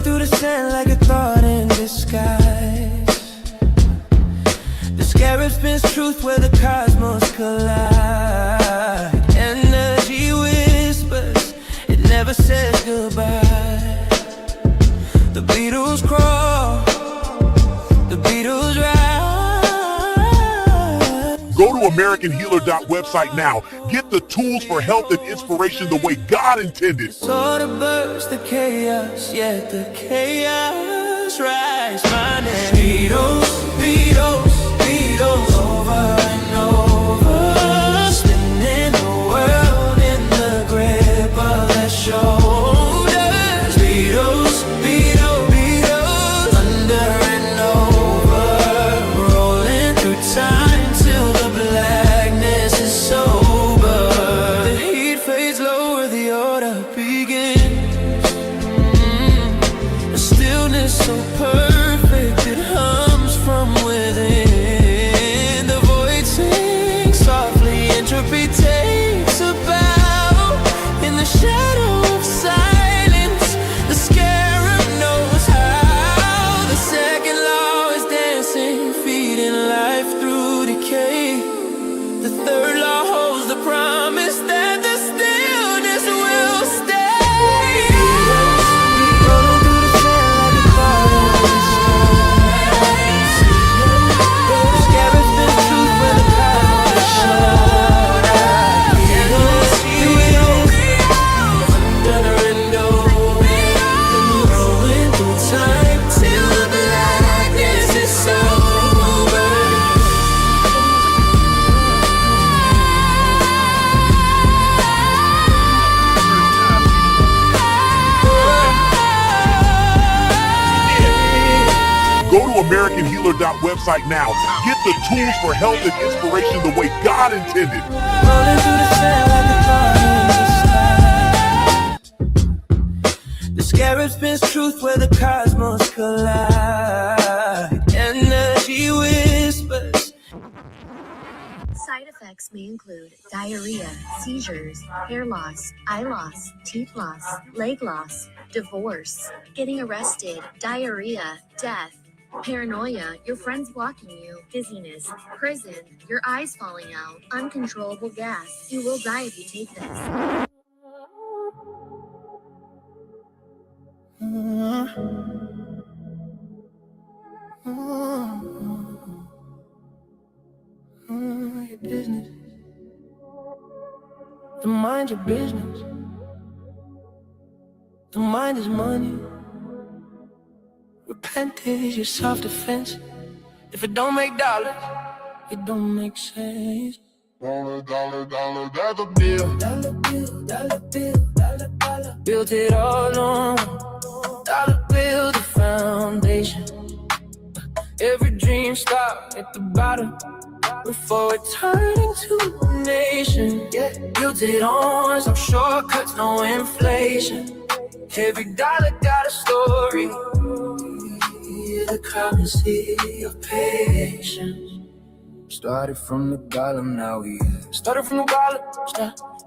through the sand like a thought in disguise. The scarab spins truth where the cosmos collide. Energy whispers, it never says goodbye. The Beatles crawl, the Beatles rise. Go to AmericanHealer.website now. Get the tools for health and inspiration the way God intended. Sort of burst the chaos, yet the chaos rise. My name Beatles, Beatles, Beatles, over and over, spinning the world in the grip of their shoulders. Beatles, Beatles, Beatles, under and over, rolling through time till the blackness is sober. The heat fades lower, the order begins. A stillness so perfect it hums from within. The void sings softly, entropy takes a bow. In the shadow of silence, the scarab knows how. The second law is dancing, feeding life through decay. The third law holds the promise that the stillness will stay. Rolling through the sand like a cloud in the sky. The scarab spins truth where the cosmos shine. Under and over, rolling through time till the blackness is sober. Go to AmericanHealer.website now. Get the tools for health and inspiration the way God intended. Rolling through the sand like a cloud in the sky. The scarab spins truth where the cosmos collide. Energy whispers. Side effects may include diarrhea, seizures, hair loss, eye loss, teeth loss, leg loss, divorce, getting arrested, diarrhea, death, paranoia, your friends blocking you, dizziness, prison, your eyes falling out, uncontrollable gas. You will die if you take this. Your business. The mind your business. The mind is money. Repent is your self-defense. If it don't make dollars, it don't make sense. Dollar, dollar, dollar, dollar bill. Dollar bill, dollar bill, dollar, dollar. Built it all on dollar bill, the foundation. Every dream starts at the bottom before it turned into a nation. Yeah, built it on some shortcuts, no inflation. Every dollar got a story. The currency of patience. Started from the bottom, now we started from the bottom.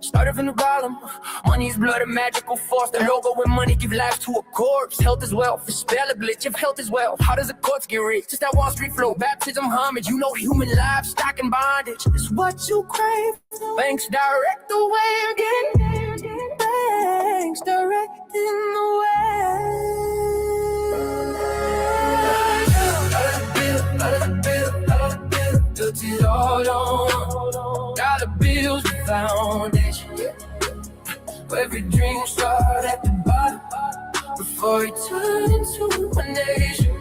Started from the bottom. Money's blood, a magical force. The logo when money give life to a corpse. Health is wealth, a spell, a glitch if health is wealth. How does a corpse get rich? Just that Wall Street flow, baptism, homage. You know human life, stock and bondage. It's what you crave. Banks direct the way again. Banks directing the way. Dollar bill, built it all on dollar bills, the foundation. Every dream started at the bottom before it turned into a nation.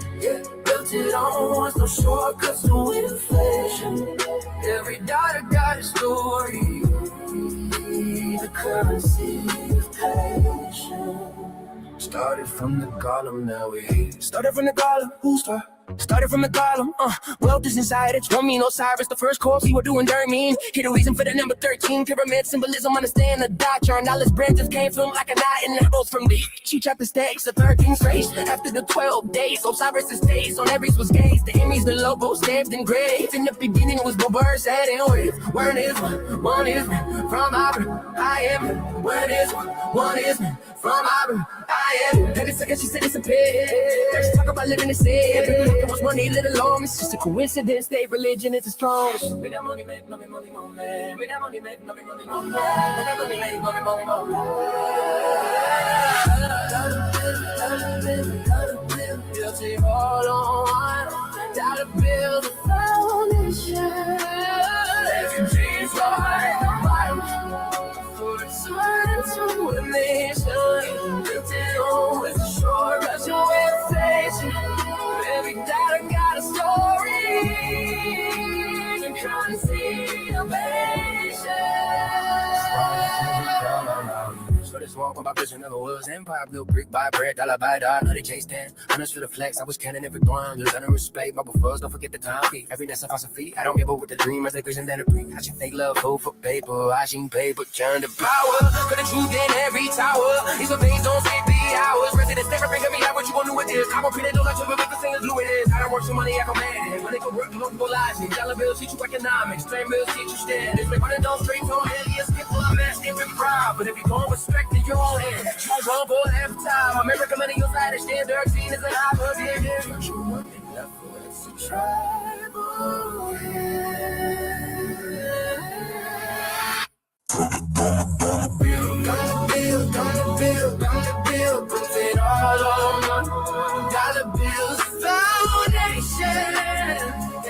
Built it on, no shortcuts, no inflation. Every dollar got a story, the currency of patience. Started from the column, now we started from the column. Who started? Started from the column, wealth is inside it. Don't mean Osiris, the first course we were doing dirt mean. Hear the reason for the number 13, pyramid symbolism, understand the doctrine. Knowledge branches came from like a knot in the both from the she trapped the stakes, the 13 straight. After the 12 days, Osiris' days on Aries was gaze. The enemies, the logo stamped engraved. In the beginning was what birds said and with. One is one is from Abra, I am. One is one is from Abra, I am. 30 seconds she said it's a pit. Let's talk about living in sin. It was money, little long. It's just a coincidence. State religion is the strongest. With that money, make money, money, money. With that money, make money, money, money. With that money, make money, money, money. Guilty, hold on. Dollar bills, the foundation. Every dream's right. For a turn to a nation. Lifted on with a short rush of inflation. Every dollar got a story. And currency innovation. So this walk on my vision never was empire. Built brick by brick, dollar by dollar. Know they can't stand. Honest for the flex, I was cannon every ground. Just under respect, my buffers, don't forget the time. Every nest I found some feet. I don't give up with the dream as a vision than a breathe. I should fake love, hope for paper. I seen paper turn to power. Got the truth in every tower. These veins don't take the hours. Residents never bring me out what you gon' do with this. I'm a pretty don't let you make the singers do it is. I don't work some money, I command it. When they go work, multiple logic. Dollar bills teach you economics. Train bills teach you standards. Make money don't straight on aliens. Get full of mass, different pride. But if you don't respect it, you're on hand. Try one for every time. American money, your side is standard. Seen as an opportunity. You want it left for it's a tribal bill, put it all on dollar bills, foundation.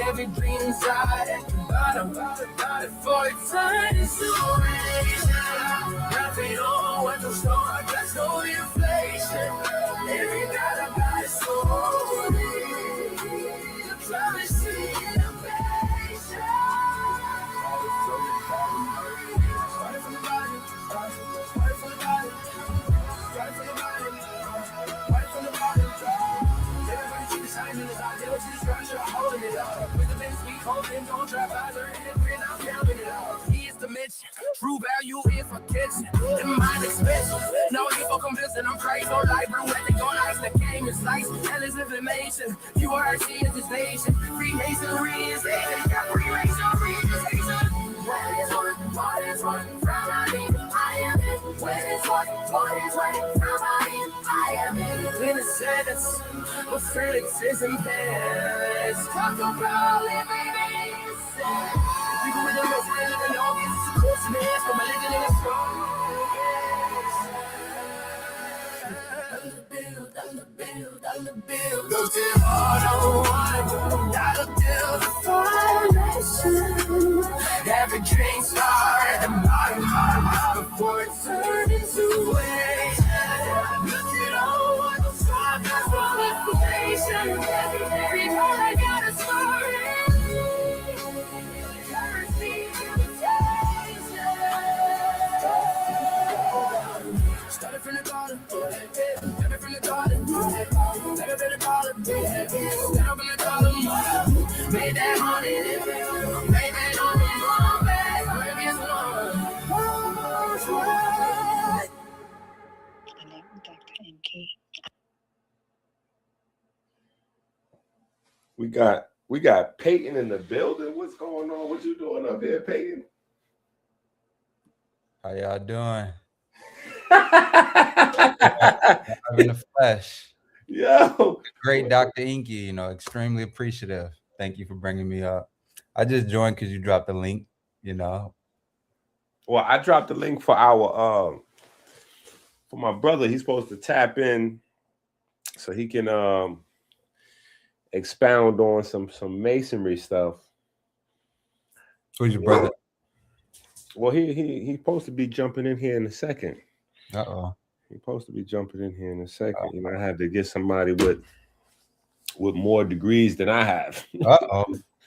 Every dream inside at the bottom, for eternity. Nothing on what the store, that's no inflation. Every dollar got a story. Try to see innovation. Started from the bottom, started from the bottom. Everybody keep the signs in his eyes. They look to the structure, holding it up. With the things we hoping, don't try visor, and we're not counting it up. He is the mission. True value is for kitchen. And mine expensive. No, you for convincing. I'm crazy on life. Blue ethic on ice. The game is sliced. Hell is information. QRC is the station. Freemasonry is Asian. Got Freemasonry is Asian. When is one from I am it. When is one from I am it. In a sense, of cynicism has talk about living innocent. People with the most living all these Christmas, but my living in a strong. Dollar bill, goes to all dollar bill, foundation. Every drink star at the bottom before it turned into waste. Look at all what the song is from inflation. Every time I got a story. Currency imitation. Started from the bottom, started from the bottom, started from the bottom, started from the bottom. Made that money, made that money. Hello, Dr. Inky. We got Peyton in the building. What's going on? What you doing up here, Peyton? How y'all doing? I'm in the flesh. Yo, Great Dr. Inky, you know, extremely appreciative. Thank you for bringing me up. I just joined because you dropped the link, you know. Well, I dropped the link for our for my brother. He's supposed to tap in so he can expound on some masonry stuff. Who's your brother? Well, he's supposed to be jumping in here in a second. He's supposed to be jumping in here in a second. You know, I have to get somebody with more degrees than I have.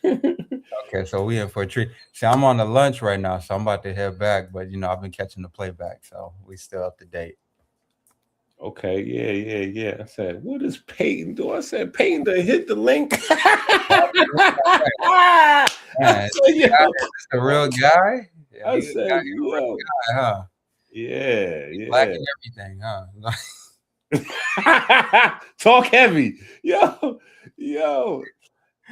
Okay, so we in for a treat. See, I'm on the lunch right now, so I'm about to head back. But you know, I've been catching the playback, so we still up to date. Okay, yeah. I said, what does Peyton do? I said, Peyton to hit the link. Man, it's a real guy. Yeah, I said, a real guy, huh? Yeah. Black and everything, huh? Talk heavy. Yo.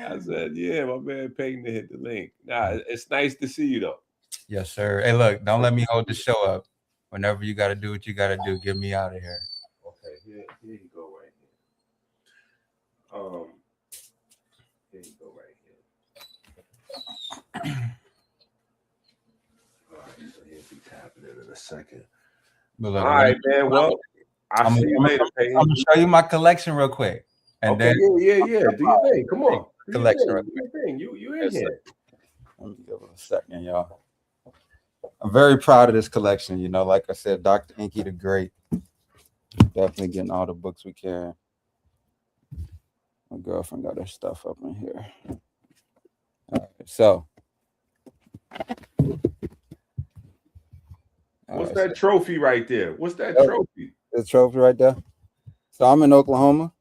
I said, yeah, my man Peyton to hit the link. Nah, it's nice to see you though. Yes, sir. Hey, look, don't let me hold the show up. Whenever you got to do what you got to do, get me out of here. Okay, here you go right So he'll be tapping in a second. But All look, right, man. Well, I'll see you later, I'm gonna show you my collection real quick. And okay, then yeah. Do your thing. Come on. Do your collection thing. real Do your thing. You in Yes, sir. here. Let me give it a second, y'all. I'm very proud of this collection. You know, like I said, Dr. Inky the Great. Definitely getting all the books we can. My girlfriend got her stuff up in here. All right, so. What's that trophy right there? What's that trophy? The trophy right there. So I'm in Oklahoma,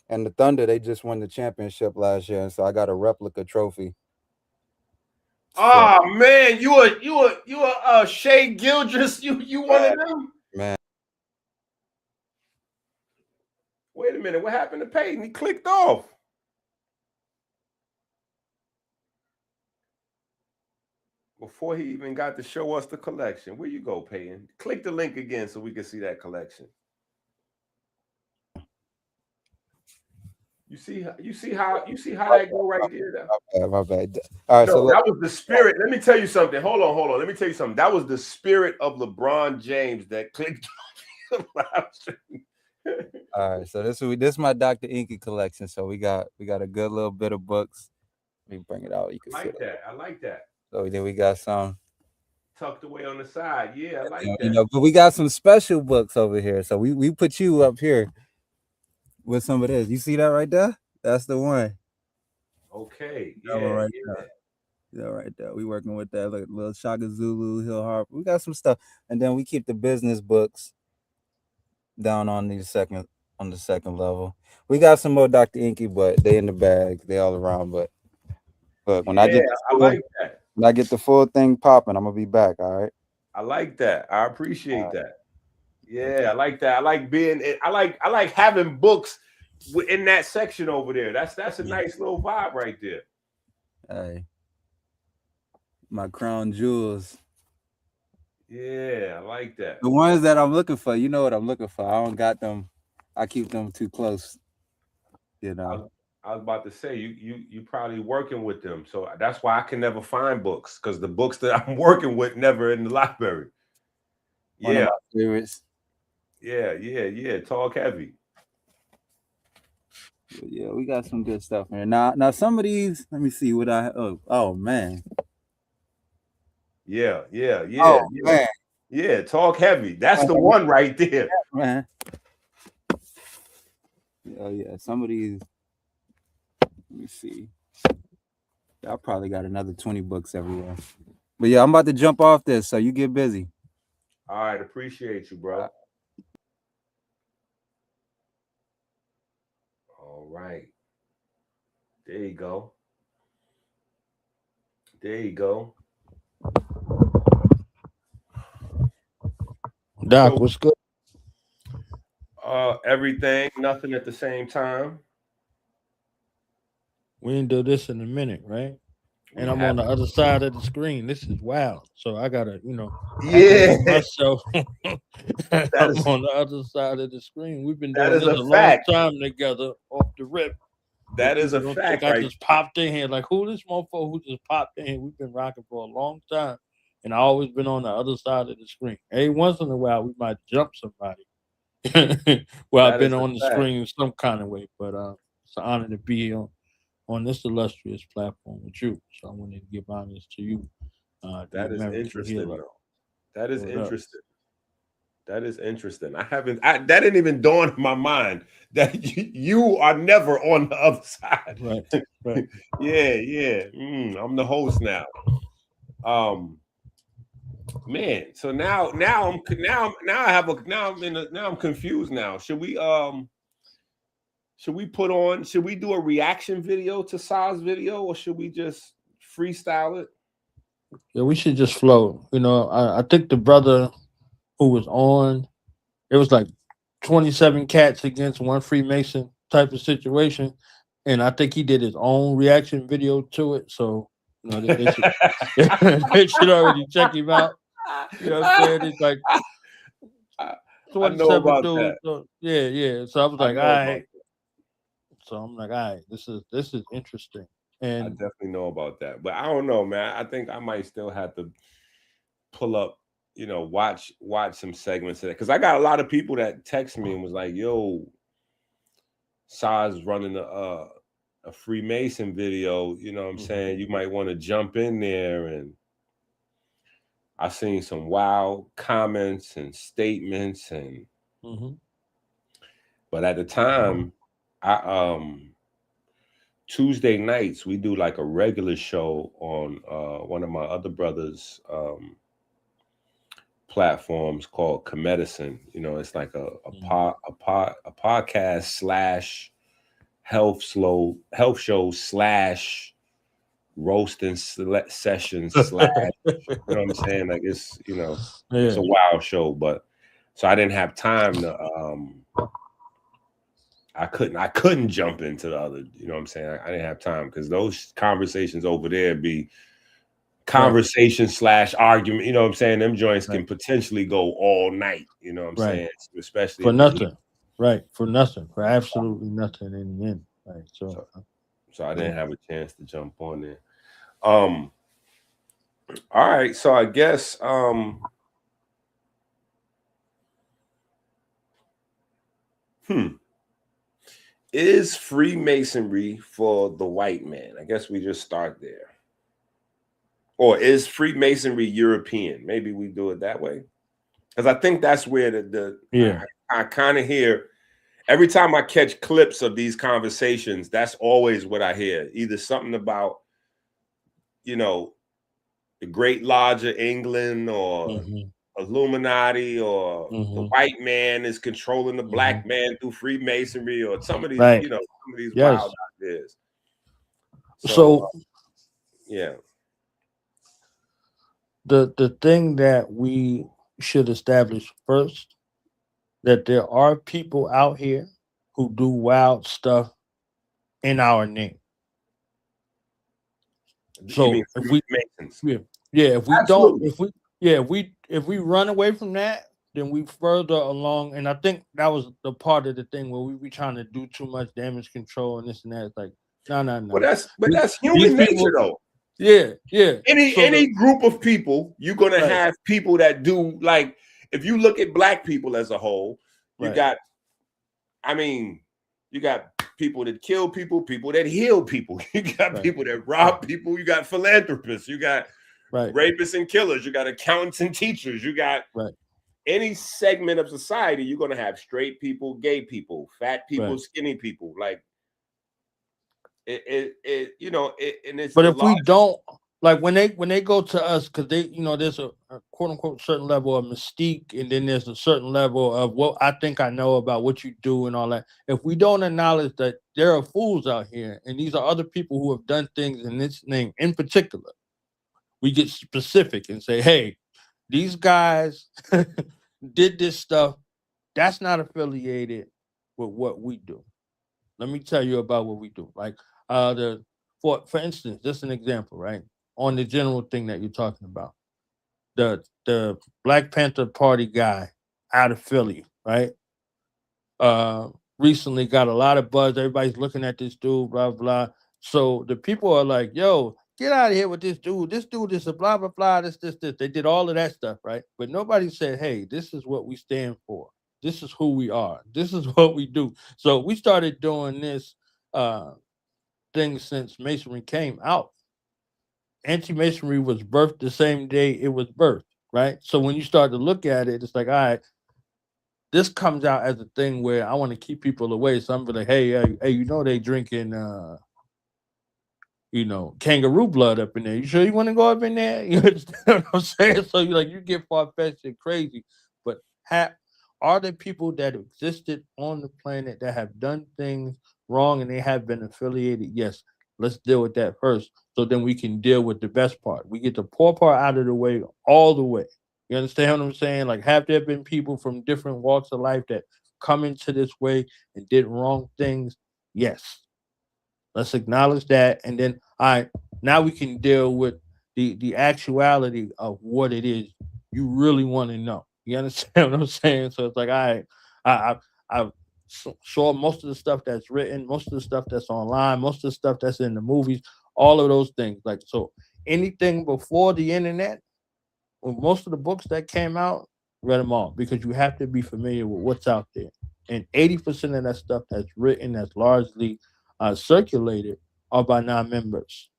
and the Thunder, they just won the championship last year, and so I got a replica trophy. Oh man, you a Shea Gildress? You one of them? Man. Wait a minute, what happened to Peyton? He clicked off. Before he even got to show us the collection. Where you go, Peyton? Click the link again so we can see that collection. You see how that go right there? My bad. All right, no, so that was the spirit. Let me tell you something. Hold on. Let me tell you something. That was the spirit of LeBron James that clicked on the live stream. All right, so this is my Dr. Inky collection. So we got a good little bit of books. Let me bring it out. You can see that. I like that. So then we got some tucked away on the side. Yeah, I like that. You know, but we got some special books over here. So we put you up here with some of this. You see that right there? That's the one. Okay. That one right there. Yeah, right there. We working with that little Shaka Zulu, Hill Harper. We got some stuff, and then we keep the business books down on the second level. We got some more Dr. Inky, but they in the bag. They all around. But look, when I like that. When I get the full thing popping, I'm gonna be back. All right. I like that. I appreciate that. Yeah, I like that. I like being. I like having books in that section over there. That's a nice little vibe right there. Hey, my crown jewels. Yeah, I like that. The ones that I'm looking for, you know what I'm looking for. I don't got them. I keep them too close. You know. I was about to say you probably working with them, so that's why I can never find books, because the books that I'm working with never in the library. One of my favorites. Yeah. Talk heavy. Yeah, we got some good stuff here. Now some of these, let me see what I. Oh man. Yeah. Oh, man. Yeah, talk heavy. That's the one right there, man. Oh yeah, some of these. Let me see. I probably got another 20 books everywhere. But yeah, I'm about to jump off this, so you get busy. All right, appreciate you, bro. All right. There you go. Doc, what's good? Everything, nothing at the same time. We didn't do this in a minute, right? And I'm on the other side of the screen. This is wild. So I gotta, myself. I'm on the other side of the screen. We've been doing this a long time together off the rip. That is a fact. I just popped in here. Like, who this motherfucker who just popped in here? We've been rocking for a long time. And I always been on the other side of the screen. Every once in a while we might jump somebody. Well, I've been on the screen in some kind of way, but it's an honor to be on this illustrious platform with you. So I wanted to give honors to you. That is interesting, though. That is interesting. That is interesting. That didn't even dawn in my mind that you are never on the other side. Right. Yeah. I'm the host now. Man, so now I'm confused now. Should we do a reaction video to Sa's video, or should we just freestyle it? Yeah, we should just flow. I think the brother who was on, it was like 27 cats against one Freemason type of situation. And I think he did his own reaction video to it. So, they should already check him out. You know what I'm saying? It's like 27 dudes. Yeah. So I was like, all right. So I'm like, all right, this is interesting. And I definitely know about that, but I don't know, man. I think I might still have to pull up, watch some segments of that, because I got a lot of people that text me and was like, "Yo, Saz running a Freemason video. You know what I'm saying? You might want to jump in there." And I seen some wild comments and statements, and but at the time, I Tuesday nights we do like a regular show on one of my other brothers' platforms called Comedicine. It's like a podcast slash health show slash roasting session slash. You know what I'm saying? Like it's it's a wild show, but so I didn't have time to I couldn't jump into the other, you know what I'm saying? I didn't have time because those conversations over there be conversation slash argument, you know what I'm saying? Them joints can potentially go all night, you know what I'm saying? Especially for nothing. Right. For nothing. For absolutely nothing in the end. Right. So I didn't have a chance to jump on there. All right. So I guess is Freemasonry for the white man? I guess we just start there. Or is Freemasonry European? Maybe we do it that way. Because I think that's where I kind of hear every time I catch clips of these conversations, that's always what I hear. Either something about, the Great Lodge of England or Illuminati, or the white man is controlling the black man through Freemasonry, or some of these, some of these wild ideas. So yeah. The thing that we should establish first, that there are people out here who do wild stuff in our name. So if we if we run away from that, then we further along. And I think that was the part of the thing where we be trying to do too much damage control and this and that. It's like, no. But that's human nature, though. Yeah. Any group of people, you're gonna have people that do, like, if you look at black people as a whole, you got people that kill people, people that heal people, you got people that rob people, you got philanthropists, you got rapists and killers, you got accountants and teachers, you got any segment of society, you're gonna have straight people, gay people, fat people, skinny people, like and it's. But if we don't, like, when they go to us, because they, there's a quote unquote certain level of mystique, and then there's a certain level of what I think I know about what you do and all that. If we don't acknowledge that there are fools out here, and these are other people who have done things in this name in particular, we get specific and say, hey, these guys did this stuff. That's not affiliated with what we do. Let me tell you about what we do. Like, for instance, just an example, right? On the general thing that you're talking about, the Black Panther Party guy out of Philly, right? Recently got a lot of buzz. Everybody's looking at this dude, blah blah. So the people are like, "Yo, get out of here with this dude. This dude is a blah blah blah. This. They did all of that stuff, right? But nobody said, "Hey, this is what we stand for. This is who we are. This is what we do." So we started doing this thing since Masonry came out. Anti-Masonry was birthed the same day it was birthed, right? So when you start to look at it, it's like, all right, this comes out as a thing where I want to keep people away. So I'm like, hey, they drinking kangaroo blood up in there. You sure you want to go up in there? You understand what I'm saying? So you get far-fetched and crazy. But are there people that existed on the planet that have done things wrong and they have been affiliated? Yes. Let's deal with that first, so then we can deal with the best part. We get the poor part out of the way all the way. You understand what I'm saying? Like, have there been people from different walks of life that come into this way and did wrong things? Yes. Let's acknowledge that, and then now we can deal with the actuality of what it is you really want to know. You understand what I'm saying? So it's like, I saw most of the stuff that's written, most of the stuff that's online, most of the stuff that's in the movies. all of those things. Like, so anything before the internet, well, most of the books that came out, read them all because you have to be familiar with what's out there. And 80% of that stuff that's written, that's largely circulated, are by non-members.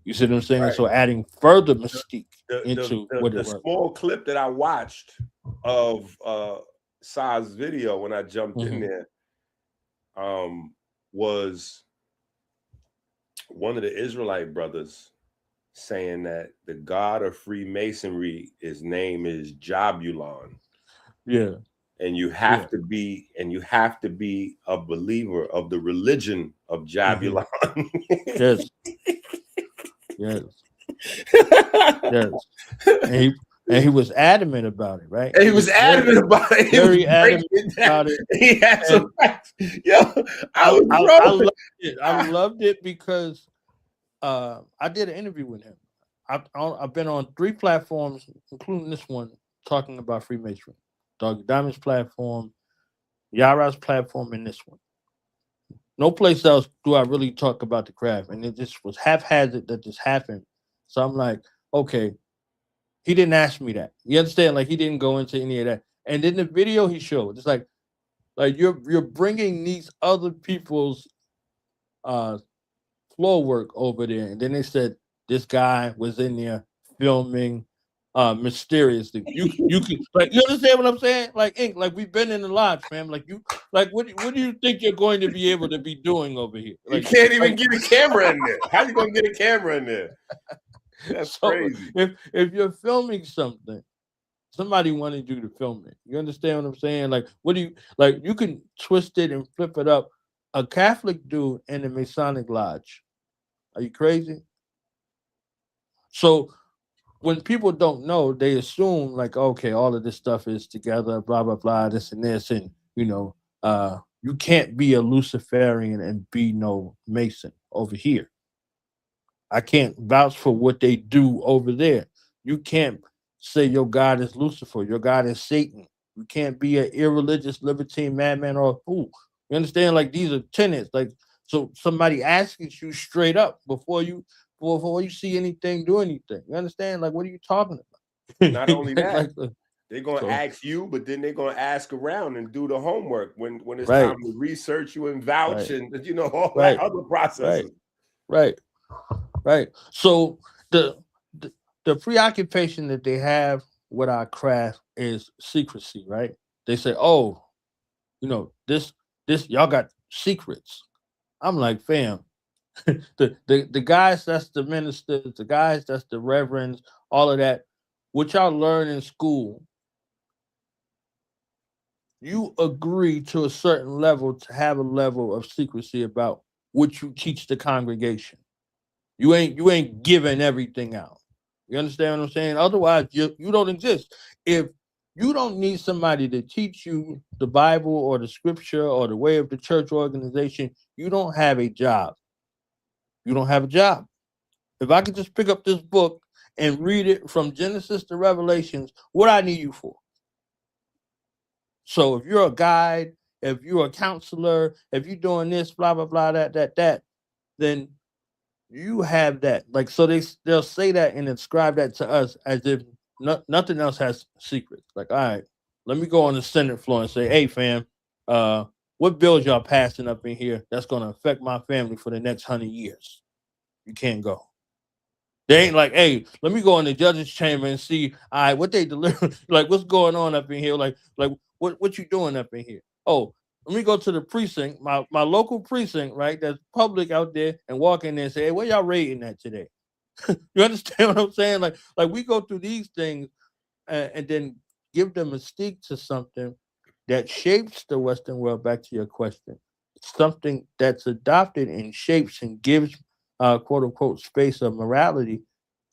You see what I'm saying? Right. So adding further mystique into The what the it was. small clip that I watched of Sai's video when I jumped in Mhm. there was one of the Israelite brothers saying that the god of Freemasonry, his name is Jabulon. Yeah. And you have to be a believer of the religion of Jabulon. Yes. Yes. Yes. And he was adamant about it, right? And he was adamant about it. He was Very adamant about it. He had some facts. Yo, I loved it. I loved it because I did an interview with him. I've been on 3 platforms, including this one, talking about Freemasonry. Dog Diamond's platform, Yara's platform, and this one. No place else do I really talk about the craft. And it just was haphazard that this happened. So I'm like, okay, he didn't ask me that. You understand? Like, he didn't go into any of that. And then the video he showed, it's like you're bringing these other people's floor work over there. And then they said this guy was in there filming mysteriously. You can, like, you understand what I'm saying? Like, Ink, like, we've been in the lodge, fam. Like, you, like, what do you think you're going to be able to be doing over here? Like, you can't even get a camera in there. How you gonna get a camera in there? That's crazy. If you're filming something, somebody wanted you to film it. You understand what I'm saying? Like, what do you, like? You can twist it and flip it up. A Catholic dude in the Masonic lodge. Are you crazy? So when people don't know, they assume like, okay, all of this stuff is together, blah blah blah, this and this, and you can't be a Luciferian and be no Mason over here. I can't vouch for what they do over there. You can't say your God is Lucifer, your God is Satan. You can't be an irreligious libertine madman or a fool. You understand? Like, these are tenets. Like, so somebody asks you straight up before you see anything, do anything. You understand? Like, what are you talking about? Not only that, like, they're gonna ask you, but then they're gonna ask around and do the homework when it's right. time to research you and vouch Right. and all Right. that other processes. Right. So the preoccupation that they have with our craft is secrecy, right? They say, "Oh, this y'all got secrets." I'm like, fam, the guys that's the ministers, the guys that's the reverends, all of that, what y'all learn in school, you agree to a certain level to have a level of secrecy about what you teach the congregation. You ain't giving everything out. You understand what I'm saying? Otherwise, you don't exist. If you don't need somebody to teach you the Bible or the scripture or the way of the church organization, you don't have a job. You don't have a job. If I could just pick up this book and read it from Genesis to Revelations, what I need you for? So if you're a guide, if you're a counselor, if you're doing this, blah blah blah, that, then you have that. Like, so they'll say that and ascribe that to us as if nothing else has secrets. Like, all right, let me go on the Senate floor and say, hey fam, what bills y'all passing up in here that's gonna affect my family for the next 100 years? You can't go. They ain't like, hey, let me go in the judge's chamber and see, all right, what they deliver, like, what's going on up in here, like what you doing up in here? Oh, let me go to the precinct, my local precinct, right? That's public out there, and walk in there and say, hey, where y'all rating at today? You understand what I'm saying? Like we go through these things and then give the mystique to something that shapes the Western world. Back to your question, something that's adopted and shapes and gives quote unquote space of morality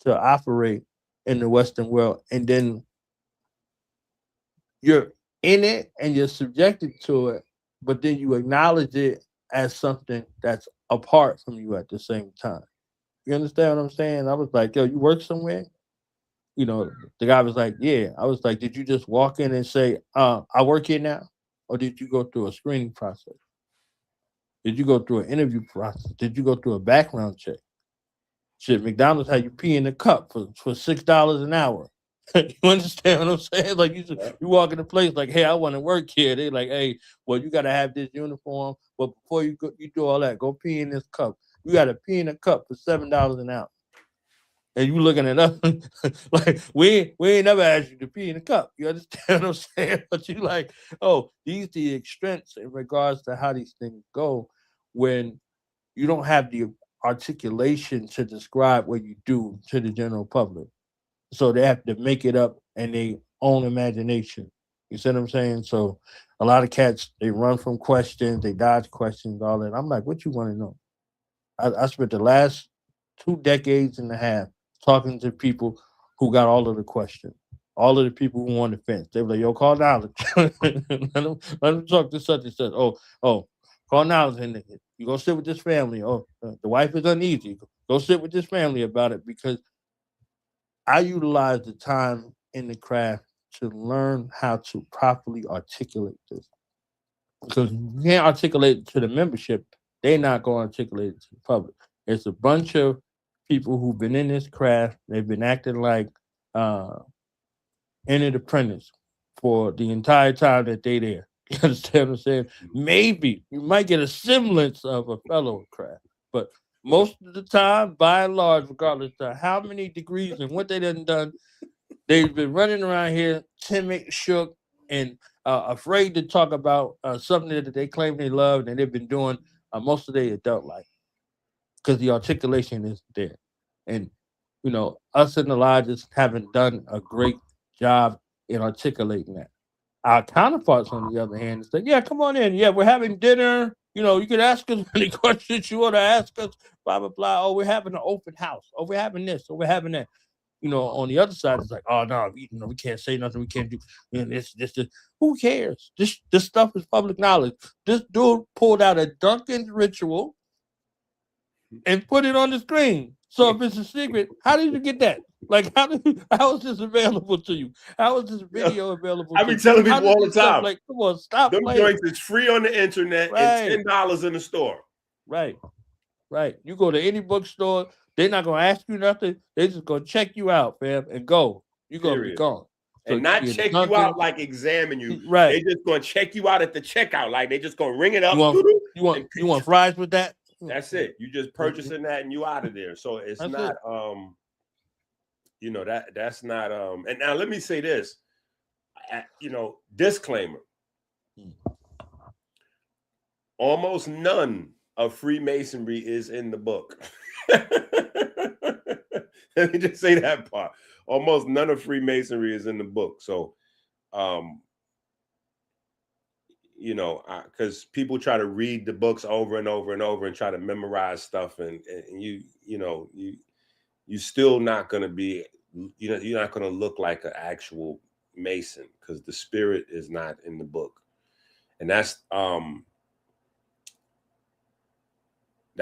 to operate in the Western world, and then you're in it and you're subjected to it, but then you acknowledge it as something that's apart from you at the same time. You understand what I'm saying? I was like, yo, you work somewhere? The guy was like, yeah. I was like, did you just walk in and say, I work here now? Or did you go through a screening process? Did you go through an interview process? Did you go through a background check? Shit, McDonald's had you pee in a cup for $6 an hour. You understand what I'm saying? Like you walk in a place like, hey, I want to work here. They like, hey, well, you gotta have this uniform, but before you go, you do all that, go pee in this cup. You gotta pee in a cup for $7 an hour. And you looking at us like we ain't never asked you to pee in a cup. You understand what I'm saying? But you like, oh, these the extents in regards to how these things go when you don't have the articulation to describe what you do to the general public. So they have to make it up in their own imagination. You see what I'm saying? So a lot of cats they run from questions, they dodge questions, all that. I'm like, what you want to know? I spent the last 2 decades and a half talking to people who got all of the questions, all of the people who on the fence. They were like, yo, call knowledge. Let them talk to such and such. Oh, call knowledge. And you go sit with this family. Oh, the wife is uneasy. Go sit with this family about it because I utilize the time in the craft to learn how to properly articulate this. Because you can't articulate it to the membership, they're not going to articulate it to the public. It's a bunch of people who've been in this craft. They've been acting like uh, entered apprentice for the entire time that they there. You understand what I'm saying? Maybe you might get a semblance of a fellow craft, but most of the time, by and large, regardless of how many degrees and what they done, they've been running around here timid, shook, and afraid to talk about something that they claim they love and they've been doing most of their adult life because the articulation is there. And, us in the lodges haven't done a great job in articulating that. Our counterparts, on the other hand, say, yeah, come on in. Yeah, we're having dinner. You can ask us any questions you want to ask us, blah, blah, blah. Oh, we're having an open house. Oh, we're having this. Oh, we're having that. On the other side, it's like, oh no, we can't say nothing, we can't do this. Who cares? This stuff is public knowledge. This dude pulled out a Duncan's ritual and put it on the screen. So if it's a secret, how did you get that? Like, how is this available to you? How is this video available? I be telling people all the time. Like, come on, stop them playing. joints is free on the internet and $10 in the store. Right. You go to any bookstore, they're not gonna ask you nothing. They're just gonna check you out, fam, and go. You're gonna be gone. So and not check you out like examine you. Right. They just gonna check you out at the checkout. Like they just gonna ring it up. You want fries with that? That's it. You just purchasing that and you out of there. So it's that's not that's not and now let me say this. Disclaimer. Almost none of Freemasonry is in the book. Let me just say that part. Almost none of Freemasonry is in the book. So, because people try to read the books over and over and over and try to memorize stuff, and you still not going to be, you're not going to look like an actual Mason because the spirit is not in the book, and that's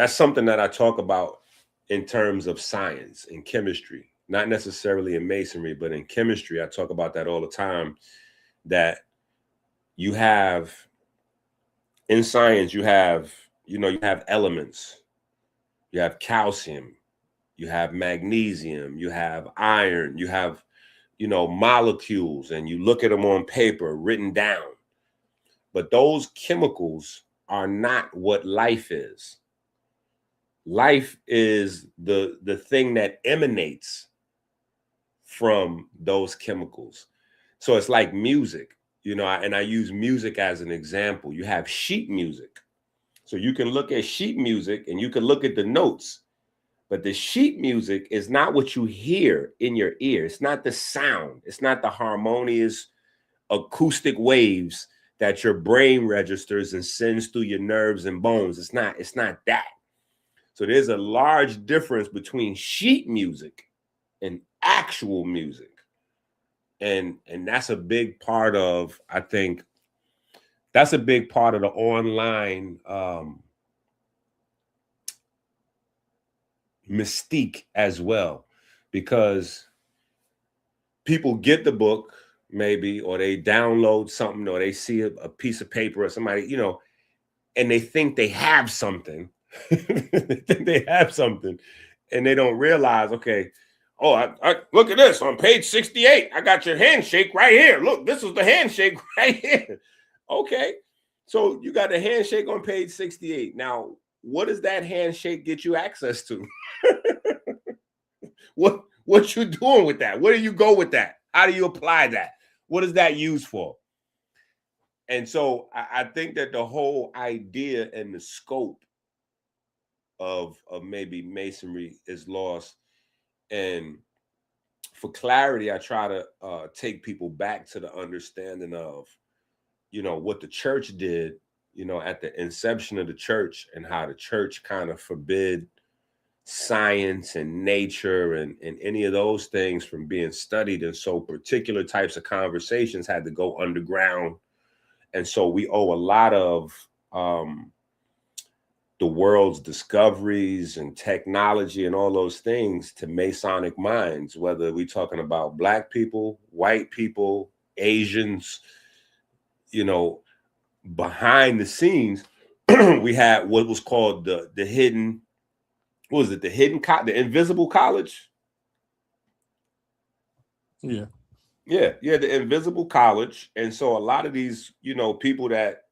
something that I talk about in terms of science and chemistry, not necessarily in Masonry, but in chemistry. I talk about that all the time, that you have, in science, you have elements. You have calcium, you have magnesium, you have iron, you have, molecules, and you look at them on paper written down. But those chemicals are not what life is. Life is the thing that emanates from those chemicals. So it's like music, and I use music as an example. You have sheet music. So you can look at sheet music and you can look at the notes, but the sheet music is not what you hear in your ear. It's not the sound. It's not the harmonious acoustic waves that your brain registers and sends through your nerves and bones. It's not that. So there's a large difference between sheet music and actual music. And that's a big part of, I think, that's a big part of the online mystique as well, because people get the book maybe, or they download something, or they see a piece of paper or somebody, and they think they have something. They think they have something, and they don't realize, okay, oh, I look at this on page 68. I got your handshake right here. Look, this is the handshake right here. Okay, so you got the handshake on page 68. Now, what does that handshake get you access to? What you doing with that? Where do you go with that? How do you apply that? What is that used for? And so I think that the whole idea and the scope of maybe Masonry is lost. And for clarity, I try to take people back to the understanding of, what the church did, at the inception of the church, and how the church kind of forbid science and nature and any of those things from being studied. And so particular types of conversations had to go underground. And so we owe a lot of the world's discoveries and technology and all those things to Masonic minds, whether we're talking about Black people, white people, Asians, behind the scenes, we had what was called the hidden, what was it? The invisible college. Yeah. Yeah, the invisible college. And so a lot of these, people that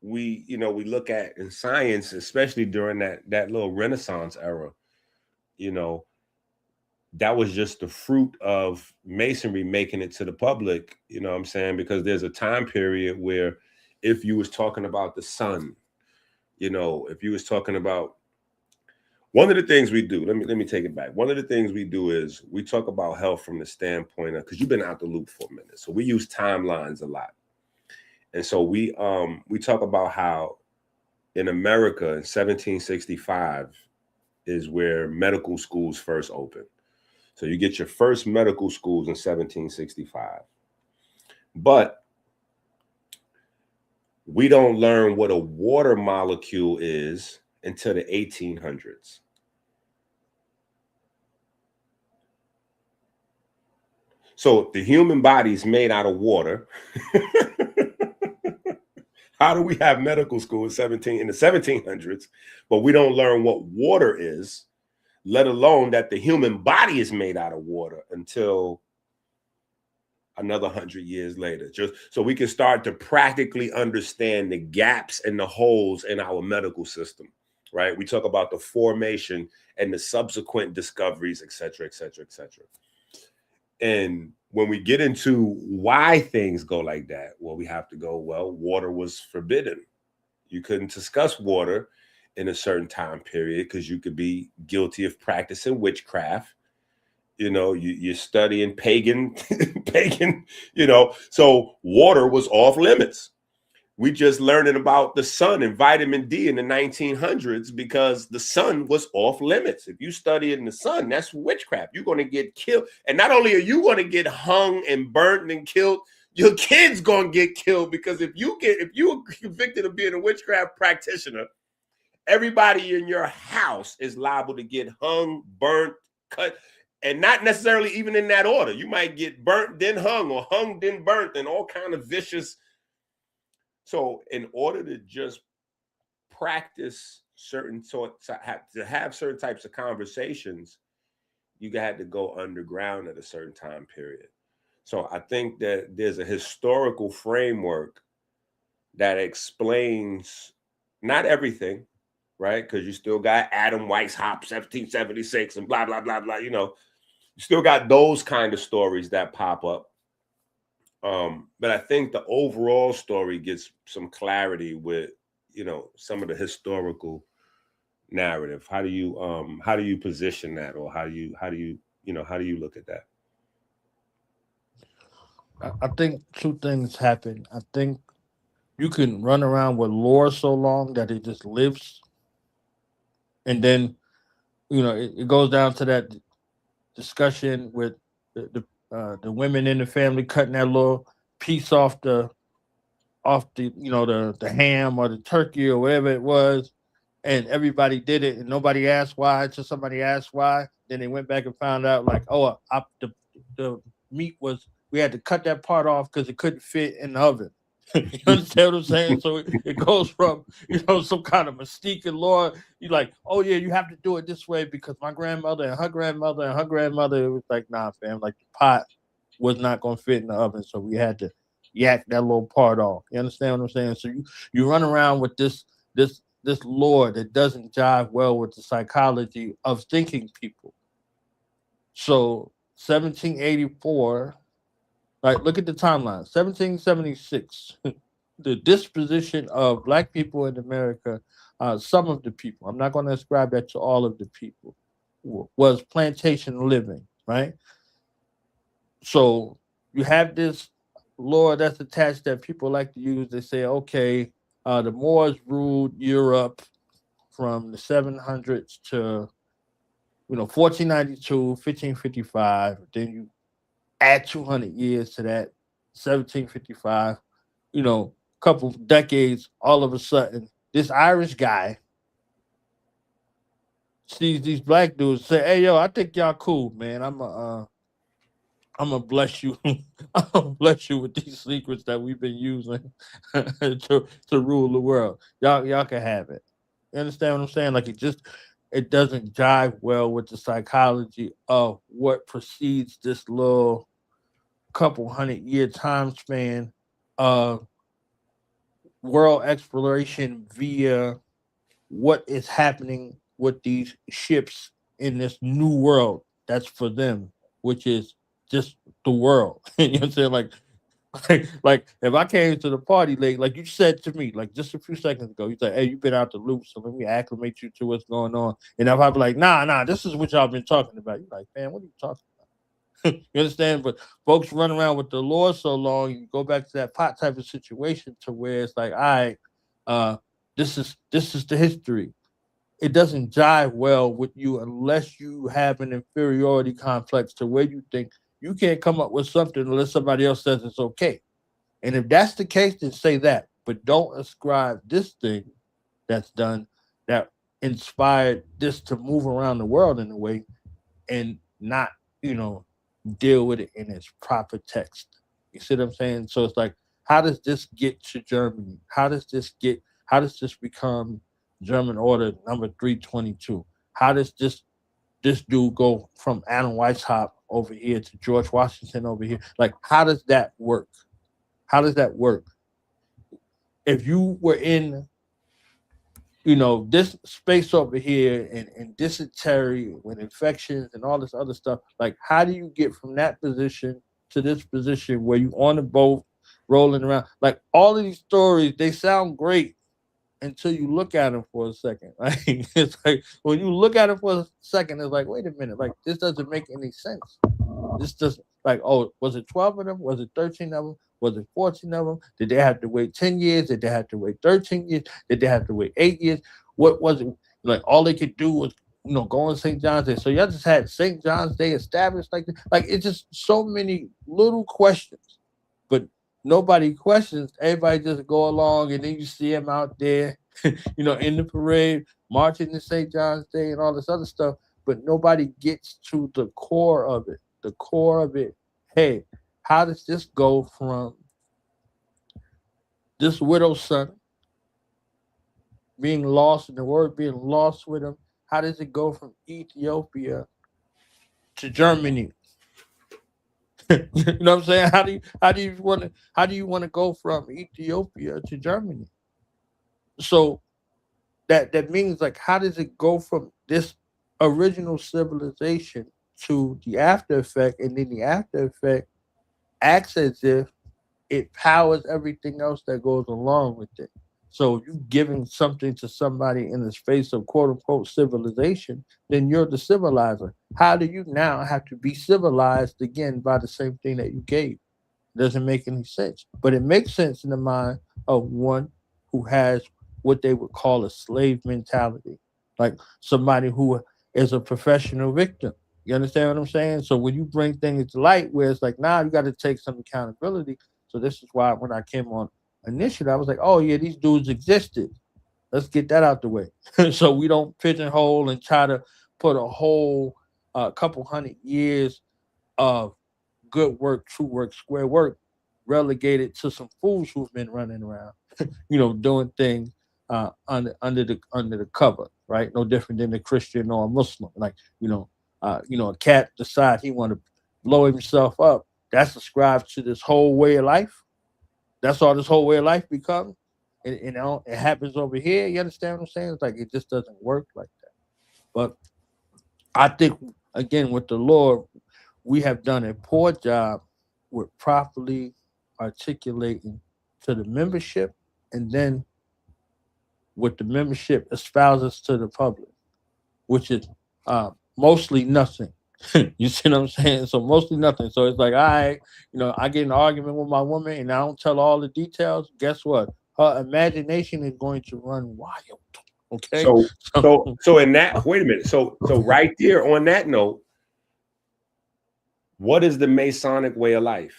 we look at in science, especially during that little Renaissance era, that was just the fruit of Masonry making it to the public, you know what I'm saying? Because there's a time period where if you was talking about the sun, if you was talking about, one of the things we do, let me take it back. One of the things we do is we talk about health from the standpoint of, because you've been out the loop for a minute. So we use timelines a lot. And so we talk about how in America in 1765 is where medical schools first opened. So you get your first medical schools in 1765. But we don't learn what a water molecule is until the 1800s. So the human body is made out of water. How do we have medical school in the 1700s, but we don't learn what water is, let alone that the human body is made out of water until another 100 years later, just so we can start to practically understand the gaps and the holes in our medical system, right? We talk about the formation and the subsequent discoveries, et cetera, et cetera, et cetera. And when we get into why things go like that, well, we have to go, well, water was forbidden. You couldn't discuss water in a certain time period because you could be guilty of practicing witchcraft. You're studying pagan, so water was off limits. We just learning about the sun and vitamin D in the 1900s because the sun was off limits. If you study in the sun, that's witchcraft. You're going to get killed. And not only are you going to get hung and burnt and killed, your kid's going to get killed, because if you're convicted of being a witchcraft practitioner, everybody in your house is liable to get hung, burnt, cut, and not necessarily even in that order. You might get burnt, then hung, or hung, then burnt, and all kind of vicious. So in order to just practice to have certain types of conversations, you had to go underground at a certain time period. So I think that there's a historical framework that explains not everything, right? Because you still got Adam Weishaupt, 1776, and blah, blah, blah, blah. You still got those kind of stories that pop up. But I think the overall story gets some clarity with, some of the historical narrative. How do you position that, or how do you look at that? I think two things happen. I think you can run around with lore so long that it just lives, and then it goes down to that discussion with the women in the family cutting that little piece off the the ham or the turkey or whatever it was, and everybody did it and nobody asked why until somebody asked why. Then they went back and found out, like, oh, the meat was, we had to cut that part off because it couldn't fit in the oven. You understand what I'm saying? So it goes from, some kind of mystique and law. You like, oh yeah, you have to do it this way because my grandmother and her grandmother and her grandmother. It was like, nah, fam. Like the pot was not gonna fit in the oven, so we had to yak that little part off. You understand what I'm saying? So you run around with this lore that doesn't jive well with the psychology of thinking people. So 1784, like look at the timeline. 1776, the disposition of black people in America, some of the people, I'm not going to ascribe that to all of the people, was plantation living, right? So you have this law that's attached that people like to use. They say, okay, the Moors ruled Europe from the 700s to 1492, 1555. Then you add 200 years to that, 1755. Couple decades. All of a sudden, this Irish guy sees these black dudes say, "Hey, yo, I think y'all cool, man. I'm gonna bless you. I'm gonna bless you with these secrets that we've been using to rule the world. Y'all can have it. You understand what I'm saying? Like it doesn't jive well with the psychology of what precedes this little couple 100-year time span of world exploration via what is happening with these ships in this new world that's for them, which is just the world. You know what I'm saying? Like if I came to the party late, like you said to me, like just a few seconds ago, you said, "Hey, you've been out the loop, so let me acclimate you to what's going on." And if I be like, "Nah, this is what y'all been talking about," you're like, "Man, what are you talking?" You understand? But folks run around with the law so long, you go back to that pot type of situation to where it's like, all right, uh, this is the history. It doesn't jive well with you unless you have an inferiority complex to where you think you can't come up with something unless somebody else says it's okay. And if that's the case, then say that. But don't ascribe this thing that's done that inspired this to move around the world in a way and not, you know, deal with it in its proper text. You see what I'm saying? So it's like, how does this get to Germany? How does this become German order number 322? How does this dude go from Adam Weishaupt over here to George Washington over here? Like, how does that work? How does that work? If you were in, this space over here and dysentery with infections and all this other stuff, like how do you get from that position to this position where you on the boat rolling around? Like all of these stories, they sound great until you look at them for a second. Like it's like when you look at it for a second, it's like, wait a minute, like this doesn't make any sense. This just like, oh, was it 12 of them? Was it 13 of them? Was it 14 of them? Did they have to wait 10 years? Did they have to wait 13 years? Did they have to wait 8 years? What was it? Like all they could do was, go on St. John's Day. So y'all just had St. John's Day established like this. Like it's just so many little questions, but nobody questions. Everybody just go along and then you see them out there, in the parade, marching to St. John's Day and all this other stuff, but nobody gets to the core of it. The core of it, hey, how does this go from this widow's son being lost and the word being lost with him? How does it go from Ethiopia to Germany? You know what I'm saying? How do you want to go from Ethiopia to Germany? So that means like how does it go from this original civilization to the after effect, and then the after effect acts as if it powers everything else that goes along with it. So if you giving something to somebody in the space of quote unquote civilization, then you're the civilizer. How do you now have to be civilized again by the same thing that you gave? Doesn't make any sense. But it makes sense in the mind of one who has what they would call a slave mentality, like somebody who is a professional victim. You understand what I'm saying? So when you bring things to light, where it's like, now you got to take some accountability. So this is why when I came on initially, I was like, oh yeah, these dudes existed. Let's get that out the way, so we don't pigeonhole and try to put a whole couple hundred years of good work, true work, square work relegated to some fools who've been running around, doing things under the cover, right? No different than a Christian or a Muslim. Like, a cat decide he want to blow himself up. That's ascribed to this whole way of life. That's all this whole way of life becomes. And it happens over here. You understand what I'm saying? It's like it just doesn't work like that. But I think again with the Lord, we have done a poor job with properly articulating to the membership, and then with the membership espouses to the public, which is mostly nothing. You see what I'm saying? So mostly nothing. So it's like, I get in an argument with my woman and I don't tell all the details. Guess what? Her imagination is going to run wild. Okay. So in that, wait a minute. So right there on that note, what is the Masonic way of life?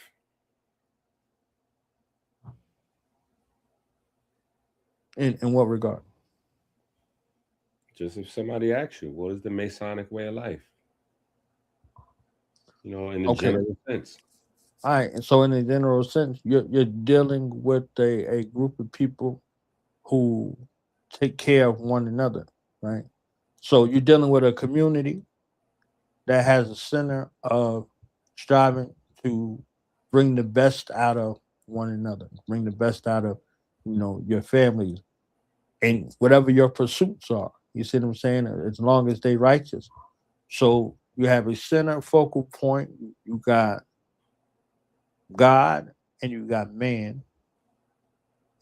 In what regard? Just if somebody asks you, what is the Masonic way of life? In the general sense. All right. And so in the general sense, you're dealing with a group of people who take care of one another, right? So you're dealing with a community that has a center of striving to bring the best out of one another, bring the best out of, your families and whatever your pursuits are. You see what I'm saying? As long as they righteous. So you have a center focal point. You got God and you got man,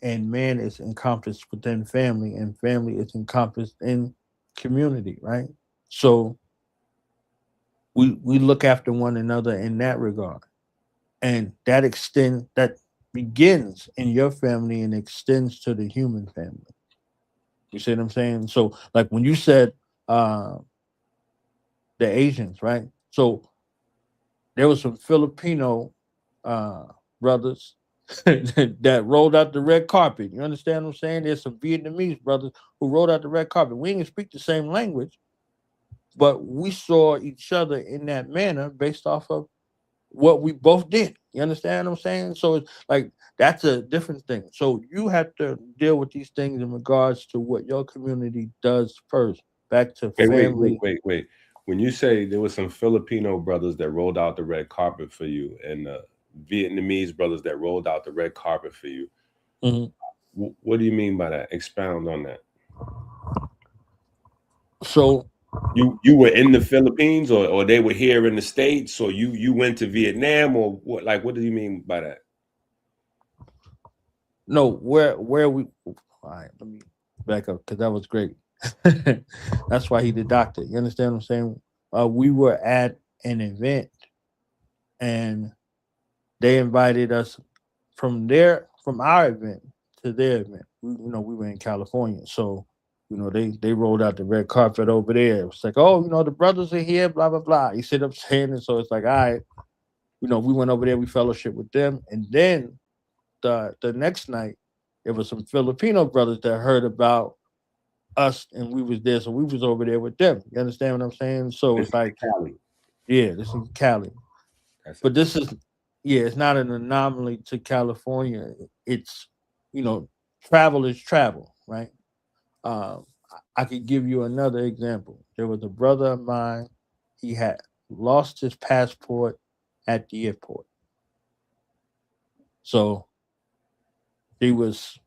and man is encompassed within family, and family is encompassed in community, right? So we look after one another in that regard, and that begins in your family and extends to the human family. You see what I'm saying? So, like when you said the Asians, right? So there was some Filipino uh, brothers that rolled out the red carpet. You understand what I'm saying? There's some Vietnamese brothers who rolled out the red carpet. We didn't speak the same language, but we saw each other in that manner based off of what we both did. You understand what I'm saying? So it's like that's a different thing. So you have to deal with these things in regards to what your community does first. Back to family. Wait. When you say there was some Filipino brothers that rolled out the red carpet for you, and Vietnamese brothers that rolled out the red carpet for you, what do you mean by that? Expound on that. So you were in the Philippines, or they were here in the States, or you went to Vietnam, or what? Like, what do you mean by that? No, where we. All right, let me back up because that was great. That's why he the doctor. You understand what I'm saying? We were at an event, and they invited us from our event to their event. We were in California, so they rolled out the red carpet over there. It was like, oh, the brothers are here, blah blah blah. You see what I'm saying? And so it's like, all right, we went over there, we fellowship with them, and then the next night, there was some Filipino brothers that heard about us, and we was there, so we was over there with them. You understand what I'm saying? So it's like, Cali. yeah, this is Cali, but this is, yeah, it's not an anomaly to California. It's, travel is travel, right? Um, I could give you another example. There was a brother of mine. He had lost his passport at the airport, so he was,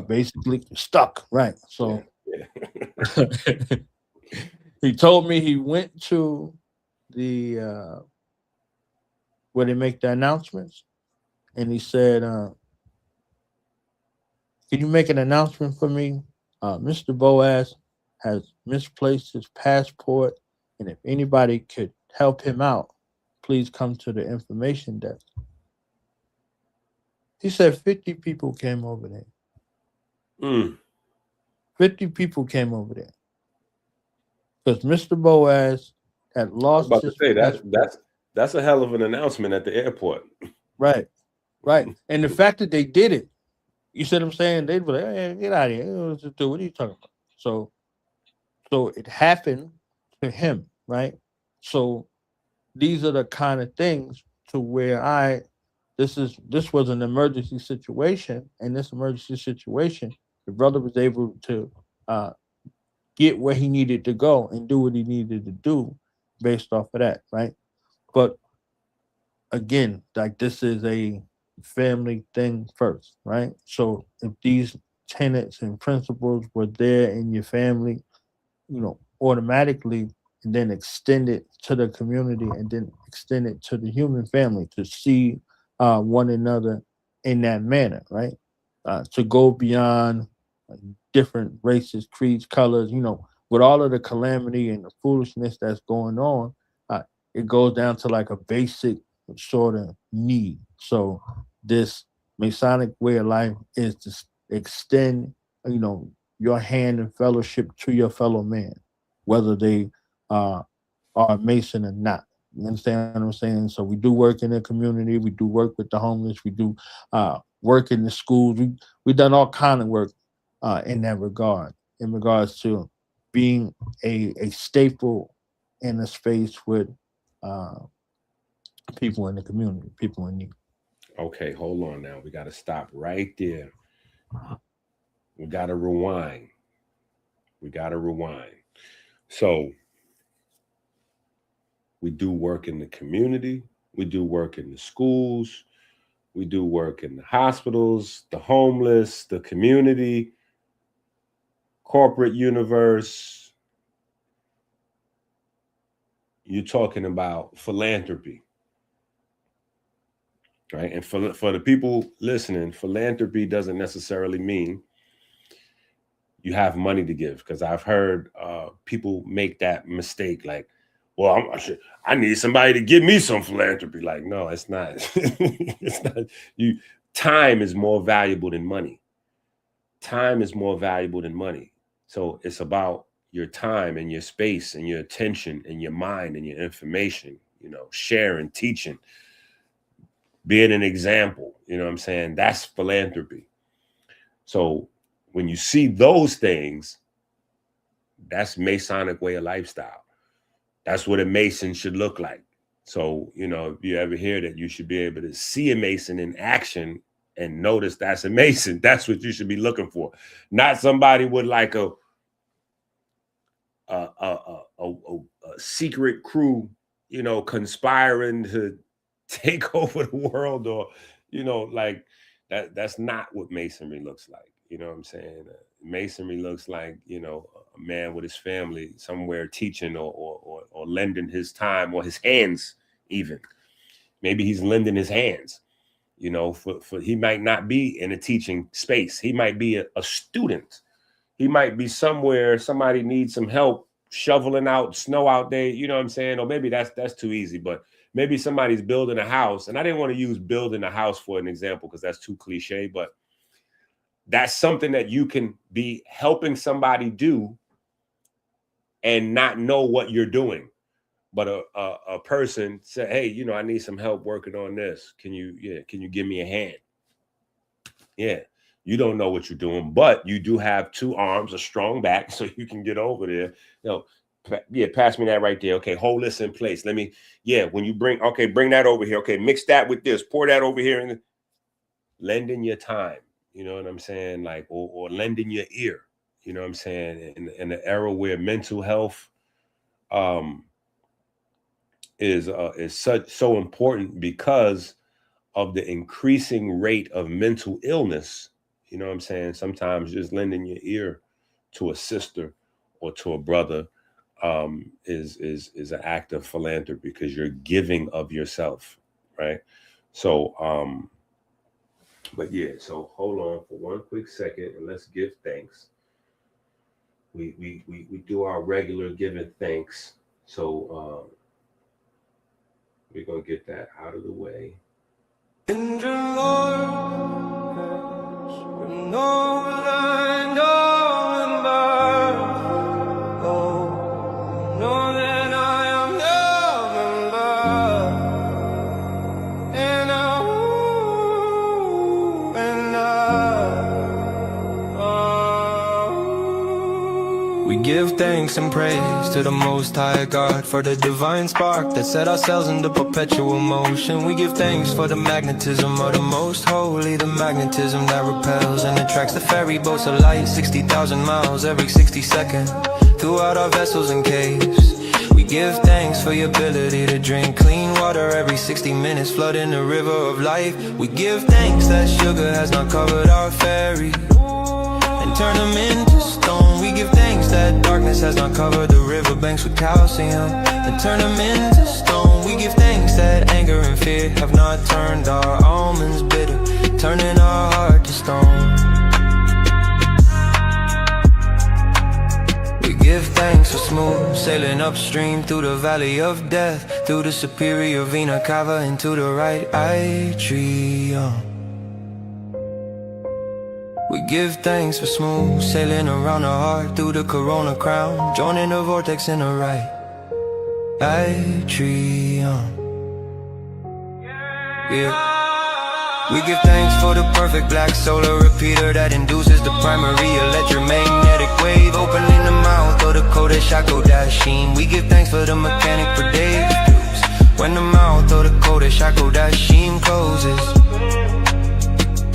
basically stuck, right? So he told me he went to the where they make the announcements, and he said, "Can you make an announcement for me? Mr. Boaz has misplaced his passport, and if anybody could help him out, please come to the information desk." He said 50 people came over there. 50 people came over there because Mr. Boaz had lost his passport. That's a hell of an announcement at the airport. Right. And the fact that they did it, you see what I'm saying? They'd be like, hey, get out of here. What are you talking about? So it happened to him, right? So these are the kind of things to where I this was an emergency situation, and this emergency situation, the brother was able to uh, get where he needed to go and do what he needed to do based off of that, right? But again, like this is a family thing first, right? So if these tenets and principles were there in your family, automatically, and then extend it to the community, and then extend it to the human family to see one another in that manner, right? To go beyond like, different races, creeds, colors, with all of the calamity and the foolishness that's going on, it goes down to like a basic sort of need. So this Masonic way of life is to extend, you know, your hand in fellowship to your fellow man, whether they uh, are a Mason or not. You understand what I'm saying? So we do work in the community. We do work with the homeless. We do work in the schools. We done all kind of work in that regard, in regards to being a staple in a space with uh, people in the community, people in need. Okay, hold on now. We got to stop right there. We got to rewind. So we do work in the community. We do work in the schools. We do work in the hospitals, the homeless, the community, corporate universe. You're talking about philanthropy, right? And for the people listening, philanthropy doesn't necessarily mean you have money to give, because I've heard people make that mistake, like, well, I need somebody to give me some philanthropy. Like, no, it's not. It's not. Time is more valuable than money. Time is more valuable than money. So it's about your time and your space and your attention and your mind and your information, sharing, teaching, being an example. You know what I'm saying? That's philanthropy. So when you see those things, that's Masonic way of lifestyle. That's what a Mason should look like. So, if you ever hear that, you should be able to see a Mason in action and notice that's a Mason. That's what you should be looking for. Not somebody with like a secret crew, conspiring to take over the world, or, like that. That's not what Masonry looks like. You know what I'm saying? Masonry looks like, a man with his family somewhere teaching or lending his time or his hands even. Maybe he's lending his hands, for he might not be in a teaching space. He might be a student. He might be somewhere, somebody needs some help shoveling out snow out there, you know what I'm saying? Or maybe that's too easy, but maybe somebody's building a house. And I didn't want to use building a house for an example because that's too cliche, but that's something that you can be helping somebody do and not know what you're doing. But a person said, hey, I need some help working on this. Can you give me a hand? Yeah. You don't know what you're doing, but you do have two arms, a strong back, so you can get over there. Pass me that right there. Okay, hold this in place. When you bring that over here. Okay, mix that with this, pour that over here, and lending your time. You know what I'm saying? Like, or lending your ear. You know what I'm saying? In the era where mental health is so important because of the increasing rate of mental illness. You know what I'm saying? Sometimes just lending your ear to a sister or to a brother is an act of philanthropy, because you're giving of yourself, right? So, so hold on for one quick second and let's give thanks. We do our regular giving thanks. So we're gonna get that out of the way. And the Lord has been all I know and love. Oh, know that I am loved and loved. And We give thanks and praise to the Most High God for the divine spark that set ourselves into perpetual motion. We give thanks for the magnetism of the Most Holy, the magnetism that repels and attracts the ferry boats of light 60,000 miles every 60 seconds throughout our vessels and caves. We give thanks for your ability to drink clean water every 60 minutes, flooding the river of life. We give thanks that sugar has not covered our ferry and turn them into stone. We give thanks that darkness has not covered the riverbanks with calcium and turn them into stone. We give thanks that anger and fear have not turned our almonds bitter, turning our heart to stone. We give thanks for smooth sailing upstream through the valley of death, through the superior vena cava into the right atrium. We give thanks for smooth sailing around the heart through the corona crown, joining the vortex in the right atrium. Yeah. We give thanks for the perfect black solar repeater that induces the primary electromagnetic wave, opening the mouth of the Kodesh HaKodashim. We give thanks for the mechanic predicts when the mouth of the Kodesh HaKodashim closes.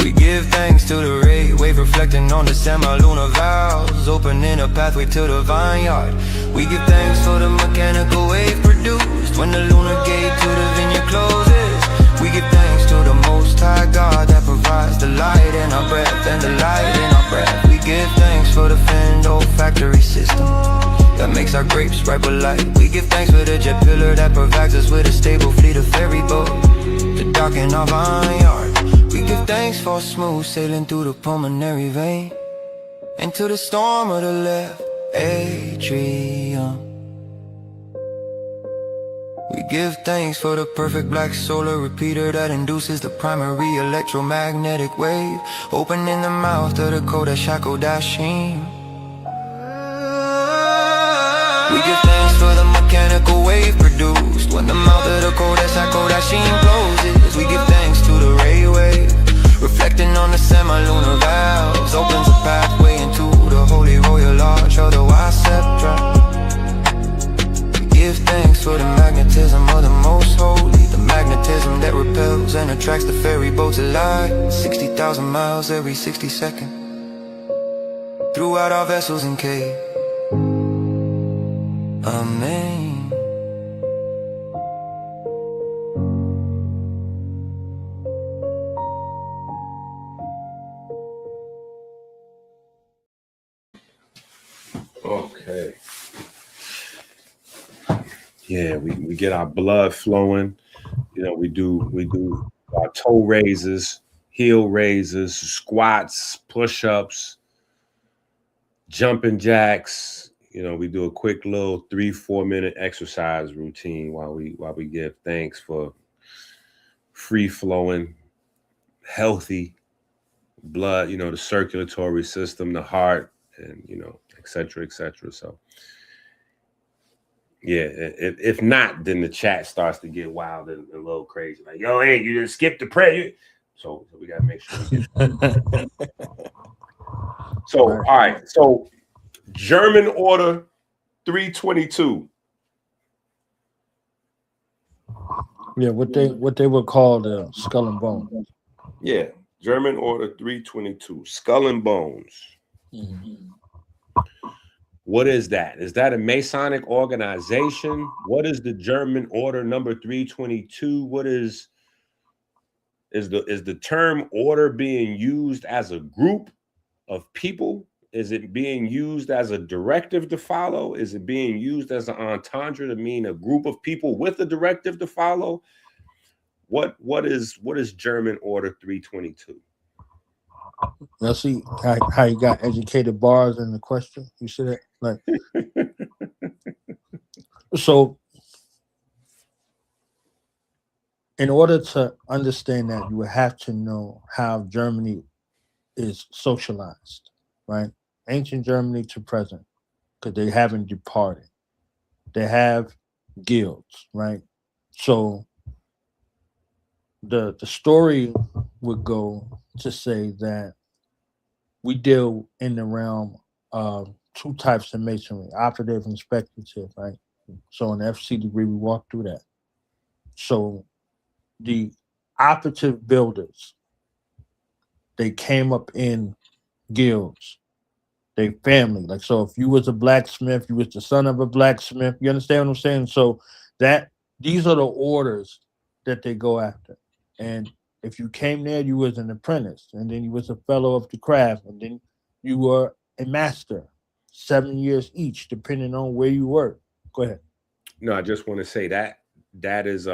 We give thanks to the ray wave reflecting on the semi-lunar valves, opening a pathway to the vineyard. We give thanks for the mechanical wave produced when the lunar gate to the vineyard closes. We give thanks to the Most High God that provides the light in our breath and the light in our breath. We give thanks for the finned olfactory system that makes our grapes ripe with light. We give thanks for the jet pillar that provides us with a stable fleet of ferry boats to dock in our vineyard. We give thanks for smooth sailing through the pulmonary vein into the storm of the left atrium. We give thanks for the perfect black solar repeater that induces the primary electromagnetic wave, opening the mouth of the Kodesh HaKodashim. We give thanks for the mechanical wave produced when the mouth of the Kodesh HaKodashim closes. We give thanks to the ray wave reflecting on the semi-lunar valves, opens a pathway into the holy royal arch of the Waceptra. Give thanks for the magnetism of the Most Holy, the magnetism that repels and attracts the ferry boats alive 60,000 miles every 60 seconds throughout our vessels and caves. Amen. Okay. Yeah, we get our blood flowing. You know, we do our toe raises, heel raises, squats, push-ups, jumping jacks. You know, we do a quick little 3-4 minute exercise routine while we give thanks for free flowing, healthy blood, you know, the circulatory system, the heart, and you know, et cetera, et cetera. So yeah, if not, then the chat starts to get wild and a little crazy. Like, yo, hey, you just skipped the prayer. So we got to make sure we get So, all right. So, German Order 322. Yeah, what they would call the skull and bone. Yeah, German Order 322, skull and bones. Mm-hmm. What is that? Is that a Masonic organization? What is the German Order number 322? What is the term order being used as a group of people? Is it being used as a directive to follow? Is it being used as an entendre to mean a group of people with a directive to follow? What is German Order 322? Now see how you got educated bars in the question. You see that? Like, so in order to understand that, you would have to know how Germany is socialized, right? Ancient Germany to present, because they haven't departed. They have guilds, right? So the story would go to say that we deal in the realm two types of masonry: operative and speculative, right? So in the FC degree, we walked through that. So the operative builders, they came up in guilds, they family. Like, so if you was a blacksmith, you was the son of a blacksmith. You understand what I'm saying? So that these are the orders that they go after. And if you came there, you was an apprentice, and then you was a fellow of the craft, and then you were a master. 7 years each, depending on where you were. Go ahead. No, I just want to say that is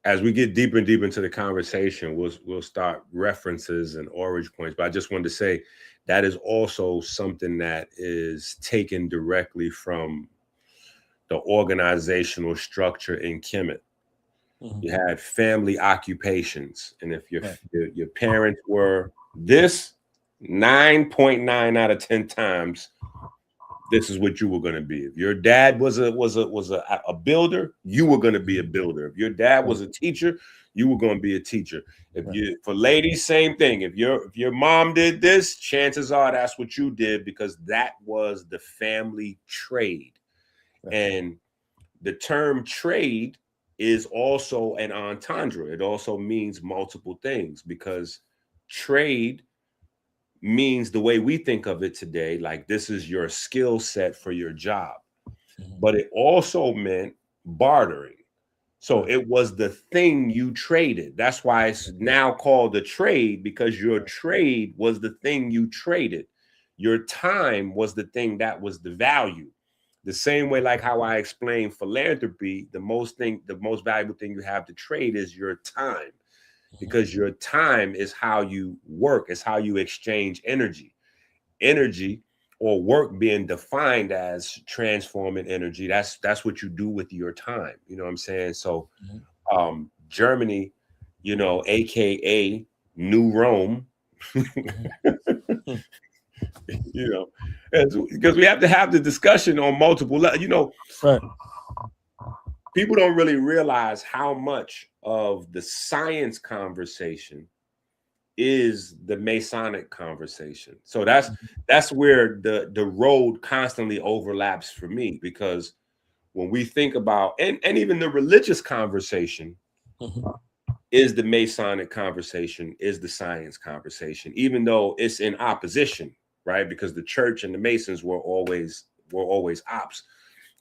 as we get deeper and deeper into the conversation, we'll start references and origin points. But I just wanted to say that is also something that is taken directly from the organizational structure in Kemet. You had family occupations, and if your parents were this, 9.9 out of 10 times, this is what you were going to be. If your dad was a builder, you were going to be a builder. If your dad was a teacher, you were going to be a teacher. If you, for ladies, same thing. If your mom did this, chances are that's what you did, because that was the family trade. And the term trade is also an entendre. It also means multiple things, because trade means the way we think of it today, like this is your skill set for your job. But it also meant bartering. So it was the thing you traded. That's why it's now called a trade, because your trade was the thing you traded. Your time was the thing that was the value. The same way, like how I explained philanthropy, the most valuable thing you have to trade is your time, because your time is how you work, is how you exchange energy. Energy or work being defined as transforming energy. That's what you do with your time. You know what I'm saying? So Germany, AKA New Rome, because we have to have the discussion on multiple levels. Right. People don't really realize how much of the science conversation is the Masonic conversation. So that's where the road constantly overlaps for me, because when we think about and even the religious conversation is the Masonic conversation, is the science conversation, even though it's in opposition, right? Because the church and the Masons were always ops.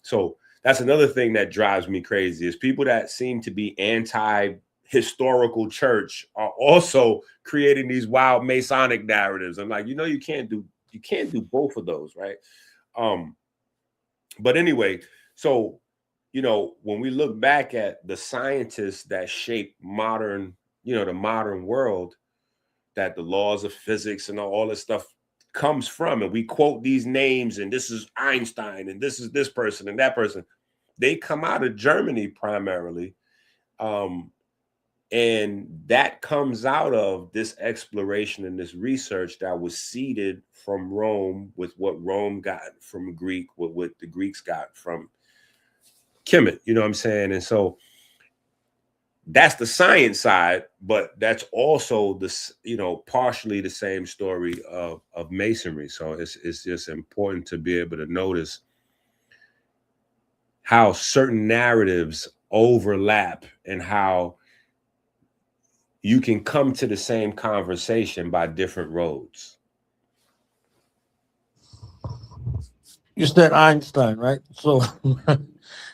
So that's another thing that drives me crazy, is people that seem to be anti-historical church are also creating these wild Masonic narratives. I'm like, you can't do both of those, right? But anyway, so when we look back at the scientists that shape modern, the modern world, that the laws of physics and all this stuff comes from, and we quote these names, and this is Einstein, and this is this person and that person, they come out of Germany primarily. And that comes out of this exploration and this research that was seeded from Rome, with what Rome got from Greek, what the Greeks got from Kemet, you know what I'm saying? And so that's the science side, but that's also this, partially the same story of Masonry. So it's just important to be able to notice how certain narratives overlap, and how you can come to the same conversation by different roads. You said Einstein, right? So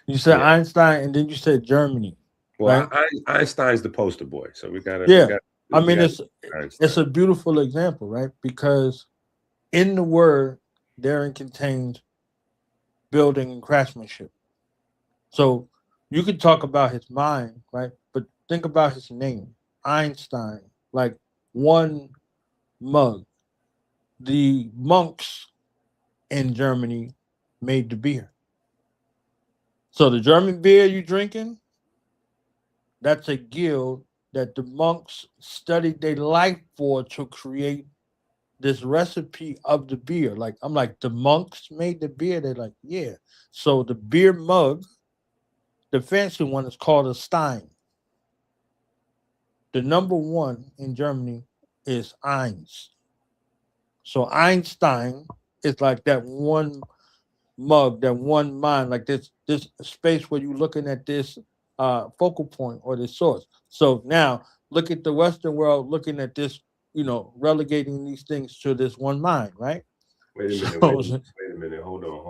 you said Einstein, and then you said Germany. Well, right? Einstein's the poster boy, so we got. I mean, it's a beautiful example, right? Because in the word, therein contains building and craftsmanship. So you could talk about his mind, right? But think about his name, Einstein. Like one mug. The monks in Germany made the beer. So the German beer you drinking, that's a guild that the monks studied their life for to create this recipe of the beer. Like, I'm like, the monks made the beer. They're like, yeah. So the beer mug, the fancy one, is called a Stein. The number one in Germany is Eins. So Einstein is like that one mug, that one mind, like this space where you're looking at this focal point or this source. So now look at the Western world looking at this, relegating these things to this one mind, right? Wait a minute. So Wait a minute. Hold on.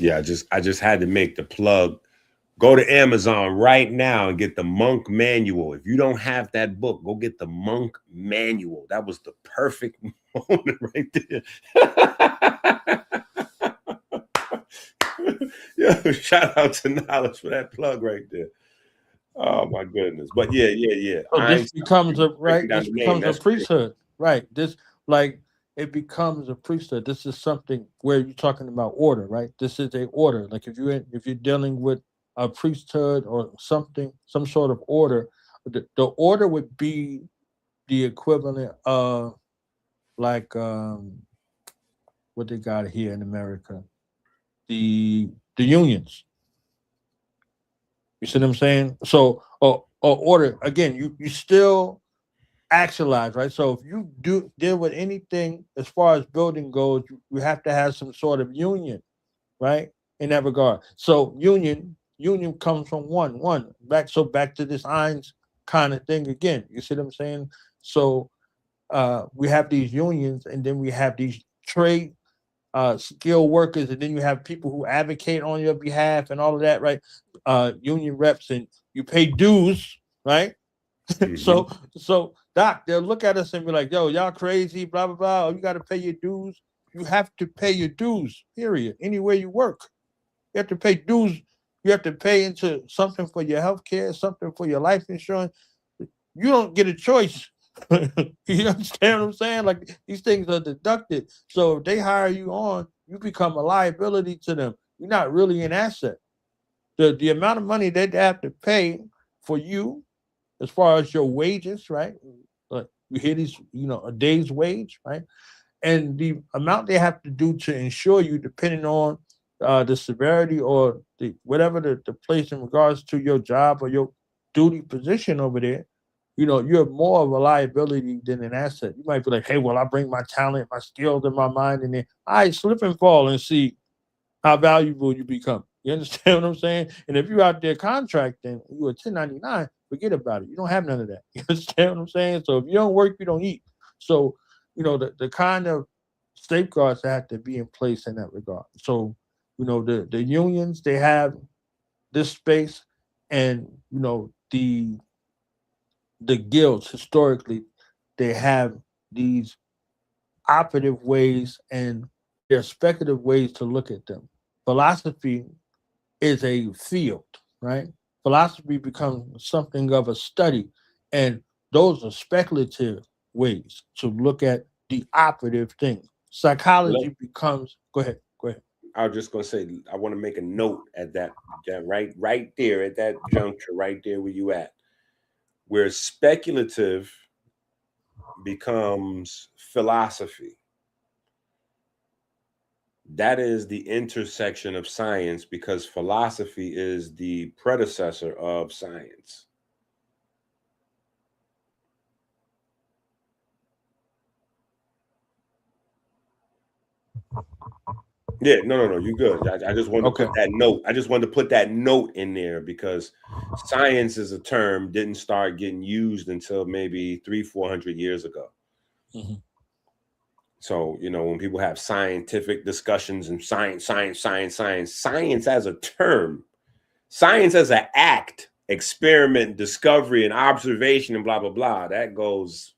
Yeah, I just had to make the plug. Go to Amazon right now and get the Monk Manual. If you don't have that book, go get the Monk Manual. That was the perfect moment right there. Yeah, shout out to Knowledge for that plug right there. Oh my goodness. But yeah. So this Einstein, becomes a breaking right. down This the name, becomes a that's crazy. priesthood, right? This like it becomes a priesthood. This is something where you're talking about order, right? This is a order. Like if you're dealing with a priesthood or something, some sort of order, the order would be the equivalent of like what they got here in America, the unions. You see what I'm saying? So or order again. You still actualize, right? So if you do deal with anything as far as building goes, you have to have some sort of union, right? In that regard. So union comes from one. Back to this Eins kind of thing again. You see what I'm saying? So we have these unions and then we have these trade skilled workers, and then you have people who advocate on your behalf and all of that, right? Union reps, and you pay dues, right? Mm-hmm. So Doc, they'll look at us and be like, "Yo, y'all crazy, blah blah blah. Oh, you got to pay your dues. You have to pay your dues. Period. Anywhere you work, you have to pay dues. You have to pay into something for your health care, something for your life insurance. You don't get a choice. You understand what I'm saying? Like these things are deducted. So if they hire you on, you become a liability to them. You're not really an asset. The amount of money they have to pay for you as far as your wages, right? Like you hear these, a day's wage, right? And the amount they have to do to insure you, depending on the severity or the whatever the place in regards to your job or your duty position over there, you're more of a liability than an asset. You might be like, hey, well, I bring my talent, my skills, and my mind in there. I slip and fall and see how valuable you become. You understand what I'm saying? And if you're out there contracting, you a 1099, forget about it. You don't have none of that. You understand what I'm saying? So if you don't work, you don't eat. So, the kind of safeguards that have to be in place in that regard. So, the unions, they have this space and, the guilds historically, they have these operative ways and there's speculative ways to look at them. Philosophy is a field, right? Philosophy becomes something of a study, and those are speculative ways to look at the operative thing. Psychology becomes. Go ahead. Go ahead. I was just gonna say I want to make a note at that right there at that juncture right there where you at, where speculative becomes philosophy. That is the intersection of science because philosophy is the predecessor of science. Yeah, no. You good. I just wanted to Okay. put that note. I just wanted to put that note in there because science as a term didn't start getting used until maybe 300-400 years ago. Mhm. So, when people have scientific discussions and science as a term, science as an act, experiment, discovery, and observation, and blah, blah, blah, that goes,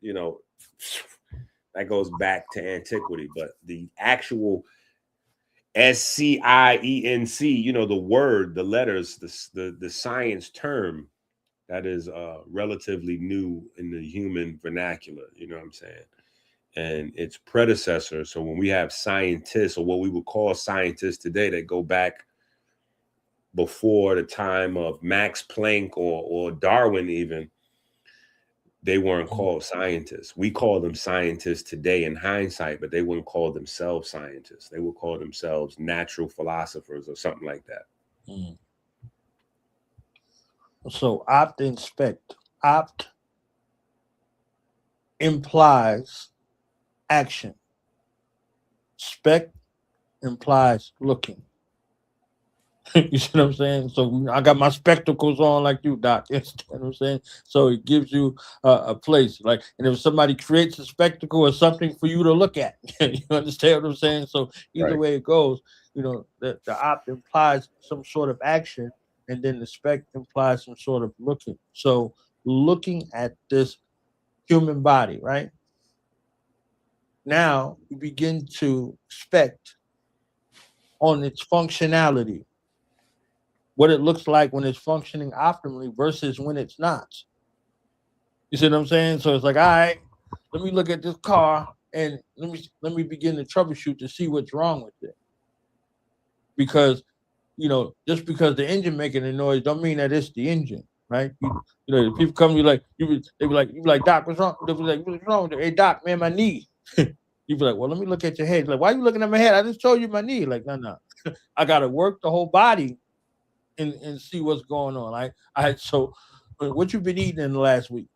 that goes back to antiquity. But the actual SCIENC, the word, the letters, the science term, that is relatively new in the human vernacular. You know what I'm saying? And its predecessor. So when we have scientists or what we would call scientists today that go back before the time of Max Planck or Darwin even, they weren't called scientists. We call them scientists today in hindsight, but they wouldn't call themselves scientists. They would call themselves natural philosophers or something like that. Mm. So opt inspect. Opt implies action. Spec implies looking. You see what I'm saying? So I got my spectacles on like you, Doc. You understand what I'm saying? So it gives you a place. Like, and if somebody creates a spectacle or something for you to look at, you understand what I'm saying? So either Right. way it goes, the opt implies some sort of action, and then the spec implies some sort of looking. So looking at this human body, right? Now you begin to expect on its functionality, what it looks like when it's functioning optimally versus when it's not. You see what I'm saying? So it's like, all right, let me look at this car and let me begin to troubleshoot to see what's wrong with it. Because just because the engine making a noise don't mean that it's the engine, right? If people come to you like they be like, Doc, what's wrong? They be like, what's wrong with it? Hey, Doc, man, my knee. You be like, well, let me look at your head. Like, why are you looking at my head? I just told you my knee. Like, no. I gotta work the whole body and see what's going on. So what you been eating in the last week?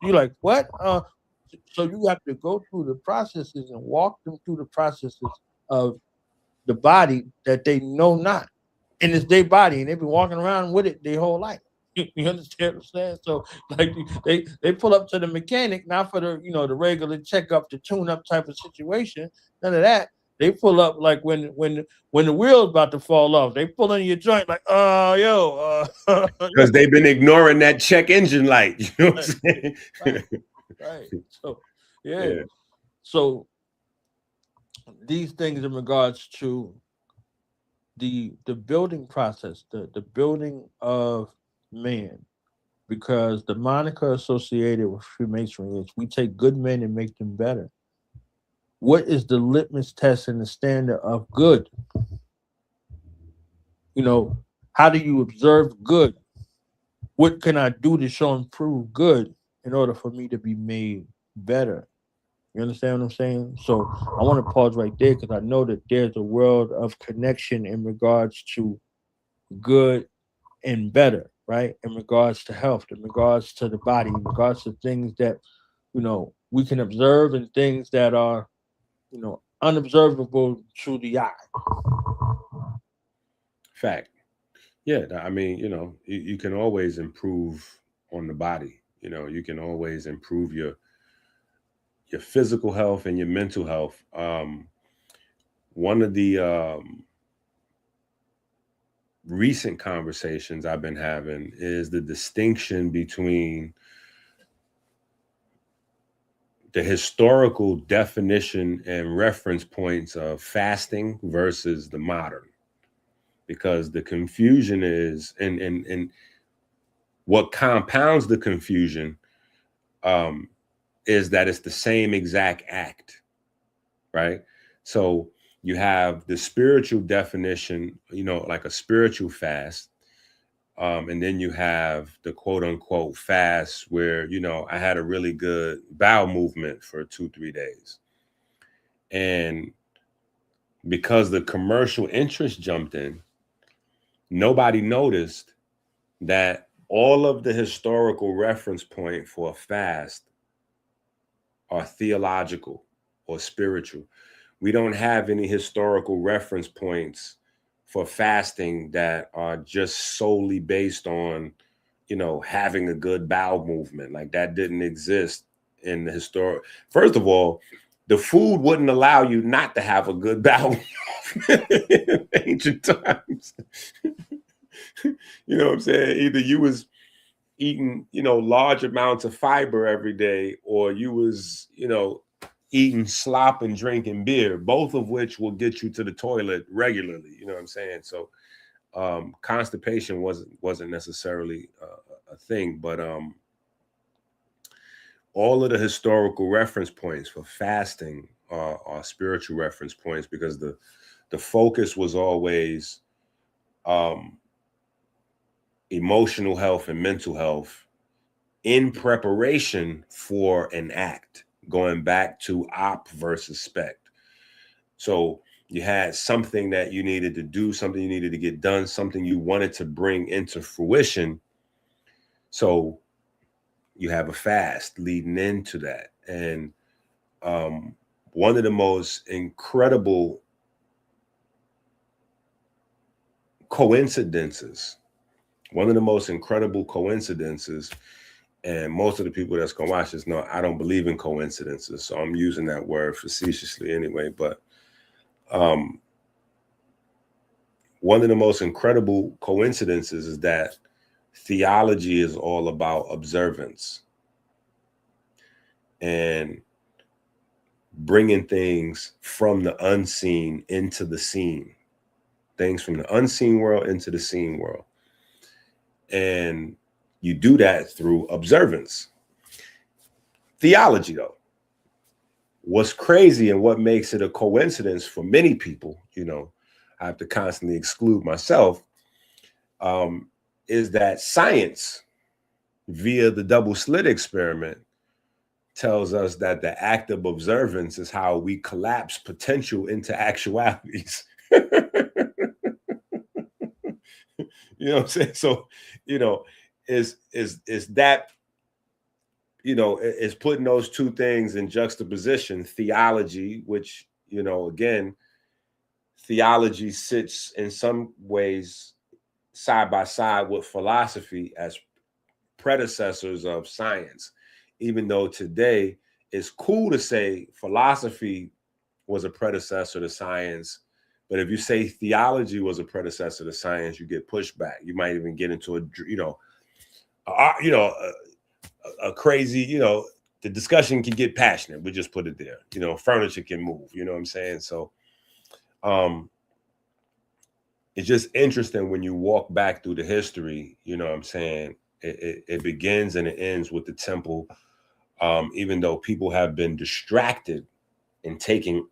You like what? So you have to go through the processes and walk them through the processes of the body that they know not. And it's their body and they've been walking around with it their whole life. You understand what I'm saying? So like they pull up to the mechanic, not for the regular checkup, the tune up type of situation. None of that. They pull up like when the wheel's about to fall off. They pull in your joint like, Because they've been ignoring that check engine light. You know what I'm saying? Right. So yeah. So these things in regards to the building process, the building of man, because the moniker associated with Freemasonry is we take good men and make them better. What is the litmus test and the standard of good? How do you observe good? What can I do to show and prove good in order for me to be made better? You understand what I'm saying? So I want to pause right there because I know that there's a world of connection in regards to good and better, right? In regards to health, in regards to the body, in regards to things that, we can observe and things that are, unobservable to the eye. Fact. Yeah. I mean, you can always improve on the body. You can always improve your physical health and your mental health. One of the recent conversations I've been having is the distinction between the historical definition and reference points of fasting versus the modern, because the confusion is and what compounds the confusion is that it's the same exact act, right? So you have the spiritual definition, like a spiritual fast. And then you have the quote unquote fast where, I had a really good bowel movement for 2-3 days. And because the commercial interest jumped in, nobody noticed that all of the historical reference point for a fast are theological or spiritual. We don't have any historical reference points for fasting that are just solely based on, having a good bowel movement. Like that didn't exist in the historic. First of all, the food wouldn't allow you not to have a good bowel movement in ancient times. You know what I'm saying? Either you was eating, large amounts of fiber every day, or you was, eating slop and drinking beer, both of which will get you to the toilet regularly. You know what I'm saying? So constipation wasn't necessarily a thing, but all of the historical reference points for fasting are spiritual reference points, because the focus was always emotional health and mental health in preparation for an act, going back to op versus spec. So you had something that you needed to do, something you needed to get done, something you wanted to bring into fruition. So you have a fast leading into that. And one of the most incredible coincidences, and most of the people that's going to watch this know I don't believe in coincidences, so I'm using that word facetiously anyway, but one of the most incredible coincidences is that theology is all about observance and bringing things from the unseen into the seen, things from the unseen world into the seen world. And you do that through observance. Theology, though, what's crazy and what makes it a coincidence for many people, I have to constantly exclude myself, is that science, via the double slit experiment, tells us that the act of observance is how we collapse potential into actualities. You know what I'm saying? So, is that, is putting those two things in juxtaposition, theology, which, again, theology sits in some ways side by side with philosophy as predecessors of science, even though today it's cool to say philosophy was a predecessor to science. But if you say theology was a predecessor to science, you get pushback. You might even get into a crazy, the discussion can get passionate. We just put it there. Furniture can move. You know what I'm saying? So, it's just interesting when you walk back through the history. You know what I'm saying? It begins and it ends with the temple. Even though people have been distracted and taken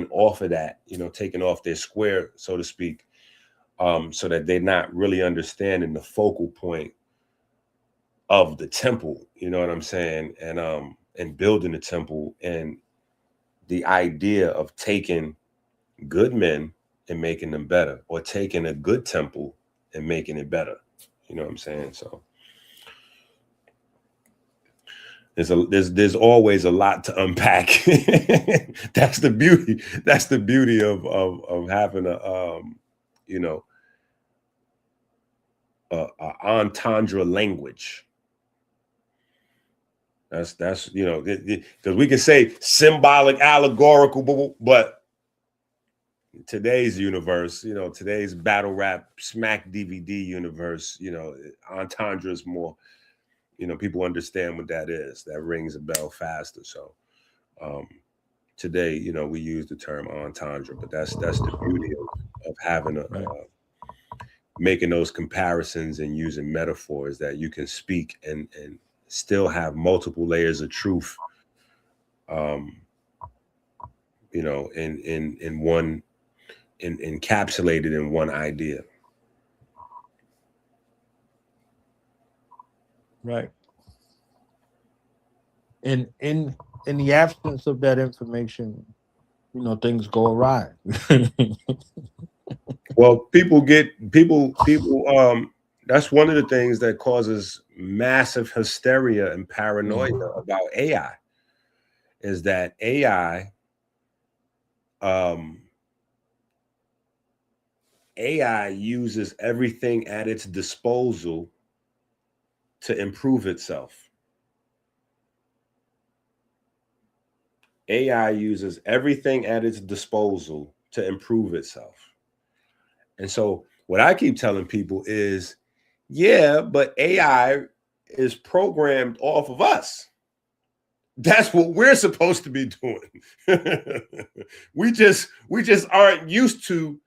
off of that, taken off their square, so to speak, so that they're not really understanding the focal point of the temple, you know what I'm saying? And building the temple and the idea of taking good men and making them better, or taking a good temple and making it better. You know what I'm saying? So there's always a lot to unpack. That's the beauty. That's the beauty of having a entendre language. That's because we can say symbolic, allegorical, but today's universe, today's battle rap smack DVD universe, entendre is more, people understand what that is. That rings a bell faster. So today, we use the term entendre, but that's the beauty of having making those comparisons and using metaphors, that you can speak and still have multiple layers of truth, in one, encapsulated in one idea. Right. And in the absence of that information, things go awry. Well, people, that's one of the things that causes massive hysteria and paranoia about AI, is that AI uses everything at its disposal to improve itself. AI uses everything at its disposal to improve itself. And so what I keep telling people is, yeah, but AI is programmed off of us. That's what we're supposed to be doing. we just aren't used to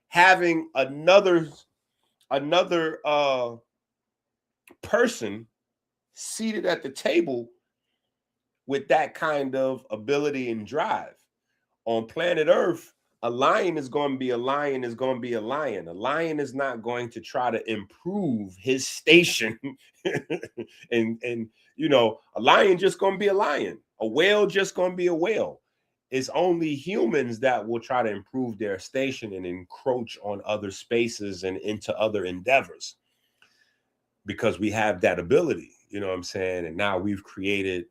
having another person seated at the table with that kind of ability and drive. On planet Earth, a lion is going to be a lion is going to be a lion. A lion is not going to try to improve his station. and you know, a lion just going to be a lion. A whale just going to be a whale. It's only humans that will try to improve their station and encroach on other spaces and into other endeavors, because we have that ability, you know what I'm saying? And now we've created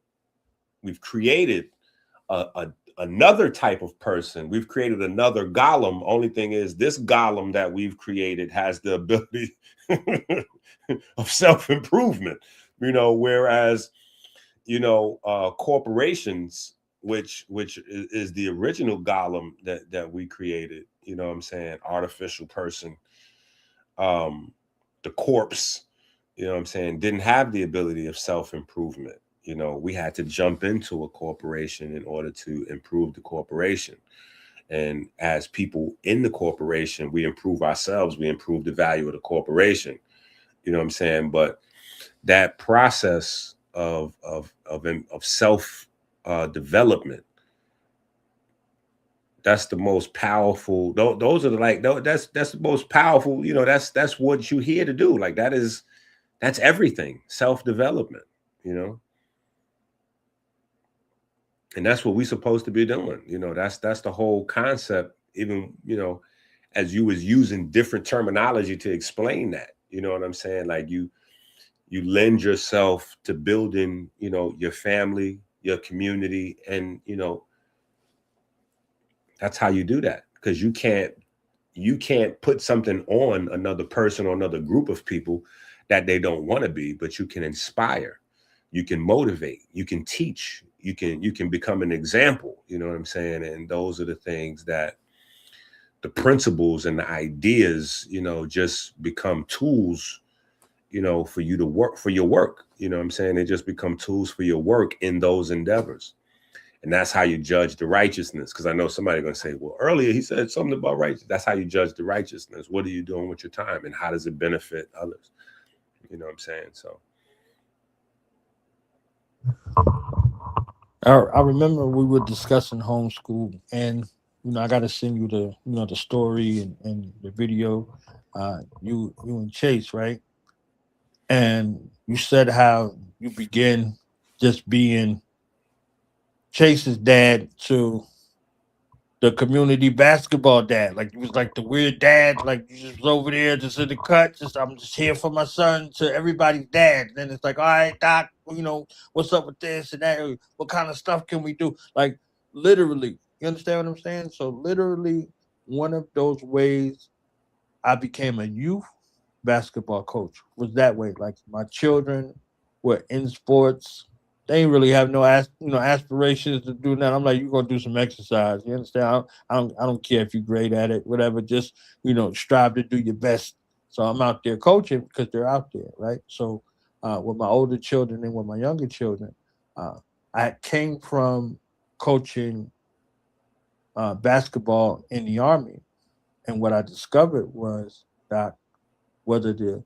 another type of person. We've created another golem. Only thing is, this golem that we've created has the ability of self-improvement, you know, whereas, you know, corporations, which is the original golem that we created, you know what I'm saying, artificial person, the corpse, you know what I'm saying, didn't have the ability of self-improvement. You know, we had to jump into a corporation in order to improve the corporation. And as people in the corporation, we improve ourselves, we improve the value of the corporation. You know what I'm saying? But that process of self development, that's the most powerful. Those are that's the most powerful. You know, that's what you're here to do. Like that's everything. Self development. You know. And that's what we're supposed to be doing. You know, that's the whole concept. Even, you know, as you was using different terminology to explain that, you know what I'm saying? Like you lend yourself to building, you know, your family, your community, and, you know, that's how you do that. Because you can't put something on another person or another group of people that they don't want to be, but you can inspire, you can motivate, you can teach, you can become an example, you know what I'm saying? And those are the things that the principles and the ideas, you know, just become tools, you know, for you to work for your work. You know what I'm saying? They just become tools for your work in those endeavors. And that's how you judge the righteousness. Because I know somebody's going to say, well, earlier he said something about righteousness. That's how you judge the righteousness. What are you doing with your time and how does it benefit others? You know what I'm saying? So I remember we were discussing homeschool, and you know I got to send you the story and the video. You and Chase, right? And you said how you begin just being Chase's dad to the community basketball dad. Like you was like the weird dad, like you just was over there just in the cut, just I'm just here for my son to everybody's dad. Then it's like, all right, Doc, you know, what's up with this and that? What kind of stuff can we do? Like literally, you understand what I'm saying? So literally one of those ways I became a youth basketball coach was that way. Like my children were in sports. They ain't really have no aspirations to do that. I'm like, you're gonna do some exercise. You understand? I don't care if you're great at it, whatever. Just strive to do your best. So I'm out there coaching because they're out there, right? So with my older children and with my younger children, uh, I came from coaching basketball in the army, and what I discovered was that whether the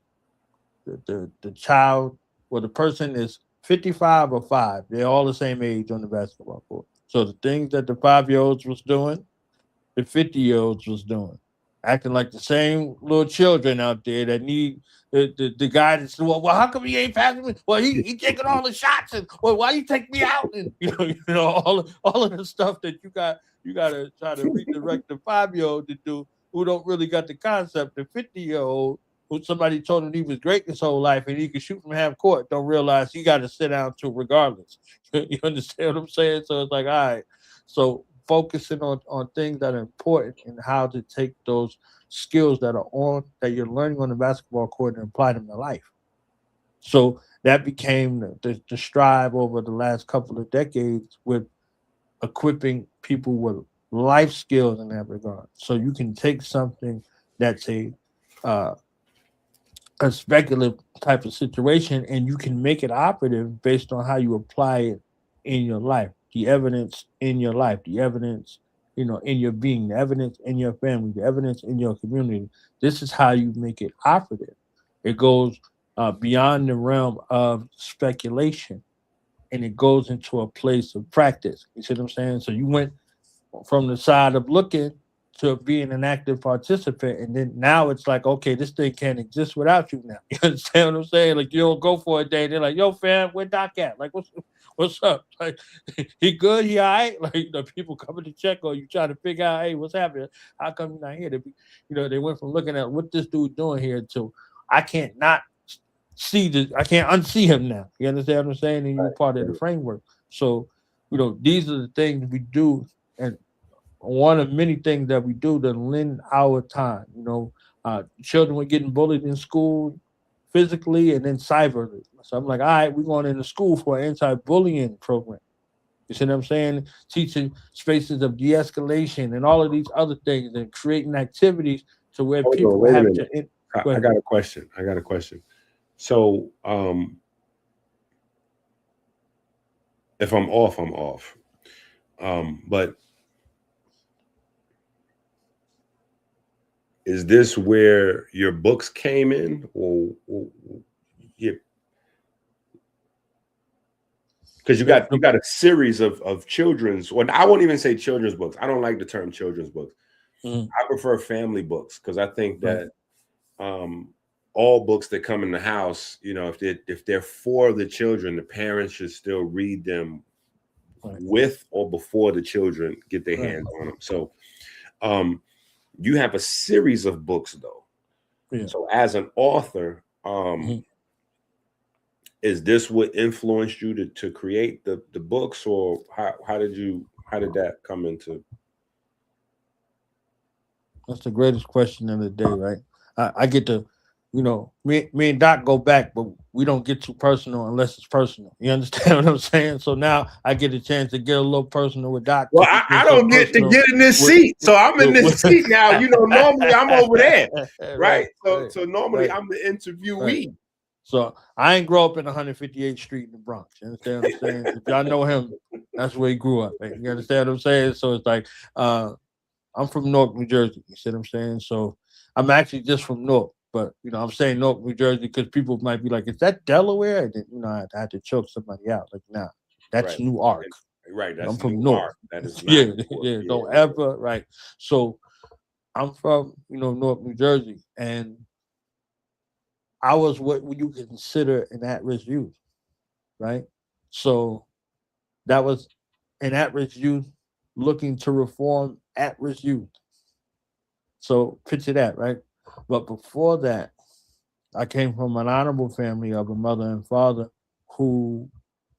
child or the person is 55 or 5, they're all the same age on the basketball court. So the things that the 5-year olds was doing, the 50-year olds was doing, acting like the same little children out there that need the guy that's, well, how come he ain't passing me? Well, he taking all the shots, and well, why you take me out? And all of the stuff that you got to try to redirect the 5-year old to do, who don't really got the concept. The 50-year old who somebody told him he was great his whole life and he could shoot from half court, don't realize he got to sit down too regardless. You understand what I'm saying? So it's like, all right. So focusing on things that are important and how to take those skills that you're learning on the basketball court and apply them to life. So that became the strive over the last couple of decades with equipping people with life skills in that regard. So you can take something that's uh, a speculative type of situation and you can make it operative based on how you apply it in your life, the evidence in your life, the evidence in your being, the evidence in your family, the evidence in your community. This is how you make it operative. It goes beyond the realm of speculation and it goes into a place of practice. You see what I'm saying? So you went from the side of looking to being an active participant, and then now it's like, okay, this thing can't exist without you now. You understand what I'm saying? Like, you don't go for a day, they're like, yo, fam, where Doc at? Like, what's up? Like, he good? He all right? Like, the people coming to check on you, trying to figure out, hey, what's happening? How come you're not here? They went from looking at what this dude doing here to I can't not see this, I can't unsee him now. You understand what I'm saying? And you're part of the framework. So, these are the things we do, and one of many things that we do to lend our time. Children were getting bullied in school, physically and then cyberly. So I'm like, all right, we're going into school for an anti-bullying program. You see what I'm saying? Teaching spaces of de-escalation and all of these other things, and creating activities to where Hold people on, wait a have minute. to. I got a question. So, if I'm off, I'm off. But is this where your books came in, or yeah? Because you got a series of children's, or I won't even say children's books. I don't like the term children's books. I prefer family books, because I think that all books that come in the house, if they're for the children, the parents should still read them with or before the children get their hands on them. So you have a series of books, though. Yeah. So as an author, is this what influenced you to create the books, or how did that come into? That's the greatest question of the day, right? I get to, me and Doc go back, but we don't get too personal unless it's personal. You understand what I'm saying? So now I get a chance to get a little personal with Doc. Well, I don't get to get in this seat, so I'm in this seat now. Normally I'm over there, right? So normally I'm the interviewee. Right. So I ain't grow up in 158th Street in the Bronx. You understand what I'm saying? If y'all know him, that's where he grew up. Right? You understand what I'm saying? So it's like, I'm from Newark, New Jersey. You see what I'm saying? So I'm actually just from Newark, but I'm saying Newark, New Jersey, because people might be like, "Is that Delaware?" And then I had to choke somebody out. Like, nah, that's Newark. Right. That's I'm from Newark. That is not yeah. Don't ever right. So I'm from Newark, New Jersey, and I was what you consider an at-risk youth, right? So that was an at-risk youth looking to reform at-risk youth. So picture that, right? But before that, I came from an honorable family of a mother and father who,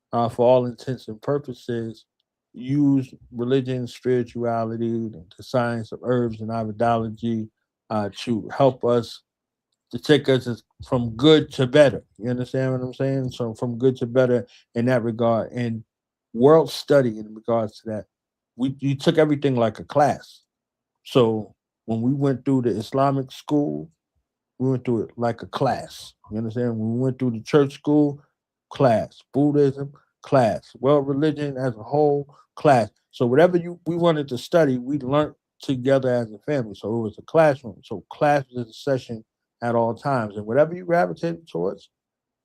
for all intents and purposes, used religion, spirituality, the science of herbs and iridology to help us, to take us from good to better. You understand what I'm saying? So from good to better in that regard. And world study in regards to that, you took everything like a class. So when we went through the Islamic school, we went through it like a class. You understand? When we went through the church school, class. Buddhism, class. World religion as a whole, class. So whatever we wanted to study, we learned together as a family. So it was a classroom. So class was a session at all times. And whatever you gravitated towards,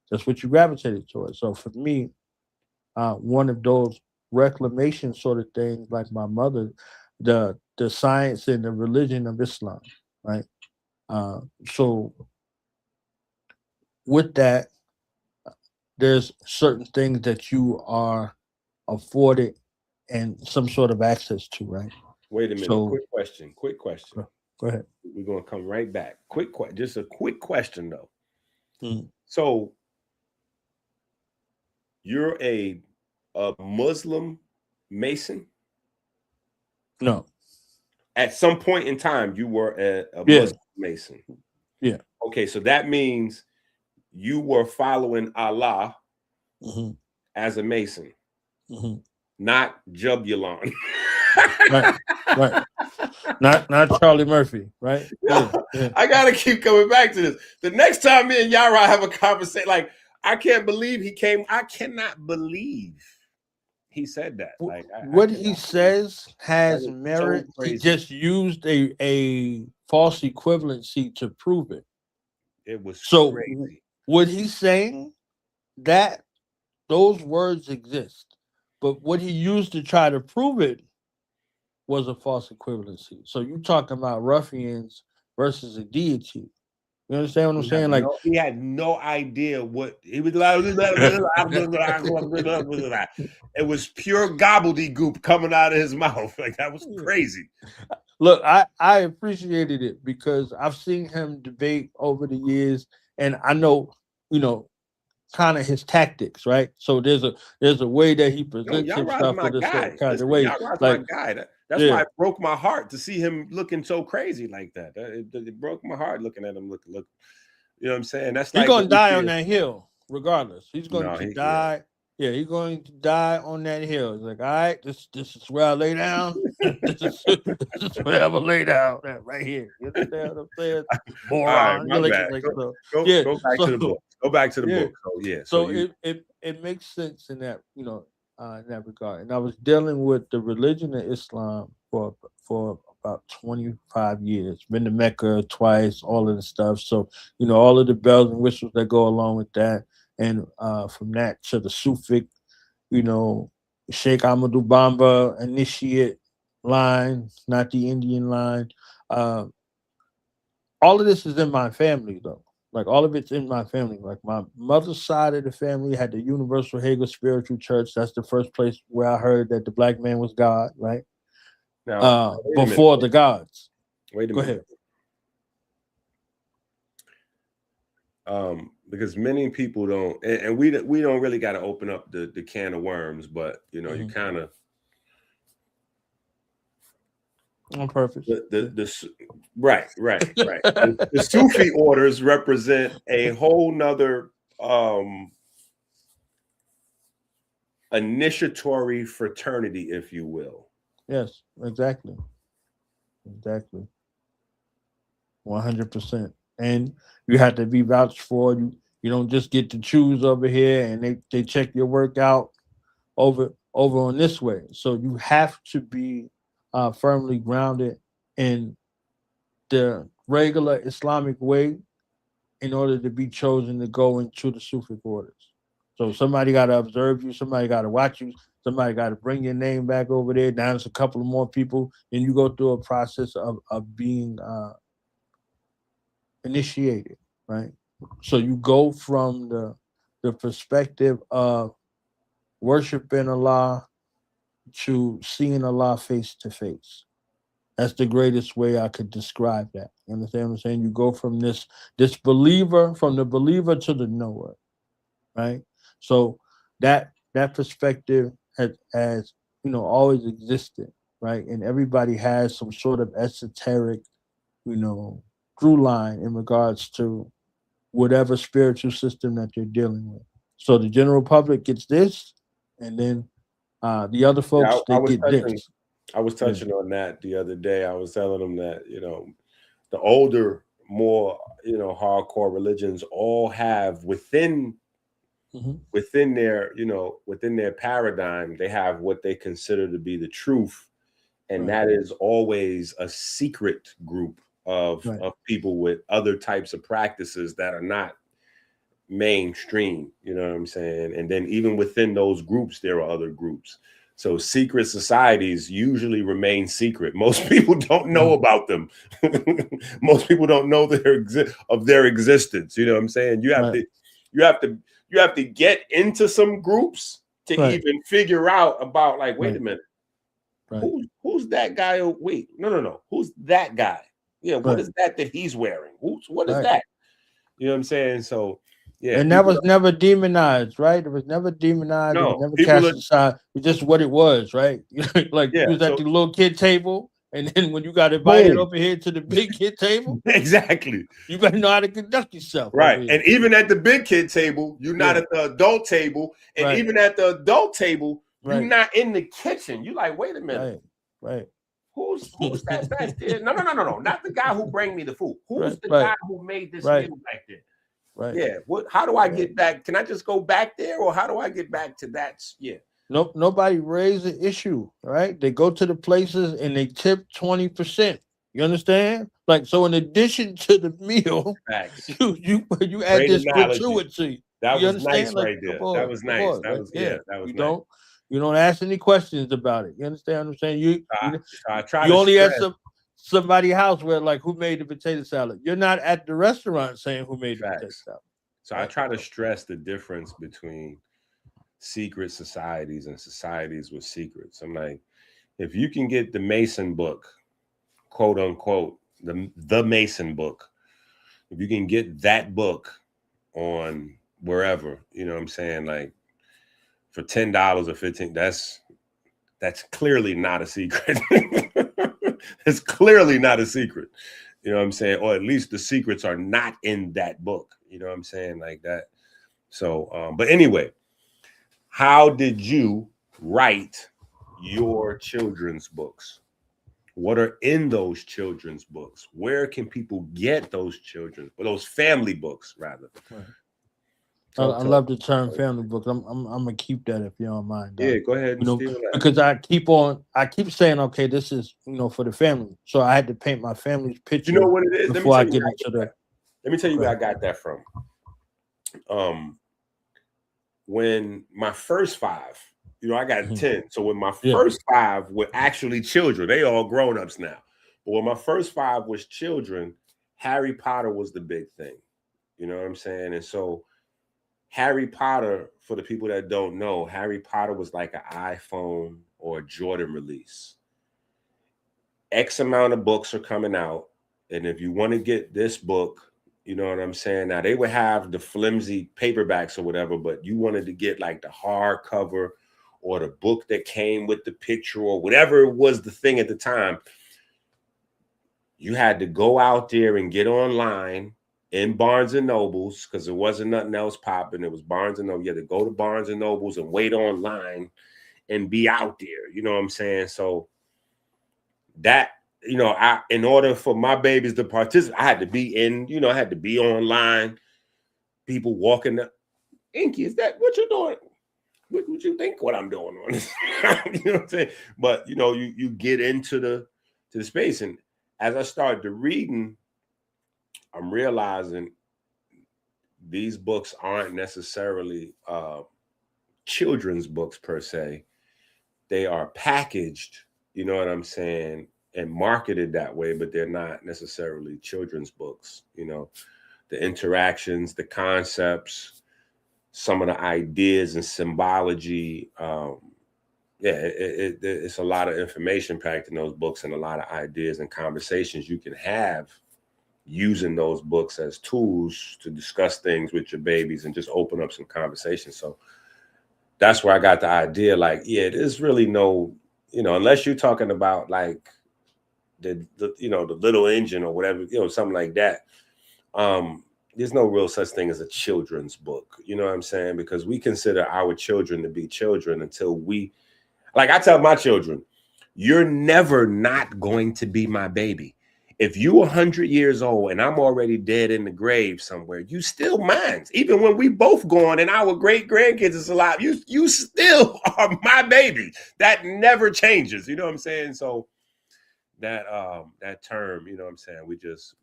that's what you gravitated towards. So for me, one of those reclamation sort of things, like my mother, the science and the religion of Islam, right? So with that, there's certain things that you are afforded and some sort of access to, right? Wait a minute. So, Quick question. Go ahead. We're gonna come right back. Just a quick question though. Mm. So you're a Muslim Mason? No. At some point in time, you were a Muslim Mason. Yeah. Okay, so that means you were following Allah as a Mason, not Jubulon. right. Not Charlie Murphy, right? Yeah. I gotta keep coming back to this. The next time me and Yara have a conversation, like, I can't believe he came. I cannot believe he said that. Like, what he says has merit. So he just used a false equivalency to prove it. It was so crazy. What he's saying, that those words exist, but what he used to try to prove it was a false equivalency. So you talking about ruffians versus a deity. You understand what I'm saying? Like he had no idea what he was. It was pure gobbledygook coming out of his mouth. Like that was crazy. Look, I appreciated it because I've seen him debate over the years, and I know, kind of his tactics, right? So there's a way that he presents himself my in a certain guy. kind of way. Yarad's Like, my guy. That's why it broke my heart to see him looking so crazy like that. It broke my heart looking at him. Look. You know what I'm saying? That's he's like gonna die on that hill, regardless. He's going to die. Yeah. Yeah, he's going to die on that hill. It's like, all right, this is where I lay down. this is where I will lay down. Right here. You understand what I'm saying? Moron. All right, go back to the book. Go back to the book. So yeah. So it makes sense in that, in that regard. And I was dealing with the religion of Islam for about 25 years. Been to Mecca twice, all of the stuff. So, all of the bells and whistles that go along with that. And from that to the Sufic, Sheikh Ahmadu Bamba initiate line, not the Indian line. All of this is in my family, though. Like, all of it's in my family. Like, my mother's side of the family had the Universal Hegel Spiritual Church. That's the first place where I heard that the black man was God, right? Now, before the gods. Wait a minute. Go ahead. Because many people don't, and we don't really got to open up the can of worms, but you kind of on purpose. Right. The Sufi orders represent a whole nother initiatory fraternity, if you will. Yes, exactly. 100%. And you have to be vouched for. You don't just get to choose over here, and they check your work out over on this way. So you have to be firmly grounded in the regular Islamic way in order to be chosen to go into the Sufi orders. So somebody got to observe you, somebody got to watch you, somebody got to bring your name back over there. Now there's a couple of more people, and you go through a process of being initiated, right? So you go from the perspective of worshiping Allah to seeing Allah face to face. That's the greatest way I could describe that. You understand what I'm saying? You go from this believer, from the believer to the knower, right? So that perspective has always existed, right? And everybody has some sort of esoteric, through line in regards to whatever spiritual system that you're dealing with. So the general public gets this, and then the other folks get this. I was touching on that the other day. I was telling them that the older, more hardcore religions all have within their paradigm, they have what they consider to be the truth, and that is always a secret group of people with other types of practices that are not mainstream. You know what I'm saying? And then even within those groups, there are other groups. So secret societies usually remain secret. Most people don't know about them. Most people don't know of their existence. You know what I'm saying? You have to get into some groups to even figure out about, like, wait a minute, who's that guy? Wait, no. Who's that guy? Yeah, what is that he's wearing? What is that? You know what I'm saying? So yeah, and that was never demonized, right? It was never demonized. No, it was never cast aside. It's just what it was, right? Like, you was at the little kid table, and then when you got invited over here to the big kid table, exactly, you better know how to conduct yourself, right? And even at the big kid table, you're not at the adult table, and even at the adult table, you're not in the kitchen. You're like, wait a minute, right? Who's that back there? No, not the guy who bring me the food. Who's the guy who made this meal back there? Right. Yeah. How do I get back? Can I just go back there, or how do I get back to that? Yeah. Nope. Nobody raised the issue, right? They go to the places and they tip 20%. You understand? Like, so in addition to the meal, you add this gratuity. That was nice right there. That was nice. That was. You don't ask any questions about it. You understand what I'm saying? I try You to only ask stress somebody's house where like who made the potato salad. You're not at the restaurant saying who made the potato facts. salad. So I try to stress the difference between secret societies and societies with secrets. I'm like, if you can get the Mason book, quote unquote, the Mason book, if you can get that book on wherever, you know what I'm saying, like for $10 or 15, that's clearly not a secret. It's clearly not a secret. You know what I'm saying? Or at least the secrets are not in that book. You know what I'm saying? Like that. So, but anyway, how did you write your children's books? What are in those children's books? Where can people get those those family books rather? Right. I Talk to love the term family book. I'm gonna keep that if you don't mind. Yeah, go ahead and steal that. Because I keep saying, okay, this is for the family. So I had to paint my family's picture. You know what it is? Before I get into the. Let me tell you where I got that from. When my first 5, I got 10. So when my first 5 were actually children, they all grown-ups now. But when my first 5 was children, Harry Potter was the big thing. You know what I'm saying? And so Harry Potter, for the people that don't know, Harry Potter was like an iPhone or a Jordan release. X amount of books are coming out. And if you want to get this book, you know what I'm saying? Now, they would have the flimsy paperbacks or whatever, but you wanted to get like the hardcover or the book that came with the picture or whatever was the thing at the time. You had to go out there and get online in Barnes and Nobles because there wasn't nothing else popping. It was Barnes and Noble. You had to go to Barnes and Nobles and wait online and be out there. You know what I'm saying? So that, in order for my babies to participate, I had to be I had to be online. People walking up. Inky, is that what you're doing? What would you think what I'm doing on this? You know what I'm saying? But you get into the space. And as I started to reading, I'm realizing these books aren't necessarily children's books per se. They are packaged, you know what I'm saying, and marketed that way, but they're not necessarily children's books. The interactions, the concepts, some of the ideas and symbology. It's a lot of information packed in those books and a lot of ideas and conversations you can have using those books as tools to discuss things with your babies and just open up some conversations. So that's where I got the idea. Like, there's really no, unless you're talking about like the little engine or whatever, something like that. There's no real such thing as a children's book. You know what I'm saying? Because we consider our children to be children until like I tell my children, you're never not going to be my baby. If you're 100 years old and I'm already dead in the grave somewhere, you still mine. Even when we both gone and our great grandkids is alive, you still are my baby. That never changes. You know what I'm saying? So that term, you know what I'm saying? We just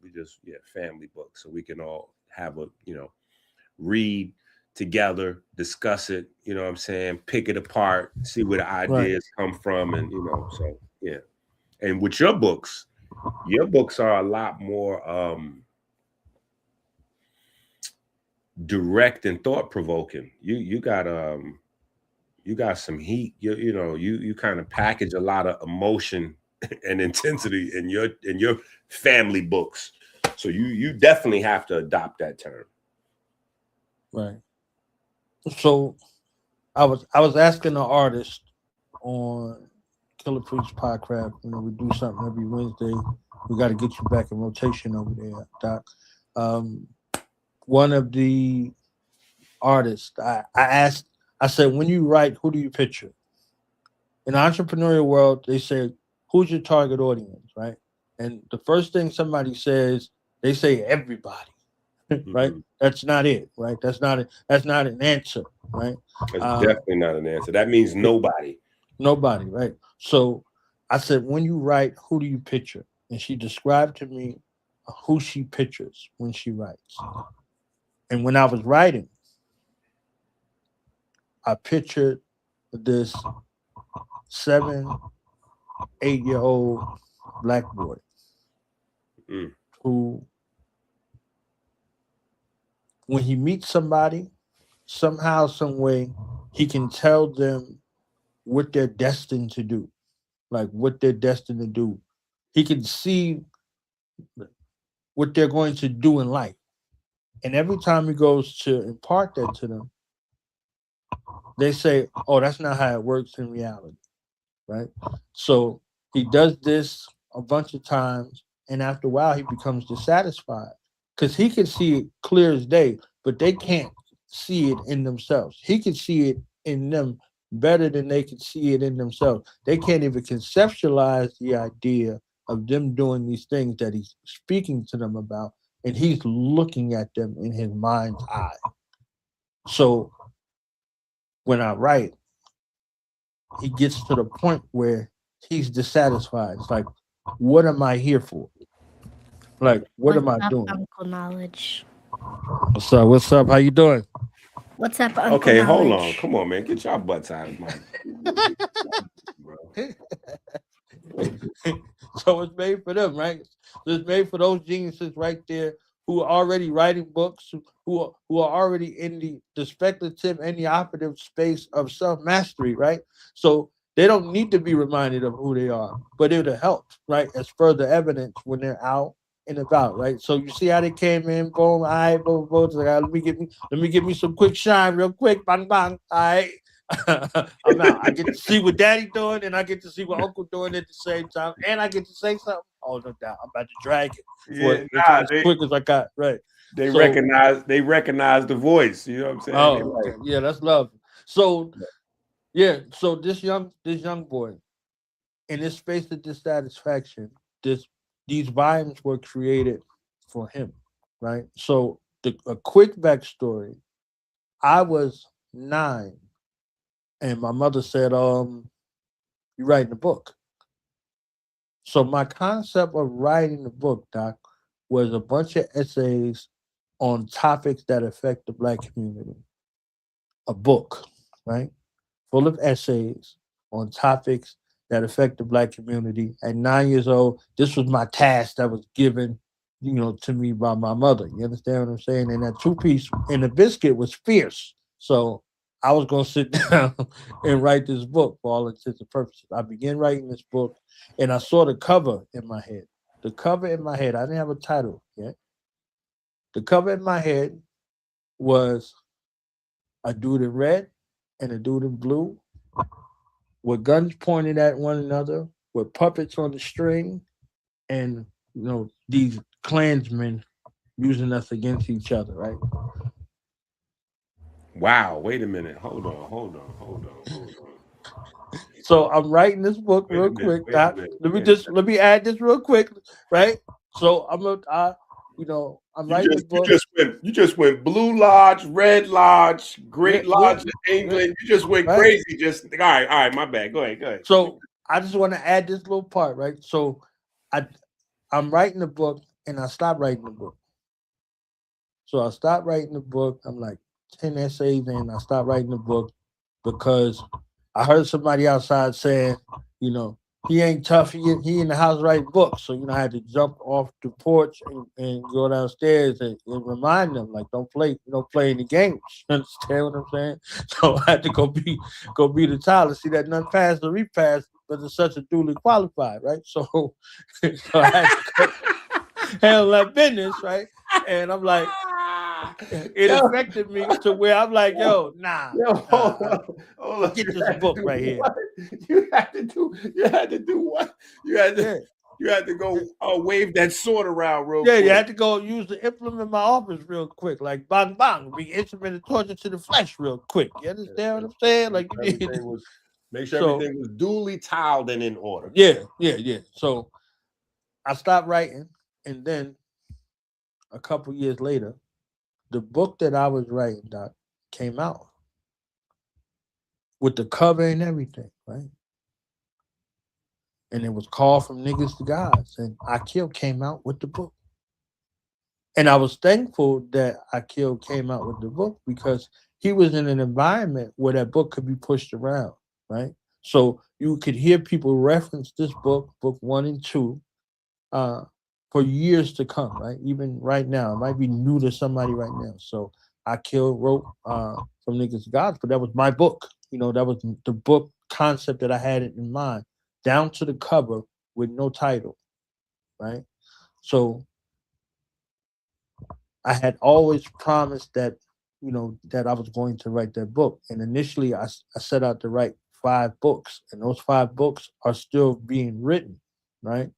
family book, so we can all have a read together, discuss it. You know what I'm saying? Pick it apart, see where the ideas come from, and so yeah. And with your books are a lot more direct and thought provoking. You got some heat. You kind of package a lot of emotion and intensity in your family books. So you definitely have to adopt that term. Right. So I was asking the artist on Killer Preach Podcast. We do something every Wednesday. We got to get you back in rotation over there, Doc. One of the artists, I asked, I said, when you write, who do you picture? In the entrepreneurial world, they say, who's your target audience, right? And the first thing somebody says, they say everybody, right? Mm-hmm. That's not it, right? That's not an answer, right? That's definitely not an answer. That means nobody. Nobody, right? So I said, when you write, who do you picture? And she described to me who she pictures when she writes. And when I was writing, I pictured this 7, 8-year-old black boy who, when he meets somebody, somehow, some way, he can tell them what they're destined to do, like what they're destined to do. He can see what they're going to do in life. And every time he goes to impart that to them, they say, "Oh, that's not how it works in reality." Right? So he does this a bunch of times, and after a while, he becomes dissatisfied because he can see it clear as day, but they can't see it in themselves. He can see it in them better than they can see it in themselves. They can't even conceptualize the idea of them doing these things that he's speaking to them about, and he's looking at them in his mind's eye. So when I write, he gets to the point where he's dissatisfied. It's like, what am I here for? Like, what What's am I up, doing? Uncle Knowledge? What's up? What's up? How you doing? What's up, Uncle Okay, hold on. Knowledge? Come on, man. Get your butts out of my bro. So it's made for them, right? It's made for those geniuses right there who are already writing books, who are already in the speculative and the operative space of self mastery, right? So they don't need to be reminded of who they are, but it'll help, right? As further evidence when they're out and about, right? So you see how they came in, boom, all right, boom, boom. Like, let me get me some quick shine, real quick, bang, bang, all right. I'm out. I get to see what Daddy doing, and I get to see what Uncle doing at the same time, and I get to say something. Oh no doubt, I'm about to drag it for Yeah, as quick as I got. Right. they So, recognize the voice. You know what I'm saying? They oh like, okay. Yeah, that's love. So yeah, so this young boy in this space of dissatisfaction, this these volumes were created for him, right? So a quick backstory: I was 9, and my mother said, "You writing a book." So my concept of writing the book, Doc, was a bunch of essays on topics that affect the black community. A book, right? Full of essays on topics that affect the black community. At 9 years old, this was my task that was given, to me by my mother. You understand what I'm saying? And that 2 piece and the biscuit was fierce. So I was gonna sit down and write this book for all intents and purposes. I began writing this book and I saw the cover in my head. The cover in my head, I didn't have a title yet. The cover in my head was a dude in red and a dude in blue with guns pointed at one another, with puppets on the string, and these Klansmen using us against each other, right? wow, wait a minute. Hold on. So I'm writing this book real quick, Doc. Let me add this real quick, right? So I'm You writing the just you book. just went you just went Blue Lodge, Red Lodge, Great Lodge in England. You just went right. crazy. Just all right, my bad. Go ahead. So I just want to add this little part, right? So I I'm writing the book and I stopped writing the book. So I stopped writing the book. I'm like 10 essays in. I stopped writing the book because I heard somebody outside saying, you know, he ain't tough. He in the house writing books. So, I had to jump off the porch and go downstairs and remind them, like, don't play any games. You understand what I'm saying? So I had to go be the child and see that none passed or repassed, but it's such a duly qualified, right? So, so I had to go handle that business, right? And I'm like, it Yo, affected me to where I'm like, yo, hold on. get this book right here. What? You had to do what? You had to Yeah. you had to go wave that sword around real Yeah, quick. you had to go use the implement in my office real quick, like bang bang, be instrumented torture to the flesh real quick. You understand what I'm saying? Like you need. Make sure So everything was duly tiled and in order. yeah. So I stopped writing, and then a couple years later, the book that I was writing, Doc, came out with the cover and everything, right? And it was called From Niggas to Gods, and Akil came out with the book. And I was thankful that Akil came out with the book because he was in an environment where that book could be pushed around. right? So you could hear people reference this book, book 1 and 2, for years to come, right? Even right now, it might be new to somebody right now. So I wrote From Niggas to Gods, but that was my book. That was the book concept that I had in mind, down to the cover with no title, right? So I had always promised that, that I was going to write that book. And initially I set out to write 5 books, and those 5 books are still being written, right?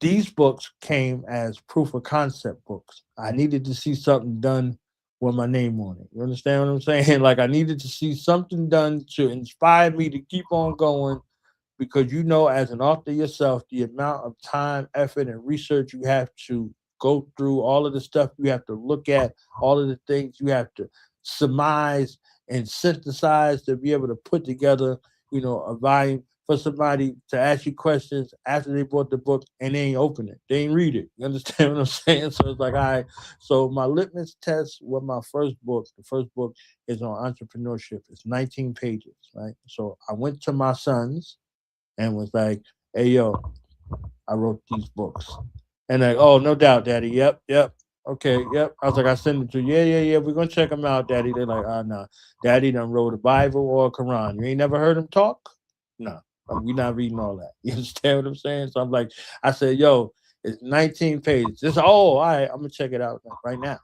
These books came as proof of concept books. I needed to see something done with my name on it. You understand what I'm saying? Like, I needed to see something done to inspire me to keep on going, because as an author yourself, the amount of time, effort, and research you have to go through, all of the stuff you have to look at, all of the things you have to surmise and synthesize to be able to put together, a volume for somebody to ask you questions after they bought the book and they ain't open it. They ain't read it. You understand what I'm saying? So it's like, all right. So my litmus test with my first book, the first book is on entrepreneurship. It's 19 pages, right? So I went to my sons and was like, hey, yo, I wrote these books. And like, oh, no doubt, Daddy. Yep. Okay, yep. I was like, I sent it to you. Yeah. We're going to check them out, Daddy. They're like, nah. Daddy done wrote a Bible or a Quran. You ain't never heard him talk? No. We're not reading all that. You understand what I'm saying? So I'm like, I said, yo, it's 19 pages. It's all right. I'm going to check it out right now.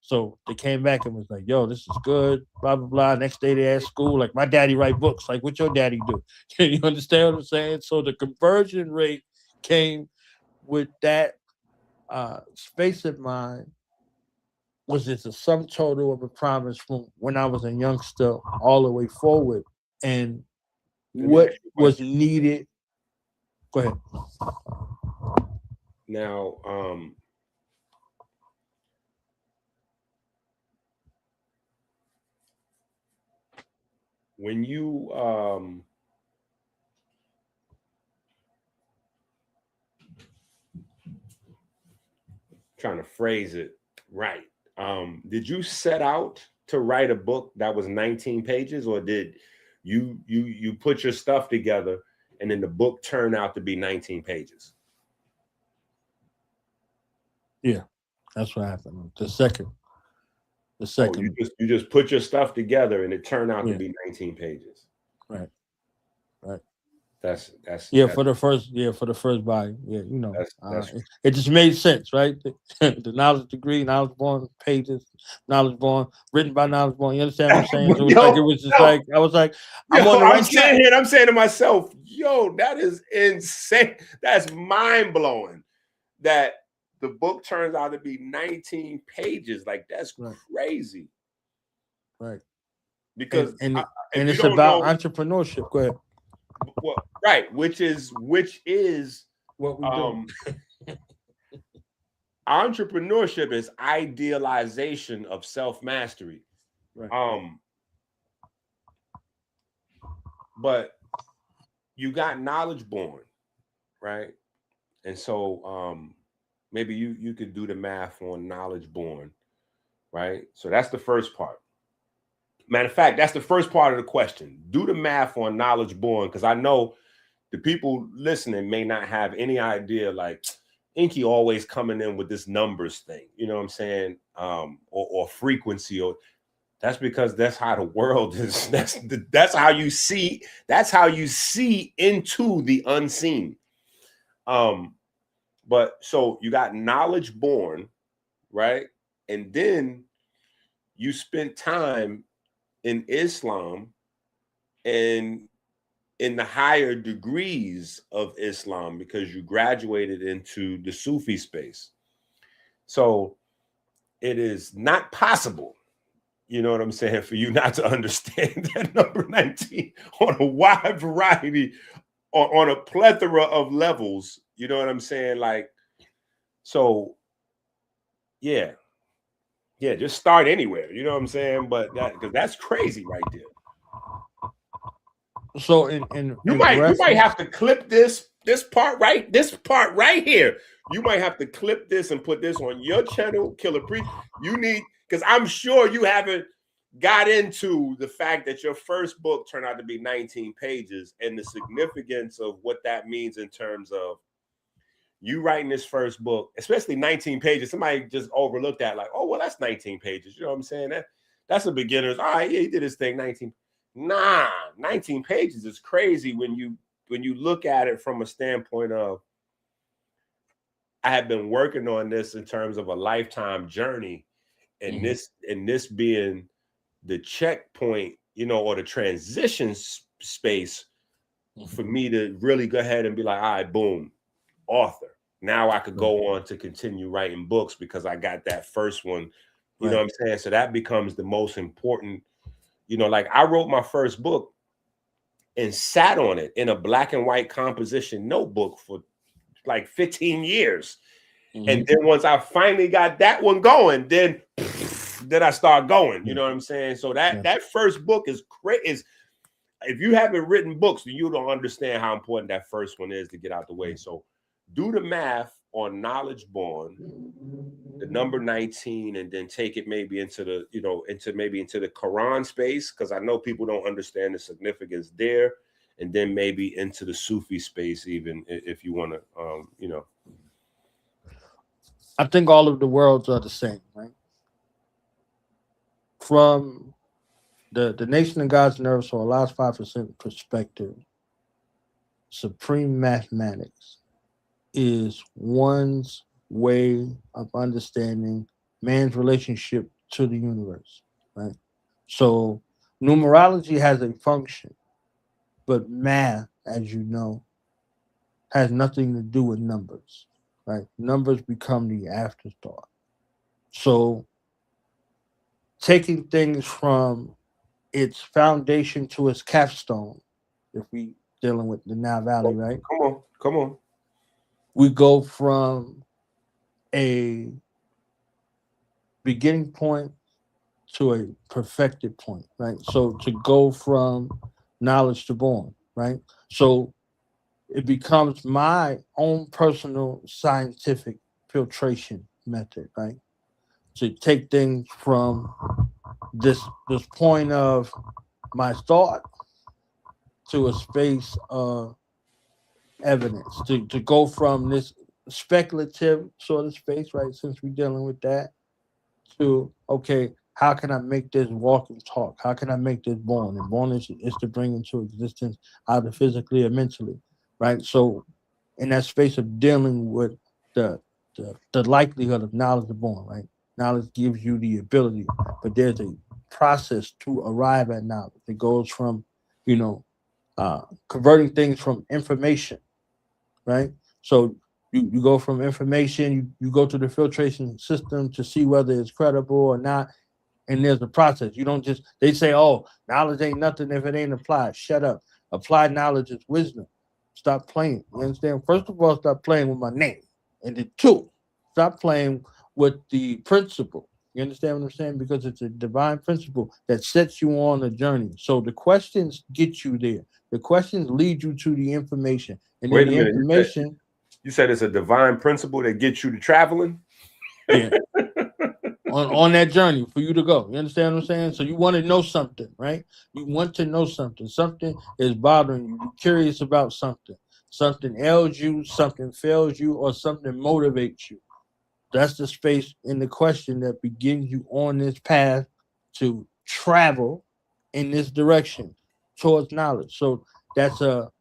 So they came back and was like, yo, this is good, blah, blah, blah. Next day they at school, like, my daddy write books. Like, what your daddy do? You understand what I'm saying? So the conversion rate came with that space in mind. Was just a sum total of a promise from when I was a youngster all the way forward. And what was needed. Go ahead. Now, when you trying to phrase it right, did you set out to write a book that was 19 pages, or did you put your stuff together and then the book turned out to be 19 pages? Yeah, that's what happened. The second. Oh, you just put your stuff together and it turned out to be 19 pages. Right. That's for the first volume. Yeah, it just made sense, right? The knowledge degree, knowledge born pages, knowledge born, written by knowledge born. You understand what I'm saying? So it was just like I was like, I'm on the right track. Here and I'm saying to myself, yo, that is insane. That's mind blowing. That the book turns out to be 19 pages. Like, that's crazy. Right. Because and it's about entrepreneurship. Go ahead. Well, right, which is what we do. Entrepreneurship is idealization of self-mastery. Right. But you got knowledge born, right? And so maybe you could do the math on knowledge born, right? So that's the first part. Matter of fact, that's the first part of the question. Do the math on knowledge born, because I know the people listening may not have any idea. Like, Inky always coming in with this numbers thing, you know what I'm saying? Or frequency, or that's because that's how the world is. That's how you see. That's how you see into the unseen. But so you got knowledge born, right? And then you spent time in Islam and in the higher degrees of Islam because you graduated into the Sufi space. So it is not possible, you know what I'm saying, for you not to understand that number 19 on a wide variety, on a plethora of levels, you know what I'm saying? Like, so yeah, just start anywhere, you know what I'm saying? But because that's crazy right there. So you might have to clip this part right here. You might have to clip this and put this on your channel, Killer Priest. You need, because I'm sure you haven't got into the fact that your first book turned out to be 19 pages and the significance of what that means in terms of you writing this first book, especially 19 pages. Somebody just overlooked that, like, oh, well, that's 19 pages. You know what I'm saying? That's a beginner's. All right, yeah, he did his thing. 19. Nah, 19 pages is crazy when you look at it from a standpoint of I have been working on this in terms of a lifetime journey, and this being the checkpoint, or the transition space for me to really go ahead and be like, all right, boom, author. Now I could go on to continue writing books because I got that first one. You know what I'm saying? So that becomes the most important. Like I wrote my first book and sat on it in a black and white composition notebook for like 15 years. And then once I finally got that one going, then I start going. You know what I'm saying? So that first book is great. If you haven't written books, then you don't understand how important that first one is to get out the way. So do the math on Knowledge Born, the number 19, and then take it maybe into the, into the Quran space, because I know people don't understand the significance there, and then maybe into the Sufi space, even if you want to, I think all of the worlds are the same, right? From the Nation of God's Nerves, so Allah's 5% perspective, supreme mathematics is one's way of understanding man's relationship to the universe, right? So numerology has a function, but math, as you know, has nothing to do with numbers, right? Numbers become the afterthought. So taking things from its foundation to its capstone, if we dealing with the Nile Valley, right? Come on. We go from a beginning point to a perfected point, right? So to go from knowledge to born, right? So it becomes my own personal scientific filtration method, right? To take things from this point of my thought to a space of evidence, to go from this speculative sort of space, right? Since we're dealing with that, to okay, how can I make this walk and talk? How can I make this born? And born is to bring into existence either physically or mentally, right? So in that space of dealing with the the likelihood of knowledge of born, right? Knowledge gives you the ability, but there's a process to arrive at knowledge. It goes from, you know, converting things from information, right? So you go from information, you go to the filtration system to see whether it's credible or not. And there's a process. You don't just, they say, oh, knowledge ain't nothing if it ain't applied. Shut up. Applied knowledge is wisdom. Stop playing. You understand? First of all, stop playing with my name. And then two, stop playing with the principle. You understand what I'm saying? Because it's a divine principle that sets you on a journey. So the questions get you there. The questions lead you to the information. And then Wait a the minute. information. You said it's a divine principle that gets you to traveling? Yeah. on that journey for you to go. You understand what I'm saying? So you want to know something, right? You want to know something. Something is bothering you. You're curious about something. Something ails you, something fails you, or something motivates you. That's the space in the question that begins you on this path to travel in this direction towards knowledge. So that's a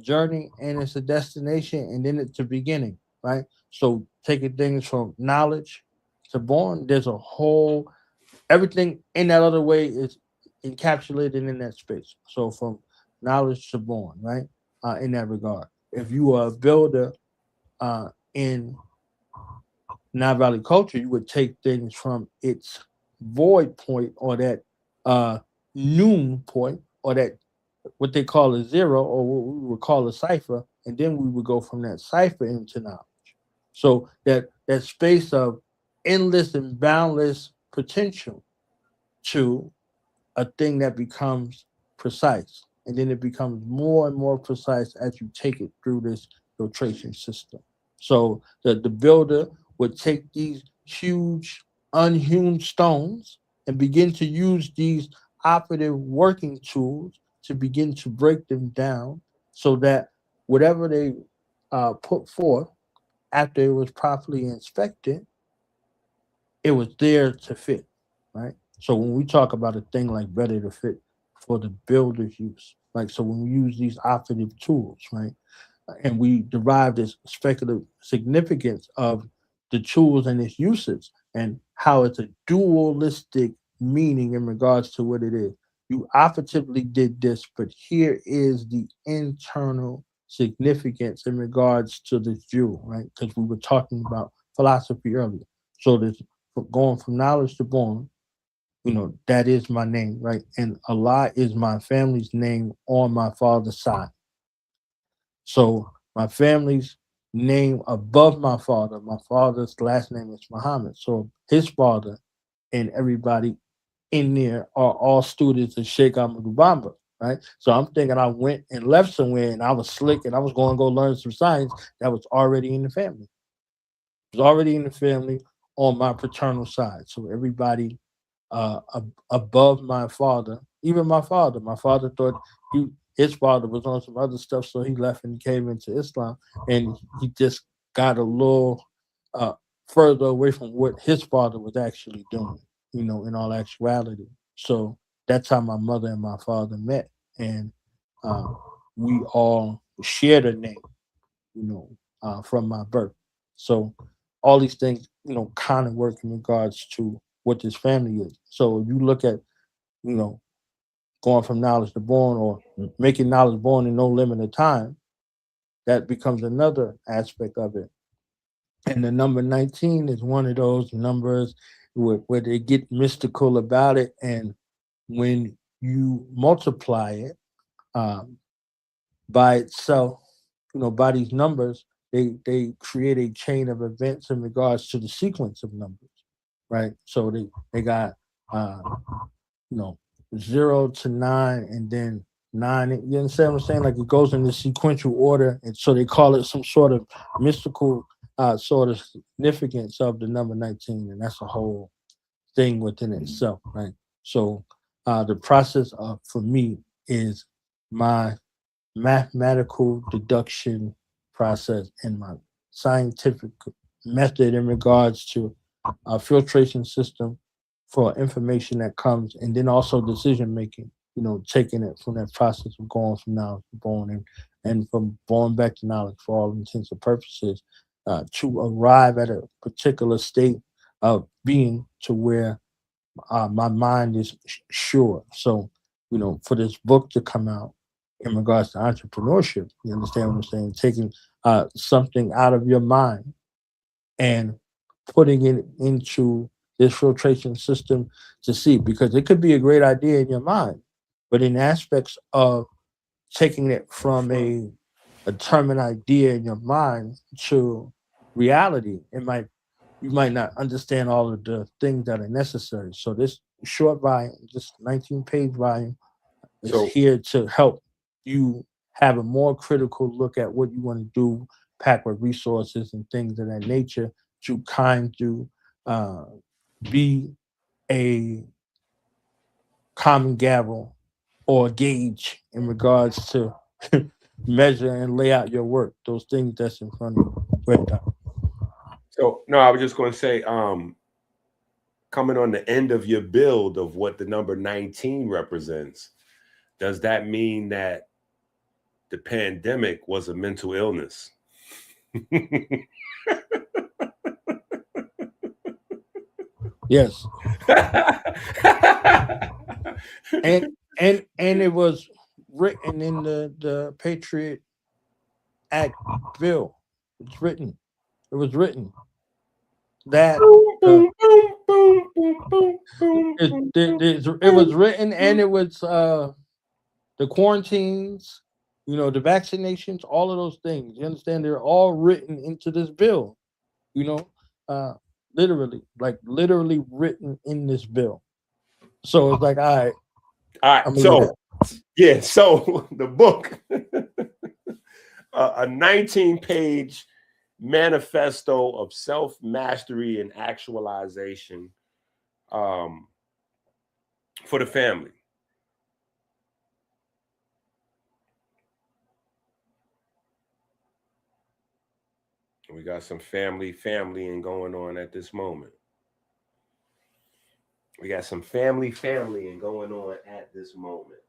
journey and it's a destination and then it's a beginning, right? So taking things from knowledge to born, there's a whole everything in that other way is encapsulated in that space. So from knowledge to born, right? In that regard, if you are a builder in Nile Valley culture, you would take things from its void point or that noon point or that what they call a zero or what we would call a cipher, and then we would go from that cipher into knowledge. So that space of endless and boundless potential to a thing that becomes precise. And then it becomes more and more precise as you take it through this filtration system. So the builder would take these huge unhewn stones and begin to use these operative working tools to begin to break them down so that whatever they put forth after it was properly inspected, it was there to fit, right? So when we talk about a thing like better to fit for the builder's use, like so when we use these operative tools, right, and we derive this speculative significance of the tools and its uses and how it's a dualistic meaning in regards to what it is. You operatively did this, but here is the internal significance in regards to this jewel, right? Because we were talking about philosophy earlier. So this going from knowledge to born, that is my name, right? And Allah is my family's name on my father's side. So my family's name above my father's last name is Muhammad. So his father and everybody in there are all students of Sheikh Ahmadu Bamba, right? So I'm thinking I went and left somewhere and I was slick and I was going to go learn some science that was already in the family. It was already in the family on my paternal side. So everybody above my father, even my father thought his father was on some other stuff, so he left and came into Islam, and he just got a little uh, further away from what his father was actually doing, in all actuality. So that's how my mother and my father met, and uh, we all shared a name, from my birth. So all these things, kind of work in regards to what this family is. So you look at, you know, going from knowledge to born or making knowledge born in no limited time, that becomes another aspect of it. And the number 19 is one of those numbers where they get mystical about it. And when you multiply it um, by itself, by these numbers, they create a chain of events in regards to the sequence of numbers, right? So they got uh, you know 0 to 9, and then 9. You understand what I'm saying? Like it goes in this sequential order, and so they call it some sort of mystical sort of significance of the number 19, and that's a whole thing within itself, right? So the process of for me is my mathematical deduction process and my scientific method in regards to a filtration system for information that comes, and then also decision making, taking it from that process of going from knowledge to born, and from born back to knowledge for all intents and purposes, to arrive at a particular state of being to where my mind is sure. So, for this book to come out in regards to entrepreneurship, you understand what I'm saying? Taking something out of your mind and putting it into this filtration system to see, because it could be a great idea in your mind, but in aspects of taking it from a determined idea in your mind to reality, you might not understand all of the things that are necessary. So this short volume, this 19-page volume, is So here to help you have a more critical look at what you want to do, pack with resources and things of that nature to kind to uh, be a common gavel or gauge in regards to measure and lay out your work, those things that's in front of you. Right, Doc? so no, I was just going to say, coming on the end of your build of what the number 19 represents, does that mean that the pandemic was a mental illness? Yes. And it was written in the Patriot Act bill. It's written. It was written that it was written, and it was the quarantines, the vaccinations, all of those things. You understand? They're all written into this bill. You know, uh, literally written in this bill. So it's like, all right, All I'm right. gonna leave that. So, yeah. So the book, a 19-page manifesto of self mastery and actualization. for the family. We got some familying going on at this moment. We got some familying going on at this moment.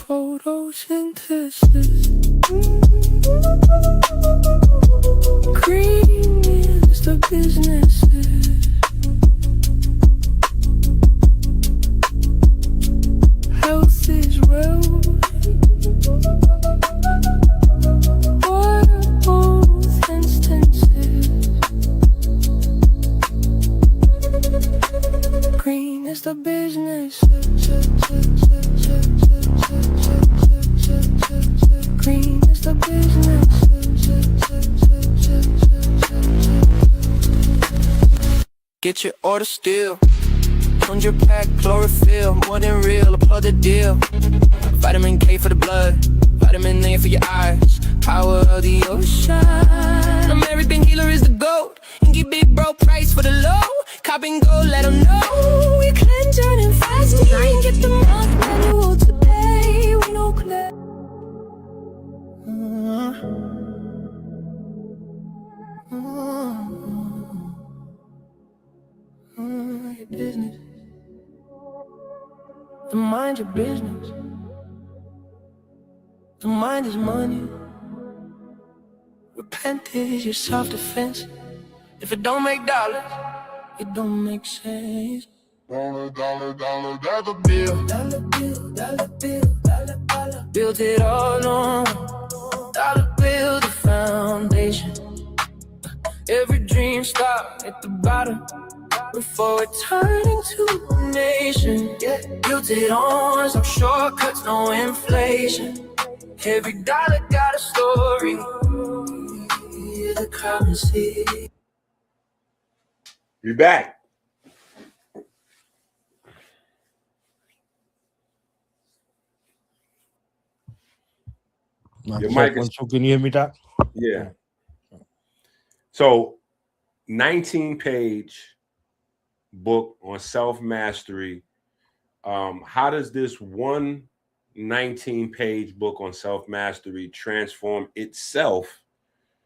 Photosynthesis. Green is the businesses. Health is wealth. What are both instances? Green is the business. Green is the business. Get your order still. 100-pack chlorophyll, more than real, applaud the deal. Vitamin K for the blood, vitamin A for your eyes. Power of the ocean. American healer is the goat. And give big bro price for the low. Cop and go, let them know. We cleanse and fasting. Get the month manual today. We know clear. Your business. The mind your business. The mind is money. Repent is your self-defense. If it don't make dollars, it don't make sense. Dollar, that's a bill. Dollar bill, dollar bill, dollar, dollar. Built it all on dollar bill, the foundation. Every dream starts at the bottom before it turning to a nation. Yeah, built it on some shortcuts, no inflation. Every dollar got a story. The currency. You back? Your mic is. So can you hear me, Doc? Yeah. So, 19-page book on self-mastery. How does this one 19-page book on self-mastery transform itself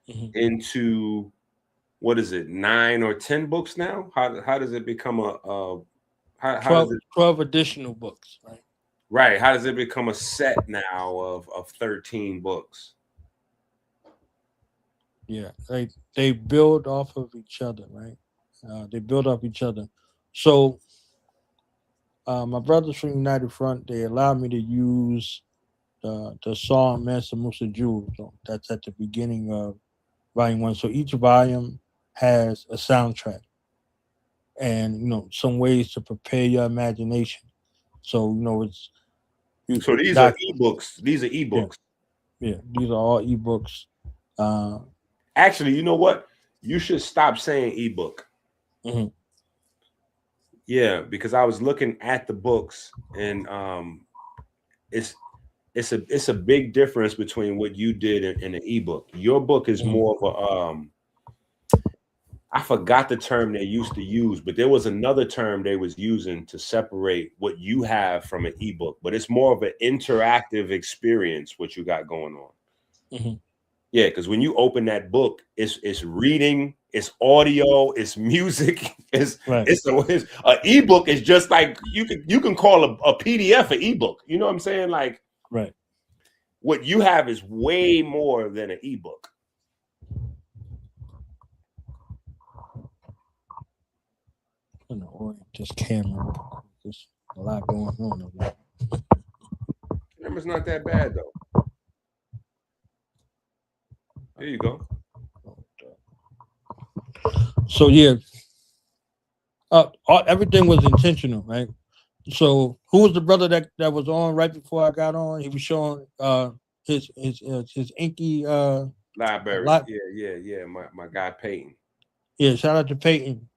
into, what is it, 9 or 10 books now? How does it become a 12 additional books, right? Right. How does it become a set now of 13 books? Yeah, they build off of each other, right? They build off each other. So my brothers from United Front, they allowed me to use the song Mansa Musa Jewels. So that's at the beginning of volume 1. So each volume has a soundtrack and, some ways to prepare your imagination. So, it's... So these are ebooks. These are ebooks. Yeah, these are all ebooks. Actually, you know what? You should stop saying ebook. Mm-hmm. Yeah, because I was looking at the books, and it's a big difference between what you did in an ebook. Your book is more of a I forgot the term they used to use, but there was another term they was using to separate what you have from an ebook. But it's more of an interactive experience what you got going on. Mm-hmm. Yeah, because when you open that book, it's reading, it's audio, it's music, it's an ebook is just like you can call a PDF an ebook. You know what I'm saying? Like, right. What you have is way more than an ebook. I'm gonna orient this camera. There's a lot going on over there. Camera's not that bad though. There you go. So yeah, everything was intentional, right? So who was the brother that was on right before I got on? He was showing his inky Library. lot. Yeah. My guy Peyton. Yeah, shout out to Peyton.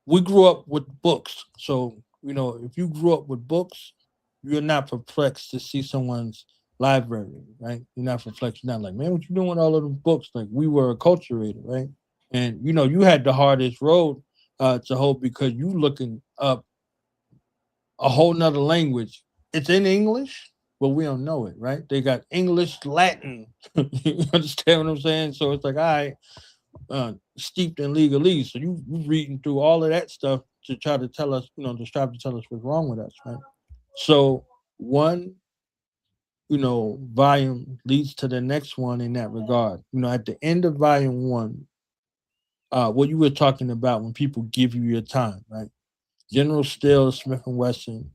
We grew up with books, so if you grew up with books, you're not perplexed to see someone's library, right? You're not perplexed. You're not like, man, what you doing with all of them books? Like we were acculturated, right? And you had the hardest road to hold because you looking up a whole nother language. It's in English, but we don't know it, right? They got English, Latin. You understand what I'm saying? So it's like, all right, steeped in legalese. So you reading through all of that stuff to try to tell us, to try to tell us what's wrong with us, right? So one, volume leads to the next one in that regard. At the end of volume one, what you were talking about when people give you your time, right? General Still, Smith and Wesson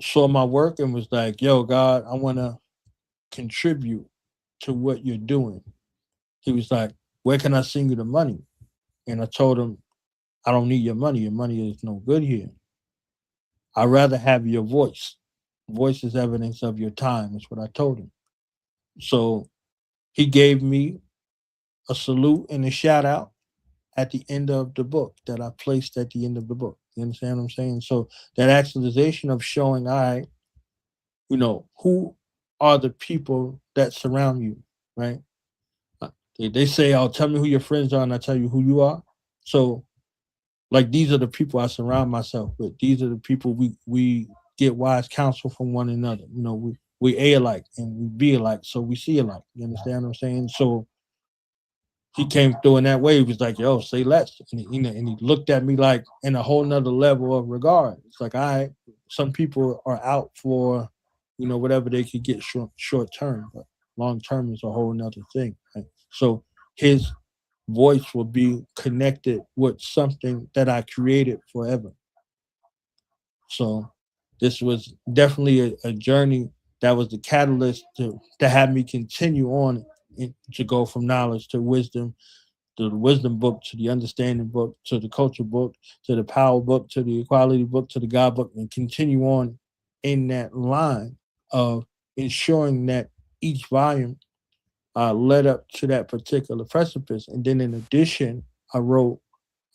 saw my work and was like, "Yo, God, I want to contribute to what you're doing." He was like, "Where can I send you the money?" And I told him, "I don't need your money. Your money is no good here. I'd rather have your voice. Voice is evidence of your time." Is what I told him. So he gave me a salute and a shout out at the end of the book that I placed at the end of the book. You understand what I'm saying? So that actualization of showing who are the people that surround you, right? They say, "Oh, tell me who your friends are," and I tell you who you are. So, like, these are the people I surround myself with. These are the people we get wise counsel from one another. We A alike and we be alike, so we see alike. You understand what I'm saying? So he came through in that way. He was like, "Yo, say less," and he looked at me like in a whole nother level of regard. It's like, some people are out for, whatever they could get short term, but long term is a whole nother thing. Right? So his voice will be connected with something that I created forever. So this was definitely a journey that was the catalyst to have me continue on to go from knowledge to wisdom, to the wisdom book, to the understanding book, to the culture book, to the power book, to the equality book, to the God book, and continue on in that line of ensuring that each volume led up to that particular precipice. And then in addition, I wrote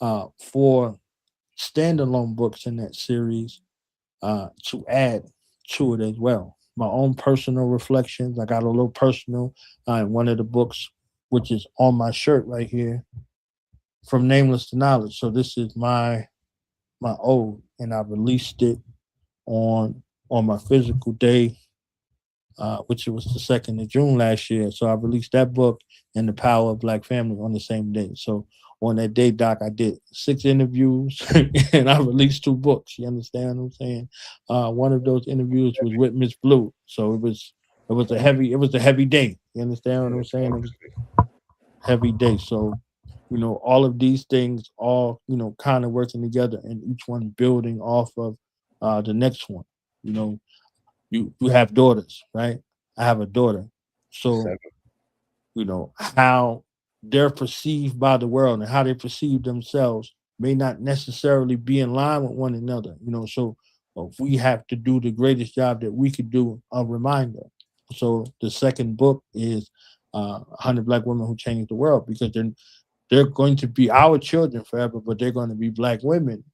4 standalone books in that series to add to it as well. My own personal reflections. I got a little personal in one of the books, which is on my shirt right here, From Nameless to Knowledge. So this is my ode, and I released it on my physical day, which was the 2nd of June last year. So I released that book and The Power of Black Family on the same day. So on that day, Doc, I did 6 interviews and I released 2 books. You understand what I'm saying? One of those interviews was with Miss Blue. So it was a heavy day. You understand what I'm saying? It was a heavy day. So, all of these things all, kind of working together and each one building off of the next one. You know, you have daughters, right? I have a daughter. So, how they're perceived by the world and how they perceive themselves may not necessarily be in line with one another. So we have to do the greatest job that we could do, a reminder. So the second book is 100 Black Women Who Changed the World, because they're going to be our children forever, but they're going to be Black women,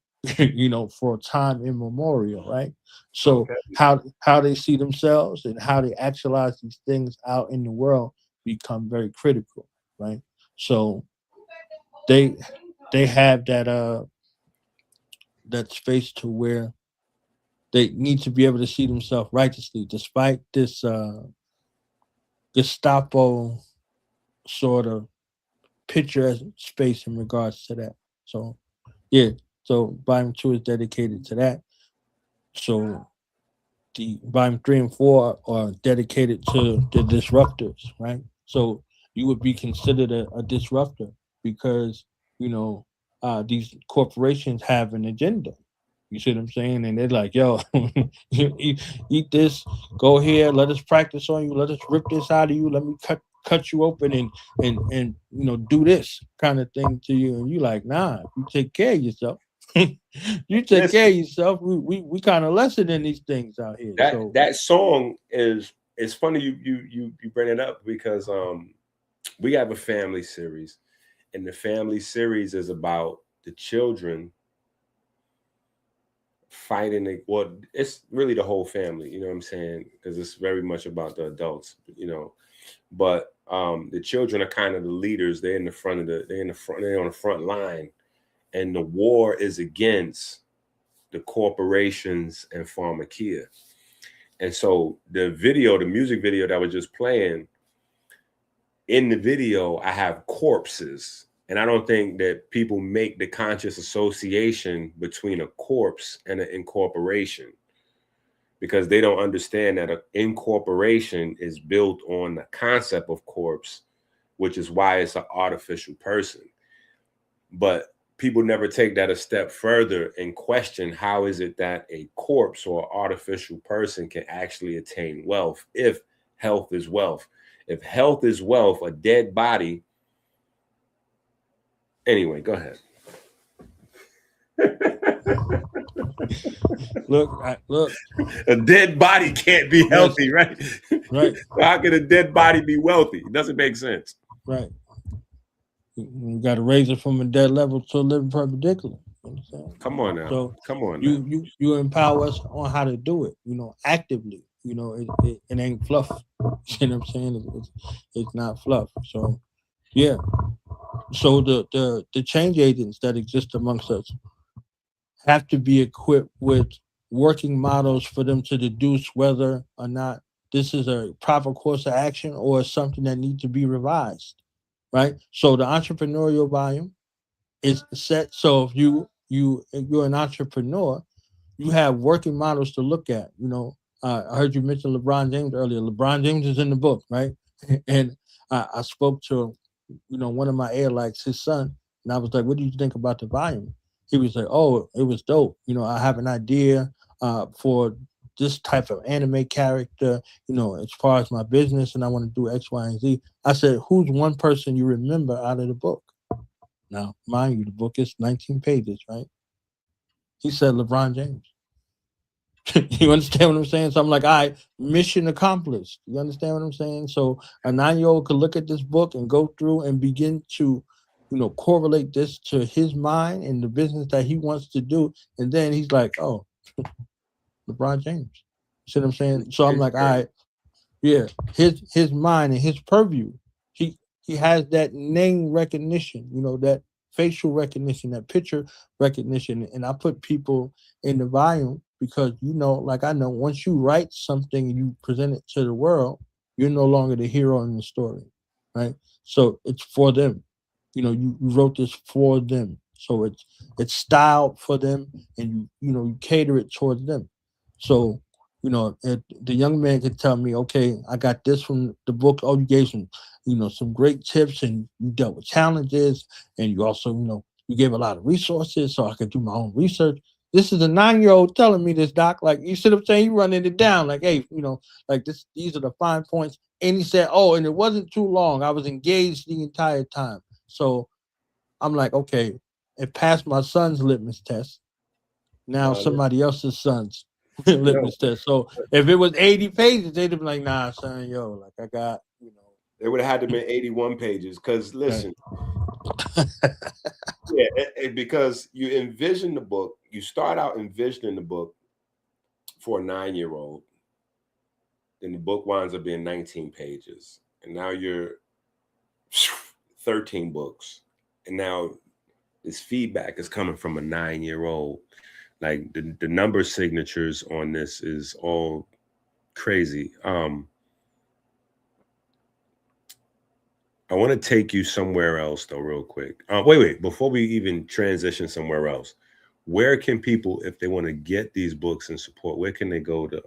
for time immemorial, right? So Okay. how they see themselves and how they actualize these things out in the world become very critical, right? So they they have that space to where they need to be able to see themselves righteously, despite this Gestapo sort of picture space in regards to that. So yeah, so volume 2 is dedicated to that. So the volume 3 and 4 are dedicated to the disruptors, right? So you would be considered a disruptor because these corporations have an agenda. You see what I'm saying? And they're like, "Yo, eat this. Go here. Let us practice on you. Let us rip this out of you. Let me cut you open and do this kind of thing to you, and you like, nah, you take care of yourself. You take care of yourself. We kind of lesser than these things out here. That song is funny you bring it up because we have a family series, and the family series is about the children fighting. Well, it's really the whole family, you know what I'm saying? Because it's very much about the adults, but the children are kind of the leaders. They're on the front line, and the war is against the corporations and pharmacia. And so the music video that was just playing, in the video, I have corpses. And I don't think that people make the conscious association between a corpse and an incorporation, because they don't understand that an incorporation is built on the concept of corpse, which is why it's an artificial person. But people never take that a step further and question how is it that a corpse or artificial person can actually attain wealth if health is wealth. If health is wealth, a dead body. Anyway, go ahead. Look. A dead body can't be healthy, right? Right. How can a dead body be wealthy? It doesn't make sense. Right. You got to raise it from a dead level to a living perpendicular. Come on now. So come on. You empower us on how to do it. Actively. It ain't fluff. You know what I'm saying? It's not fluff. So yeah. So the change agents that exist amongst us have to be equipped with working models for them to deduce whether or not this is a proper course of action or something that needs to be revised. Right. So the entrepreneurial volume is set. So if you're an entrepreneur, you have working models to look at. I heard you mention LeBron James earlier. LeBron James is in the book, right? And I spoke to one of my airlights, his son, and I was like, "What do you think about the volume?" He was like, "Oh, it was dope. I have an idea for this type of anime character, as far as my business, and I want to do X, Y, and Z." I said, "Who's one person you remember out of the book?" Now, mind you, the book is 19 pages, right? He said LeBron James. You understand what I'm saying? So I'm like, all right, mission accomplished. You understand what I'm saying? So a 9-year-old could look at this book and go through and begin to, correlate this to his mind and the business that he wants to do. And then he's like, oh, LeBron James. You see what I'm saying? So I'm like, all right, yeah, his mind and his purview, he has that name recognition, that facial recognition, that picture recognition. And I put people in the volume because, like I know, once you write something and you present it to the world, you're no longer the hero in the story, right? So it's for them. You wrote this for them. So it's styled for them, and you cater it towards them. So, the young man could tell me, okay, I got this from the book. Oh, you gave some great tips, and you dealt with challenges, and you also, you gave a lot of resources so I could do my own research. This is a 9-year-old telling me this, Doc. Like, you see what I'm saying? You running it down like, hey, like this, these are the fine points. And he said, oh, and it wasn't too long. I was engaged the entire time. So I'm like, okay, it passed my son's litmus test. Now somebody else's son's litmus test. So if it was 80 pages, they'd have been like, nah, son, like I got, It would have had to be 81 pages. Because listen, because you envision the book, you start out envisioning the book for a 9-year-old, then the book winds up being 19 pages, and now you're 13 books, and now this feedback is coming from a 9-year-old. Like the number signatures on this is all crazy. I want to take you somewhere else though, real quick. Wait, before we even transition somewhere else, where can people, if they want to get these books and support, where can they go to?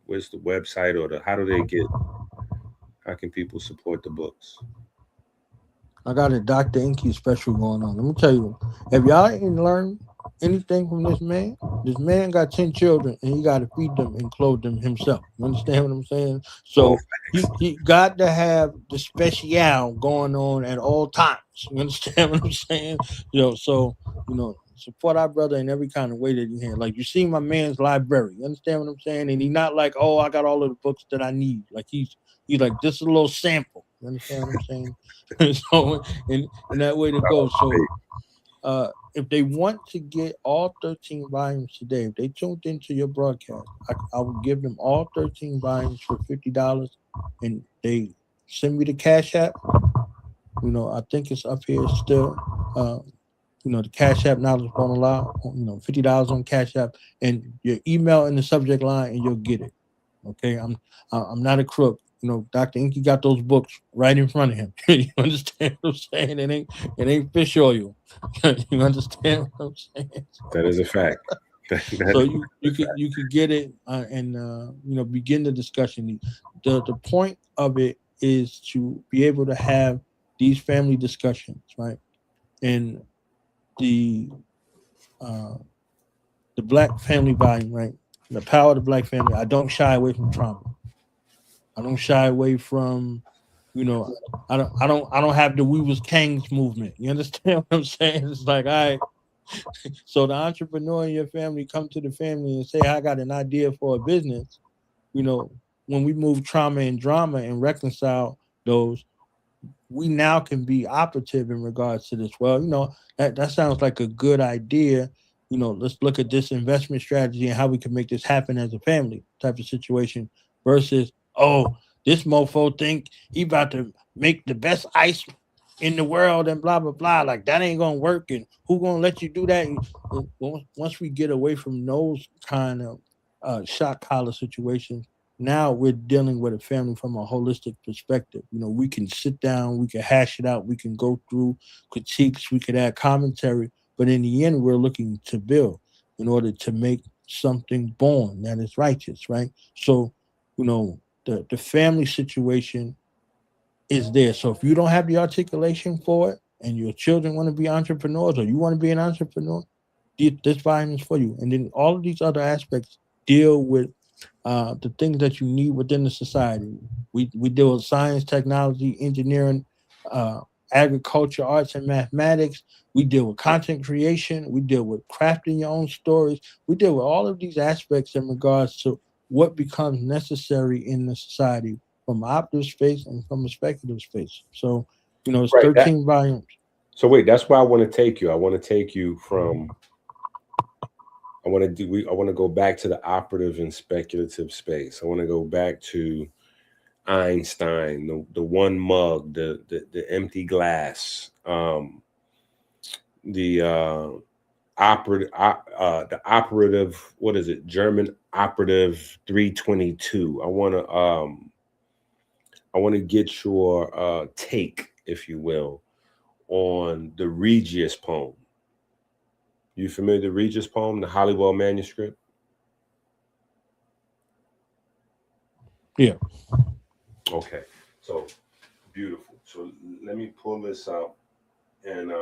Where's the website, or how can people support the books? I got a Dr. Inky special going on. Let me tell you, if y'all ain't learned anything from this man, This man got 10 children and he got to feed them and clothe them himself. You understand what I'm saying? Oh, So he got to have the special going on at all times. You understand what I'm saying? So support our brother in every kind of way that you can. Like you see my man's library. You understand what I'm saying? And he's not like, oh, I got all of the books that I need. Like he's like, this is a little sample. You understand what I'm saying? So and that way to go. So if they want to get all 13 volumes today, if they tuned into your broadcast, I would give them all 13 volumes for $50, and they send me the Cash App. I think it's up here still. The Cash App knowledge won't allow. $50 on Cash App, and your email in the subject line, and you'll get it. Okay, I'm not a crook. Dr. Inky got those books right in front of him. You understand what I'm saying? It ain't fish oil. You understand what I'm saying? that is a fact. So you could get it and begin the discussion. The point of it is to be able to have these family discussions, right? And the uh, the Black family volume, right? The power of the Black family. I don't shy away from trauma. I don't shy away from, you know, I don't have the We Was Kings movement. You understand what I'm saying? It's like, all right. So the entrepreneur in your family come to the family and say, I got an idea for a business. You know, when we move trauma and drama and reconcile those, we now can be operative in regards to this. Well, that sounds like a good idea. Let's look at this investment strategy and how we can make this happen as a family type of situation versus, oh, this mofo think he about to make the best ice in the world and blah blah blah. Like that ain't gonna work, and who gonna let you do that? And once we get away from those kind of shot collar situations, now we're dealing with a family from a holistic perspective. We can sit down, we can hash it out, we can go through critiques, we could add commentary, but in the end, we're looking to build in order to make something born that is righteous, right? So, the family situation is there. So if you don't have the articulation for it and your children want to be entrepreneurs or you want to be an entrepreneur, this volume is for you. And then all of these other aspects deal with the things that you need within the society. We deal with science, technology, engineering, uh, agriculture, arts, and mathematics. We deal with content creation. We deal with crafting your own stories. We deal with all of these aspects in regards to what becomes necessary in the society from operative space and from a speculative space. So, it's Right. 13 volumes. So wait, that's where I want to take you. I want to take you from. I want to do. I want to go back to the operative and speculative space. I want to go back to Einstein, the one mug, the empty glass, the the operative. What is it? German operative 322. I want to get your take, if you will, on the Regius poem. You familiar with the Regius poem, the Hollywood manuscript? Yeah. Okay. So beautiful. So let me pull this up. And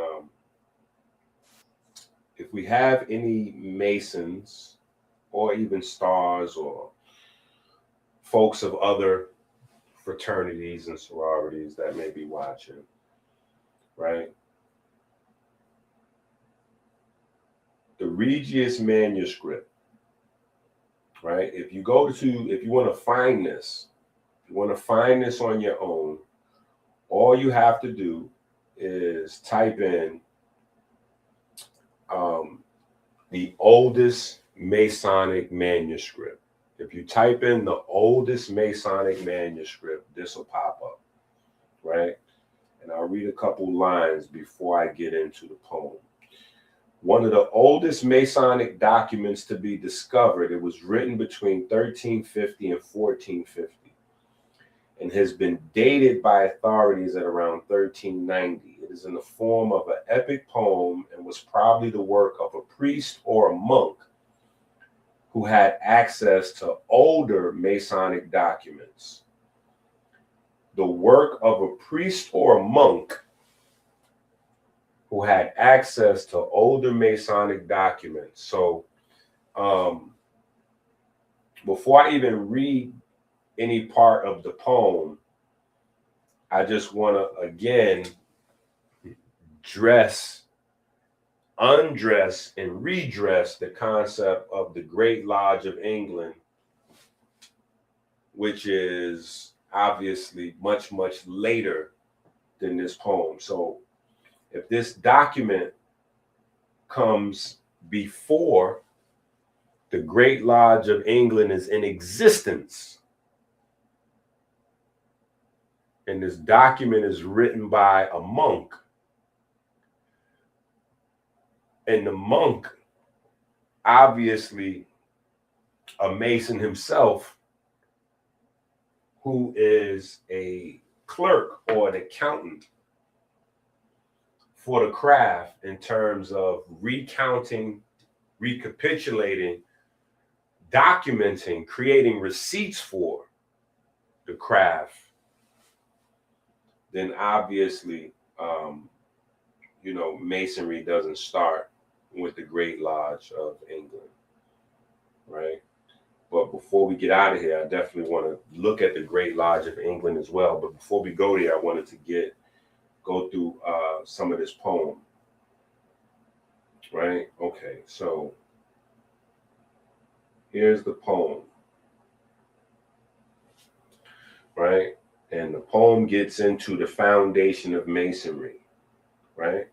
if we have any Masons or even stars or folks of other fraternities and sororities that may be watching, right? The Regius manuscript, right? If you want to find this, on your own, all you have to do is type in the oldest Masonic manuscript. If you type in the oldest Masonic manuscript, this will pop up, right? And I'll read a couple lines before I get into the poem. One of the oldest Masonic documents to be discovered, it was written between 1350 and 1450 and has been dated by authorities at around 1390. It is in the form of an epic poem and was probably the work of a priest or a monk who had access to older Masonic documents. The work of a priest or a monk who had access to older Masonic documents. So Before I even read any part of the poem, I just want to again undress and redress the concept of the Great Lodge of England, which is obviously much, much later than this poem. So if this document comes before the Great Lodge of England is in existence, and this document is written by a monk, and the monk, obviously a Mason himself, who is a clerk or an accountant for the craft in terms of recounting, recapitulating, documenting, creating receipts for the craft, then obviously, Masonry doesn't start with the Great Lodge of England, right? But before we get out of here, I definitely want to look at the Great Lodge of England as well. But before we go there, I wanted to go through some of this poem, right? Okay, so here's the poem, right? And the poem gets into the foundation of Masonry, right?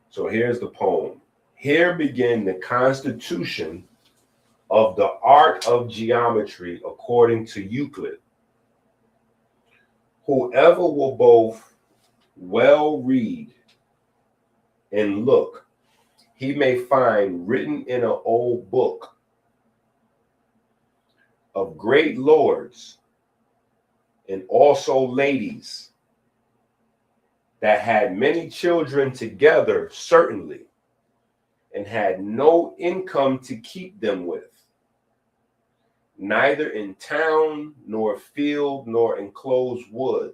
So here's the poem. Here begin the constitution of the art of geometry according to Euclid. Whoever will both well read and look, he may find written in an old book of great lords and also ladies that had many children together, certainly, and had no income to keep them with, neither in town nor field nor enclosed wood.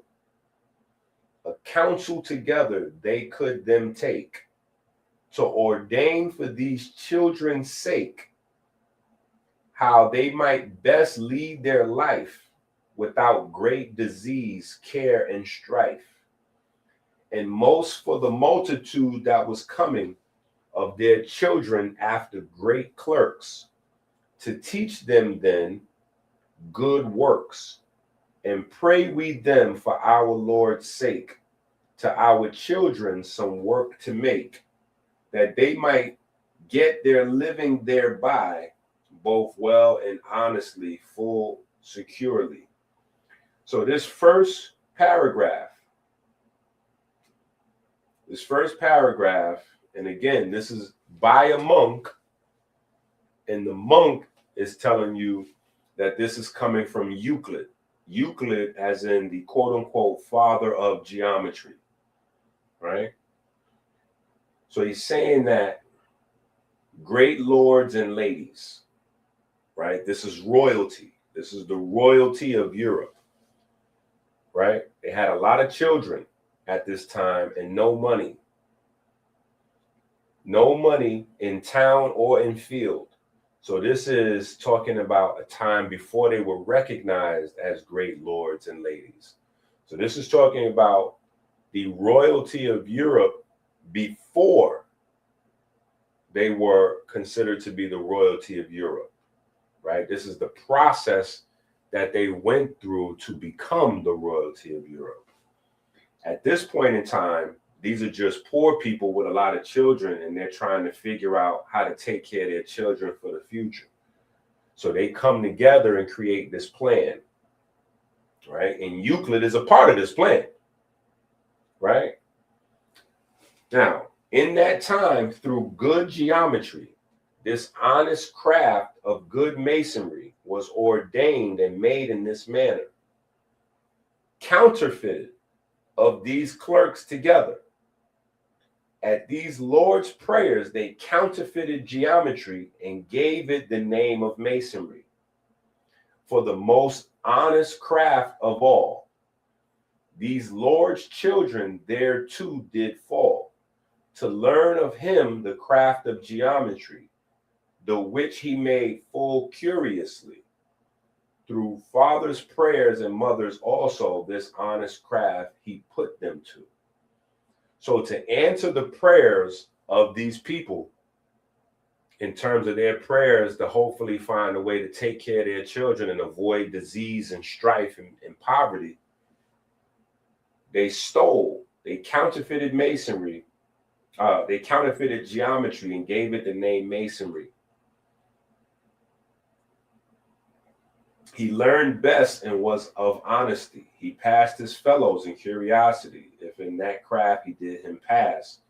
A counsel together they could them take, to ordain for these children's sake how they might best lead their life without great disease, care, and strife, and most for the multitude that was coming of their children after great clerks, to teach them then good works, and pray we them for our Lord's sake, to our children some work to make, that they might get their living thereby, both well and honestly, full securely. So this first paragraph, and again, this is by a monk, and the monk is telling you that this is coming from Euclid. Euclid as in the quote-unquote father of geometry, right? So he's saying that great lords and ladies, right? This is royalty. This is the royalty of Europe, right? They had a lot of children at this time and no money. No money in town or in field. So this is talking about a time before they were recognized as great lords and ladies. So this is talking about the royalty of Europe before they were considered to be the royalty of Europe, right? This is the process that they went through to become the royalty of Europe. At this point in time, these are just poor people with a lot of children, and they're trying to figure out how to take care of their children for the future. So they come together and create this plan, right? And Euclid is a part of this plan, right? Now, in that time, through good geometry, this honest craft of good masonry was ordained and made in this manner, counterfeited of these clerks together. At these Lord's prayers, they counterfeited geometry and gave it the name of masonry. For the most honest craft of all, these Lord's children thereto did fall, to learn of him the craft of geometry, the which he made full curiously. Through fathers' prayers and mothers also, this honest craft he put them to. So to answer the prayers of these people, in terms of their prayers to hopefully find a way to take care of their children and avoid disease and strife and poverty, they counterfeited masonry, they counterfeited geometry and gave it the name masonry. He learned best and was of honesty. He passed his fellows in curiosity. If in that craft he did him pass,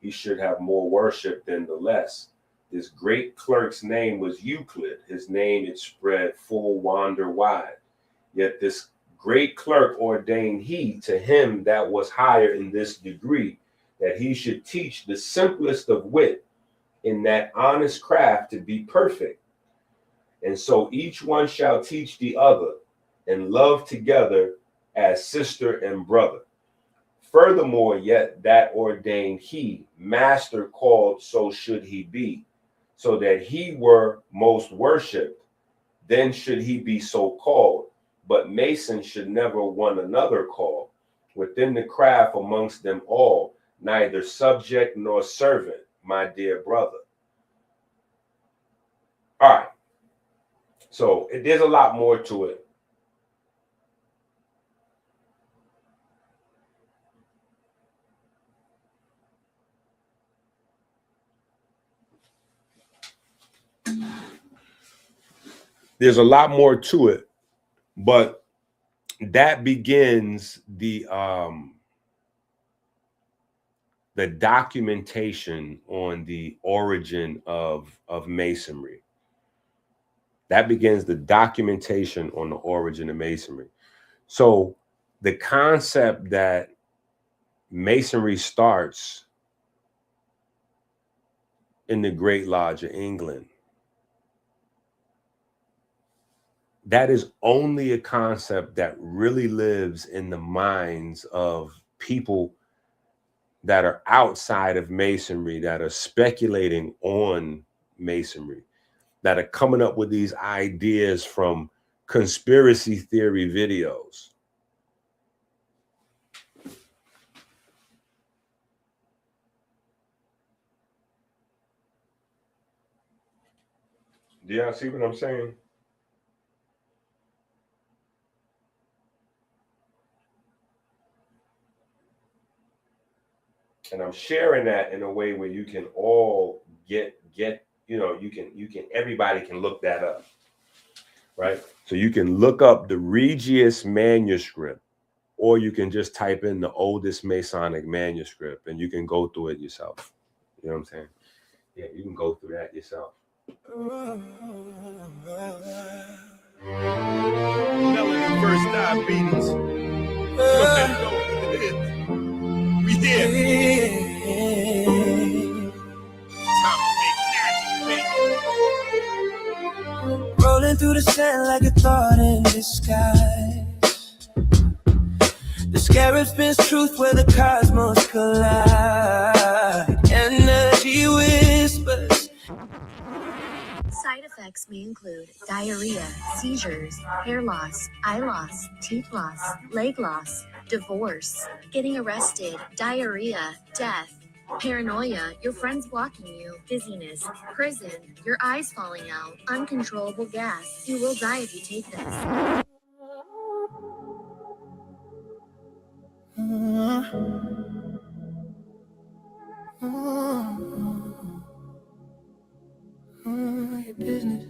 he should have more worship than the less. This great clerk's name was Euclid. His name it spread full wander wide. Yet this great clerk ordained he to him that was higher in this degree, that he should teach the simplest of wit in that honest craft to be perfect. And so each one shall teach the other, and love together as sister and brother. Furthermore, yet that ordained he, master called, so should he be, so that he were most worshipped, then should he be so called. But Mason should never one another call, within the craft amongst them all, neither subject nor servant, my dear brother. All right. So there's a lot more to it. There's a lot more to it, but that begins the documentation on the origin of Masonry. That begins the documentation on the origin of Masonry. So the concept that Masonry starts in the Great Lodge of England, that is only a concept that really lives in the minds of people that are outside of Masonry, that are speculating on Masonry, that are coming up with these ideas from conspiracy theory videos. Do y'all see what I'm saying? And I'm sharing that in a way where you can all get, everybody can look that up, right? So you can look up the Regius manuscript, or you can just type in the oldest Masonic manuscript and you can go through it yourself. You know what I'm saying? Yeah, you can go through that yourself. Melody first diabetes. We here. Rolling through the sand like a thought in disguise. The scarab spins truth where the cosmos collide. Energy whispers. Side effects may include diarrhea, seizures, hair loss, eye loss, teeth loss, leg loss, divorce, getting arrested, diarrhea, death, paranoia, your friends blocking you, dizziness, prison, your eyes falling out, uncontrollable gas. You will die if you take this. Your business.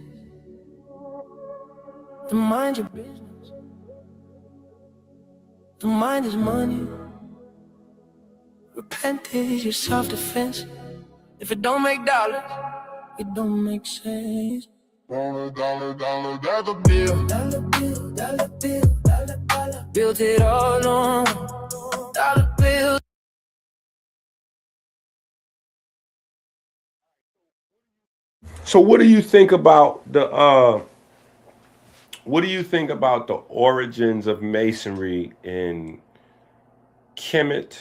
The mind your business. The mind is money. Repent is your self-defense. If it don't make dollars, it don't make sense. Dollar, dollar, dollar, dollar bill. Dollar bill, dollar bill, dollar, dollar. Built it all on dollar bill. So what do you think about the origins of Masonry in Kemet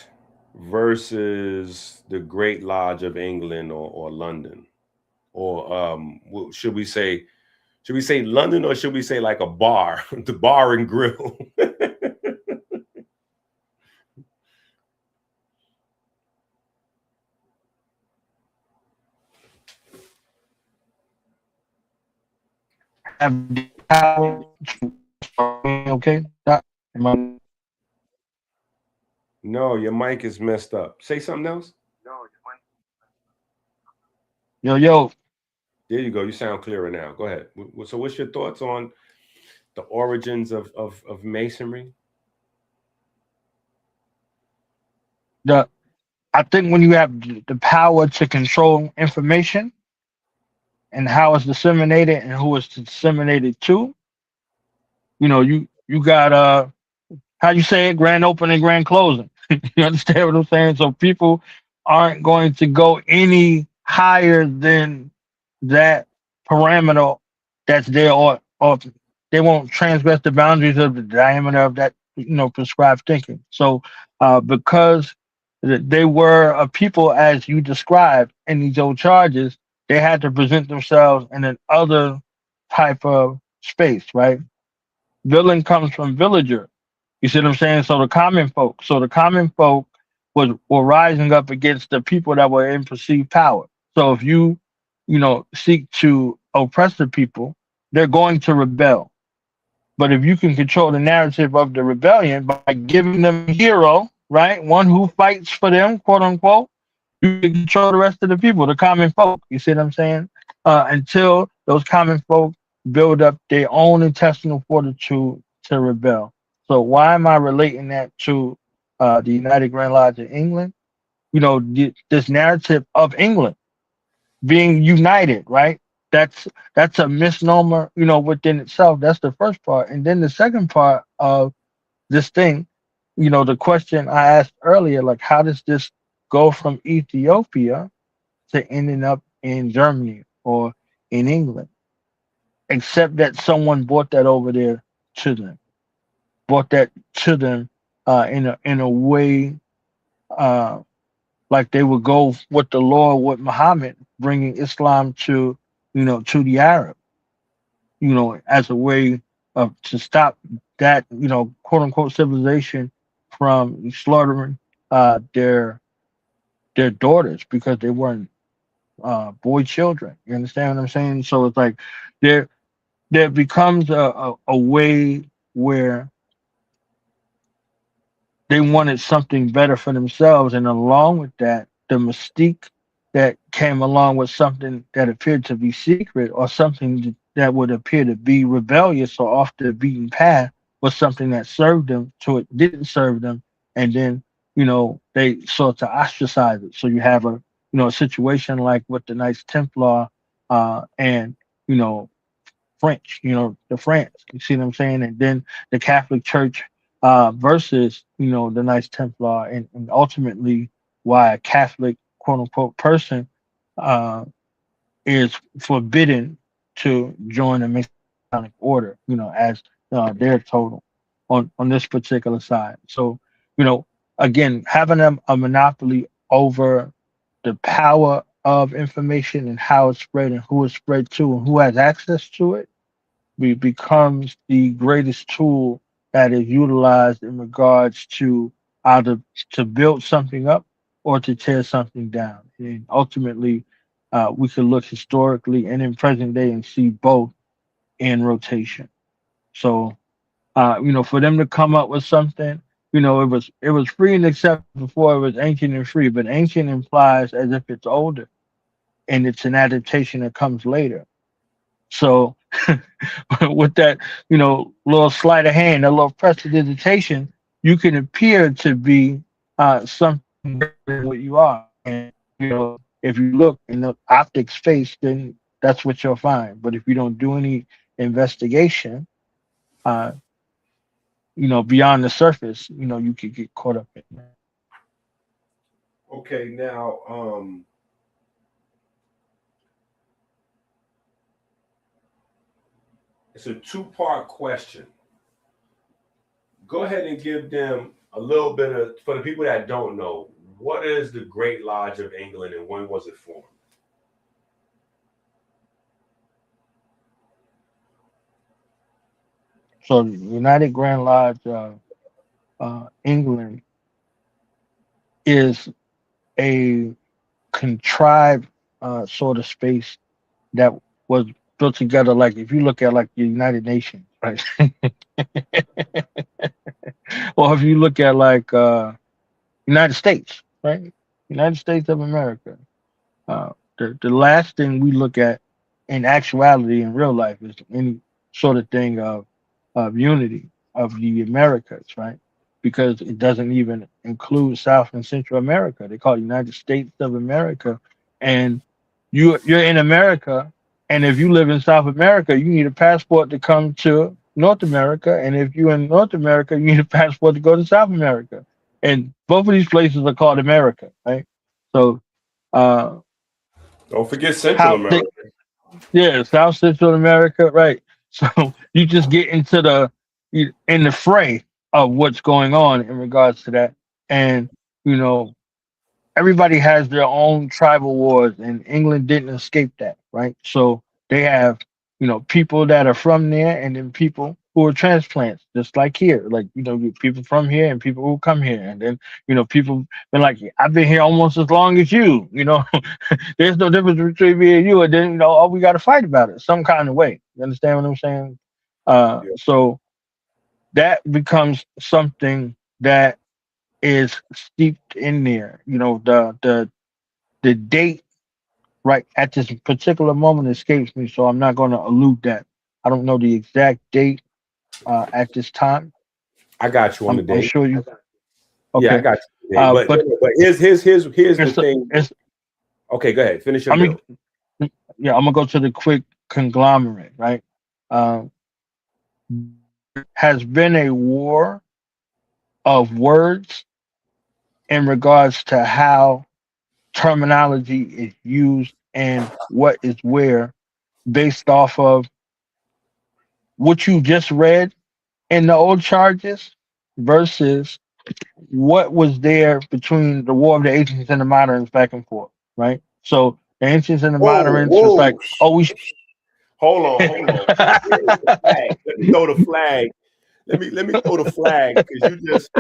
versus the Great Lodge of England or London? or should we say London, or should we say like a bar, the bar and grill? Have the power to, okay? No, your mic is messed up. Say something else. Yo. There you go. You sound clearer now. Go ahead. So what's your thoughts on the origins of Masonry? I think when you have the power to control information and how it's disseminated and who it's disseminated to, you got how you say it, grand opening, grand closing. You understand what I'm saying? So people aren't going to go any higher than that parameter that's there, or they won't transgress the boundaries of the diameter of that prescribed thinking. So because they were a people as you described in these old charges, they had to present themselves in an other type of space, right? Villain comes from villager. You see what I'm saying? So the common folk. So the common folk were rising up against the people that were in perceived power. So if you seek to oppress the people, they're going to rebel. But if you can control the narrative of the rebellion by giving them a hero, right? One who fights for them, quote unquote, you can control the rest of the people, the common folk. You see what I'm saying? Until those common folk build up their own intestinal fortitude to rebel. So why am I relating that to the United Grand Lodge of England? This narrative of England being united, right? That's a misnomer, within itself. That's the first part. And then the second part of this thing, the question I asked earlier, like how does this go from Ethiopia to ending up in Germany or in England? Except that someone brought that over there to them, brought that to them in a way like they would go with the law with Muhammad, bringing Islam to the Arab, as a way of to stop that, quote unquote civilization from slaughtering their daughters because they weren't boy children. You understand what I'm saying? So it's like there becomes a way where they wanted something better for themselves, and along with that, the mystique that came along with something that appeared to be secret or something that would appear to be rebellious or off the beaten path was something that served them to it didn't serve them, and then they sought to ostracize it. So you have a situation like with the Knights Templar and you know French, the France. You see what I'm saying? And then the Catholic Church versus, the Knights Templar, and ultimately why a Catholic quote unquote person uh, is forbidden to join the Masonic order, as they're total on this particular side. So, you know, again, having a monopoly over the power of information and how it's spread and who it's spread to and who has access to it becomes the greatest tool that is utilized in regards to either to build something up or to tear something down. And ultimately, we could look historically and in present day and see both in rotation. So, for them to come up with something, it was free and accepted before it was ancient and free, but ancient implies as if it's older and it's an adaptation that comes later. So with that, little sleight of hand, a little prestidigitation, you can appear to be something greater than what you are. And if you look in the optic space, then that's what you'll find. But if you don't do any investigation, uh, beyond the surface, you could get caught up in that. Okay, now it's a two-part question. Go ahead and give them a little bit of, for the people that don't know, what is the Great Lodge of England and when was it formed? So the United Grand Lodge, England, is a contrived sort of space that was built together. Like if you look at like the United Nations, right? Or if you look at like United States, right? United States of America. The last thing we look at in actuality in real life is any sort of thing of unity of the Americas, right? Because it doesn't even include South and Central America. They call it United States of America, and you're in America, and if you live in South America, you need a passport to come to North America, and if you're in North America, you need a passport to go to South America, and both of these places are called America, right? So. Don't forget Central How thick? America. Yeah, South Central America, right? So you just get into in the fray of what's going on in regards to that, and you know everybody has their own tribal wars, and England didn't escape that, right? So they have, people that are from there, and then people who are transplants, just like here, like people from here and people who come here, and then people been like, I've been here almost as long as you, there's no difference between me and you, and then oh, we got to fight about it some kind of way. You understand what I'm saying? Yeah. So that becomes something that is steeped in there. The date right at this particular moment escapes me, so I'm not going to allude that. I don't know the exact date at this time. I got you on the I'm date. sure you. Yeah, I Okay, got you. On the date. but But here's the it's, thing. it's Okay, go ahead. Finish your I mean, bill. yeah, I'm gonna go to the quick conglomerate. Right, um, has been a war of words in regards to how terminology is used and what is where based off of what you just read in the old charges versus what was there between the War of the Ancients and the Moderns back and forth, right? So the Ancients and the Whoa, Moderns was whoa. like, oh, we. Hold on, hold on. Where's the flag? Let me throw the flag. Let me throw the flag because you just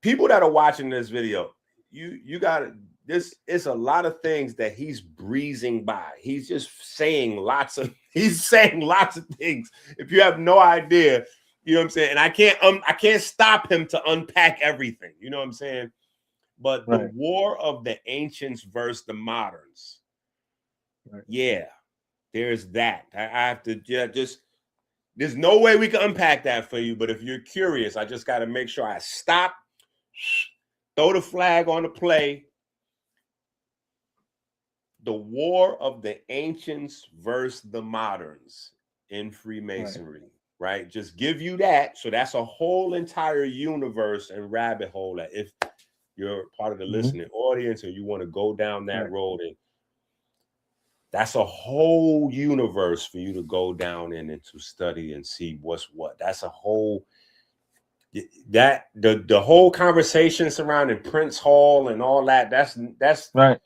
people that are watching this video, you got this. It's a lot of things that he's breezing by. He's just saying lots of things. If you have no idea, you know what I'm saying. And I can't stop him to unpack everything. You know what I'm saying. But the Right. war of the ancients versus the moderns. Right. Yeah, there's that. I have to just. There's no way we can unpack that for you. But if you're curious, I just got to make sure I stop. Throw the flag on the play. The war of the ancients versus the moderns in Freemasonry, right? Just give you that. So that's a whole entire universe and rabbit hole that if you're part of the listening audience and you want to go down that road, and that's a whole universe for you to go down in and to study and see what's what. That's a whole that the whole conversation surrounding Prince Hall and all that. That's Right.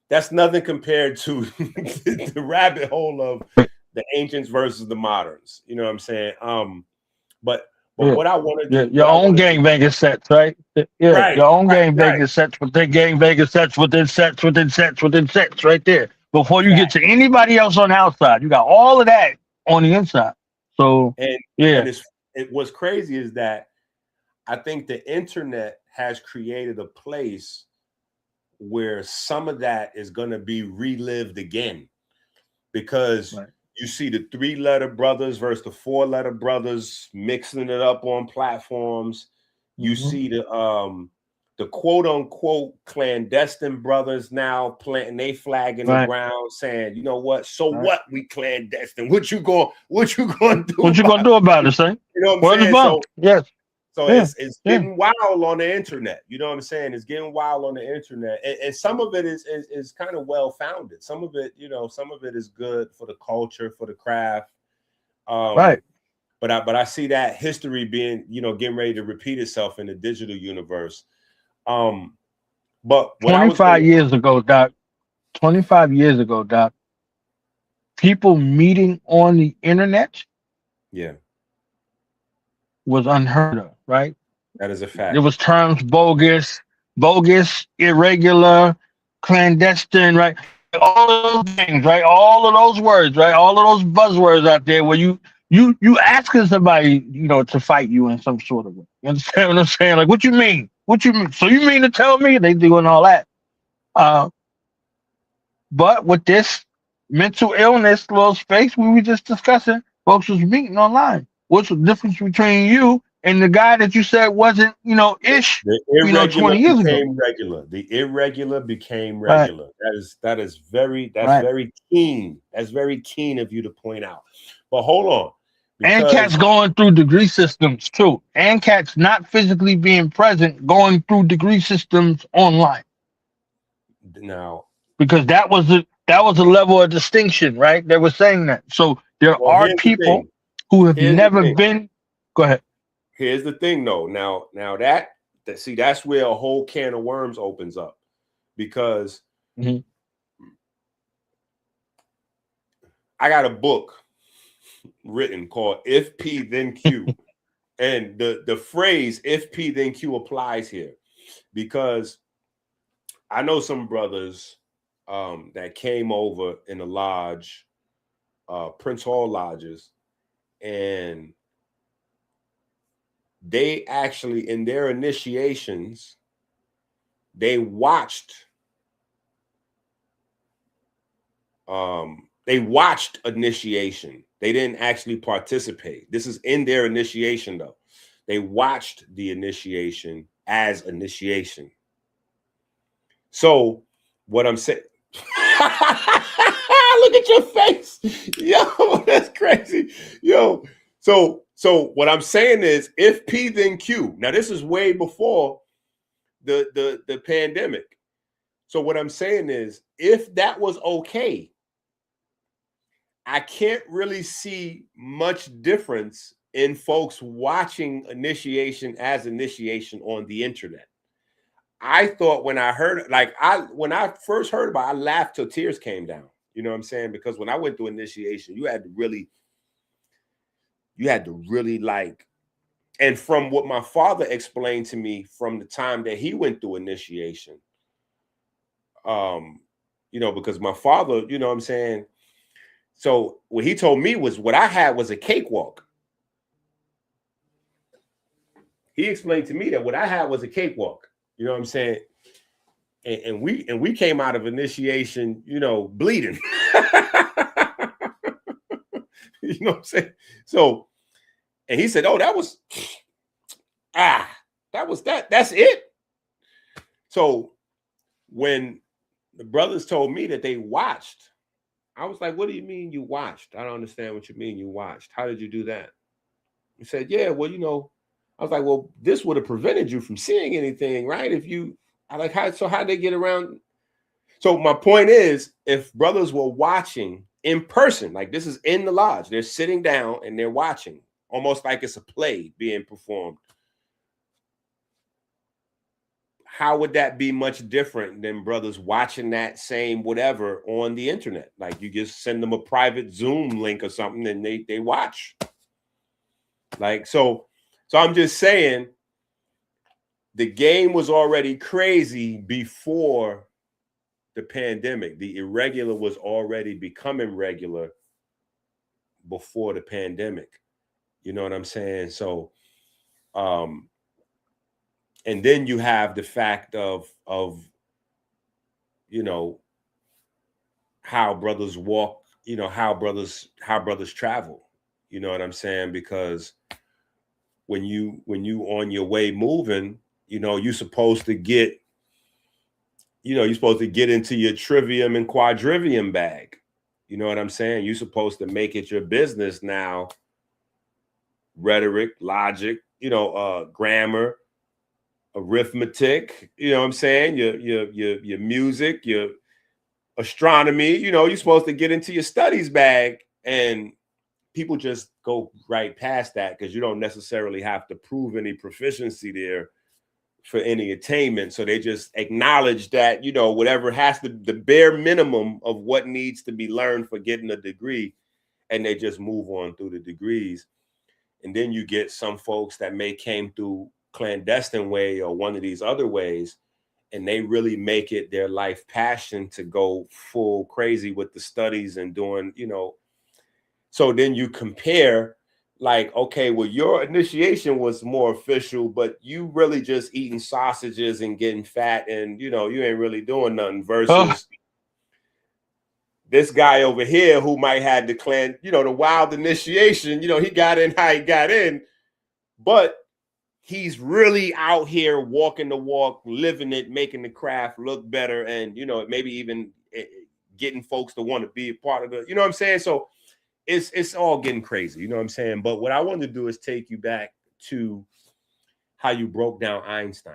That's nothing compared to the rabbit hole of the ancients versus the moderns. You know what I'm saying? But what I want to do, Your own gangbanging sets, right? Yeah, right, your own right, gangbanging sets within gangbanging sets within sets within sets within sets, right there. Before you get to anybody else on the outside, you got all of that on the inside. So and yeah, what's crazy is that I think the internet has created a place where some of that is going to be relived again, because you see the 3-letter brothers versus the 4-letter brothers mixing it up on platforms. You see the quote unquote clandestine brothers now planting they flag in the ground saying, you know what? So what, we clandestine. What you gonna do? What you gonna do about it, son? You know what I'm saying? So yes. So it's getting wild on the internet. You know what I'm saying? It's getting wild on the internet. And some of it is kind of well founded. Some of it, some of it is good for the culture, for the craft. Right. But I see that history being, getting ready to repeat itself in the digital universe. But 25 years ago, Doc, people meeting on the internet Yeah, was unheard of, right? that is a There fact. was terms bogus, irregular, clandestine, right? All of those things, right? All of those words, right? All of those buzzwords out there where you asking somebody, to fight you in some sort of way. You understand what I'm saying? Like, what you mean? What you mean? So you mean to tell me they doing all that? Uh, but with this mental illness little space we were just discussing, folks was meeting online. What's the difference between you and the guy that you said wasn't, ish, The irregular 20 years ago? became regular. The irregular became Right. regular. That's Right. very keen. That's very keen of you to point out. But hold on, And because cats going through degree systems too. And cats not physically being present, going through degree systems online. now, Because that was a level of distinction, right? They were saying that. So there well, are here's the people thing. who have Here's the never thing. been. Go ahead. Here's the thing, though. Now that see, that's where a whole can of worms opens up, because Mhm. I got a book written called "If P Then Q," and the phrase "If P Then Q" applies here, because I know some brothers that came over in the lodge, Prince Hall lodges, and they actually, in their initiations, they watched initiation. They didn't actually participate. This is in their initiation, though. They watched the initiation as initiation. So what I'm saying, look at your face, yo, that's crazy, yo. So what I'm saying is, if P then Q. Now this is way before the pandemic. So what I'm saying is, if that was okay, I can't really see much difference in folks watching initiation as initiation on the internet. I thought when I heard, when I first heard about it, I laughed till tears came down. You know what I'm saying? Because when I went through initiation, you had to really like, and from what my father explained to me from the time that he went through initiation, because my father, you know what I'm saying? So what he told me was what I had was a cakewalk. He explained to me that what I had was a cakewalk. You know what I'm saying? And we came out of initiation, bleeding. You know what I'm saying? So, and he said, "Oh, that's that. That's it." So when the brothers told me that they watched, I was like, "What do you mean you watched? I don't understand what you mean you watched. How did you do that?" He said, "Yeah, well, I was like, well, this would have prevented you from seeing anything, right? How'd they get around?" So my point is, if brothers were watching in person, like this is in the lodge, they're sitting down and they're watching, almost like it's a play being performed. How would that be much different than brothers watching that same whatever on the internet? Like you just send them a private Zoom link or something and they watch. Like, so I'm just saying the game was already crazy before the pandemic. The irregular was already becoming regular before the pandemic. You know what I'm saying? So, and then you have the fact of how brothers walk, how brothers travel. You know what I'm saying? Because when you on your way moving, you're supposed to get into your trivium and quadrivium bag. You know what I'm saying? You're supposed to make it your business now. Rhetoric, logic, grammar, arithmetic, you know what I'm saying? Your music, your astronomy, you're supposed to get into your studies bag, and people just go right past that because you don't necessarily have to prove any proficiency there for any attainment. So they just acknowledge that, whatever has to, the bare minimum of what needs to be learned for getting a degree, and they just move on through the degrees. And then you get some folks that may came through clandestine way or one of these other ways, and they really make it their life passion to go full crazy with the studies and doing, you know. So then you compare, like, okay, well, your initiation was more official, but you really just eating sausages and getting fat, and you know, you ain't really doing nothing versus this guy over here who might have the clan, you know, the wild initiation, you know, he got in how he got in, but he's really out here walking the walk, living it, making the craft look better, and you know, maybe even getting folks to want to be a part of the, you know what I'm saying? So it's all getting crazy, you know what I'm saying? But what I want to do is take you back to how you broke down Einstein,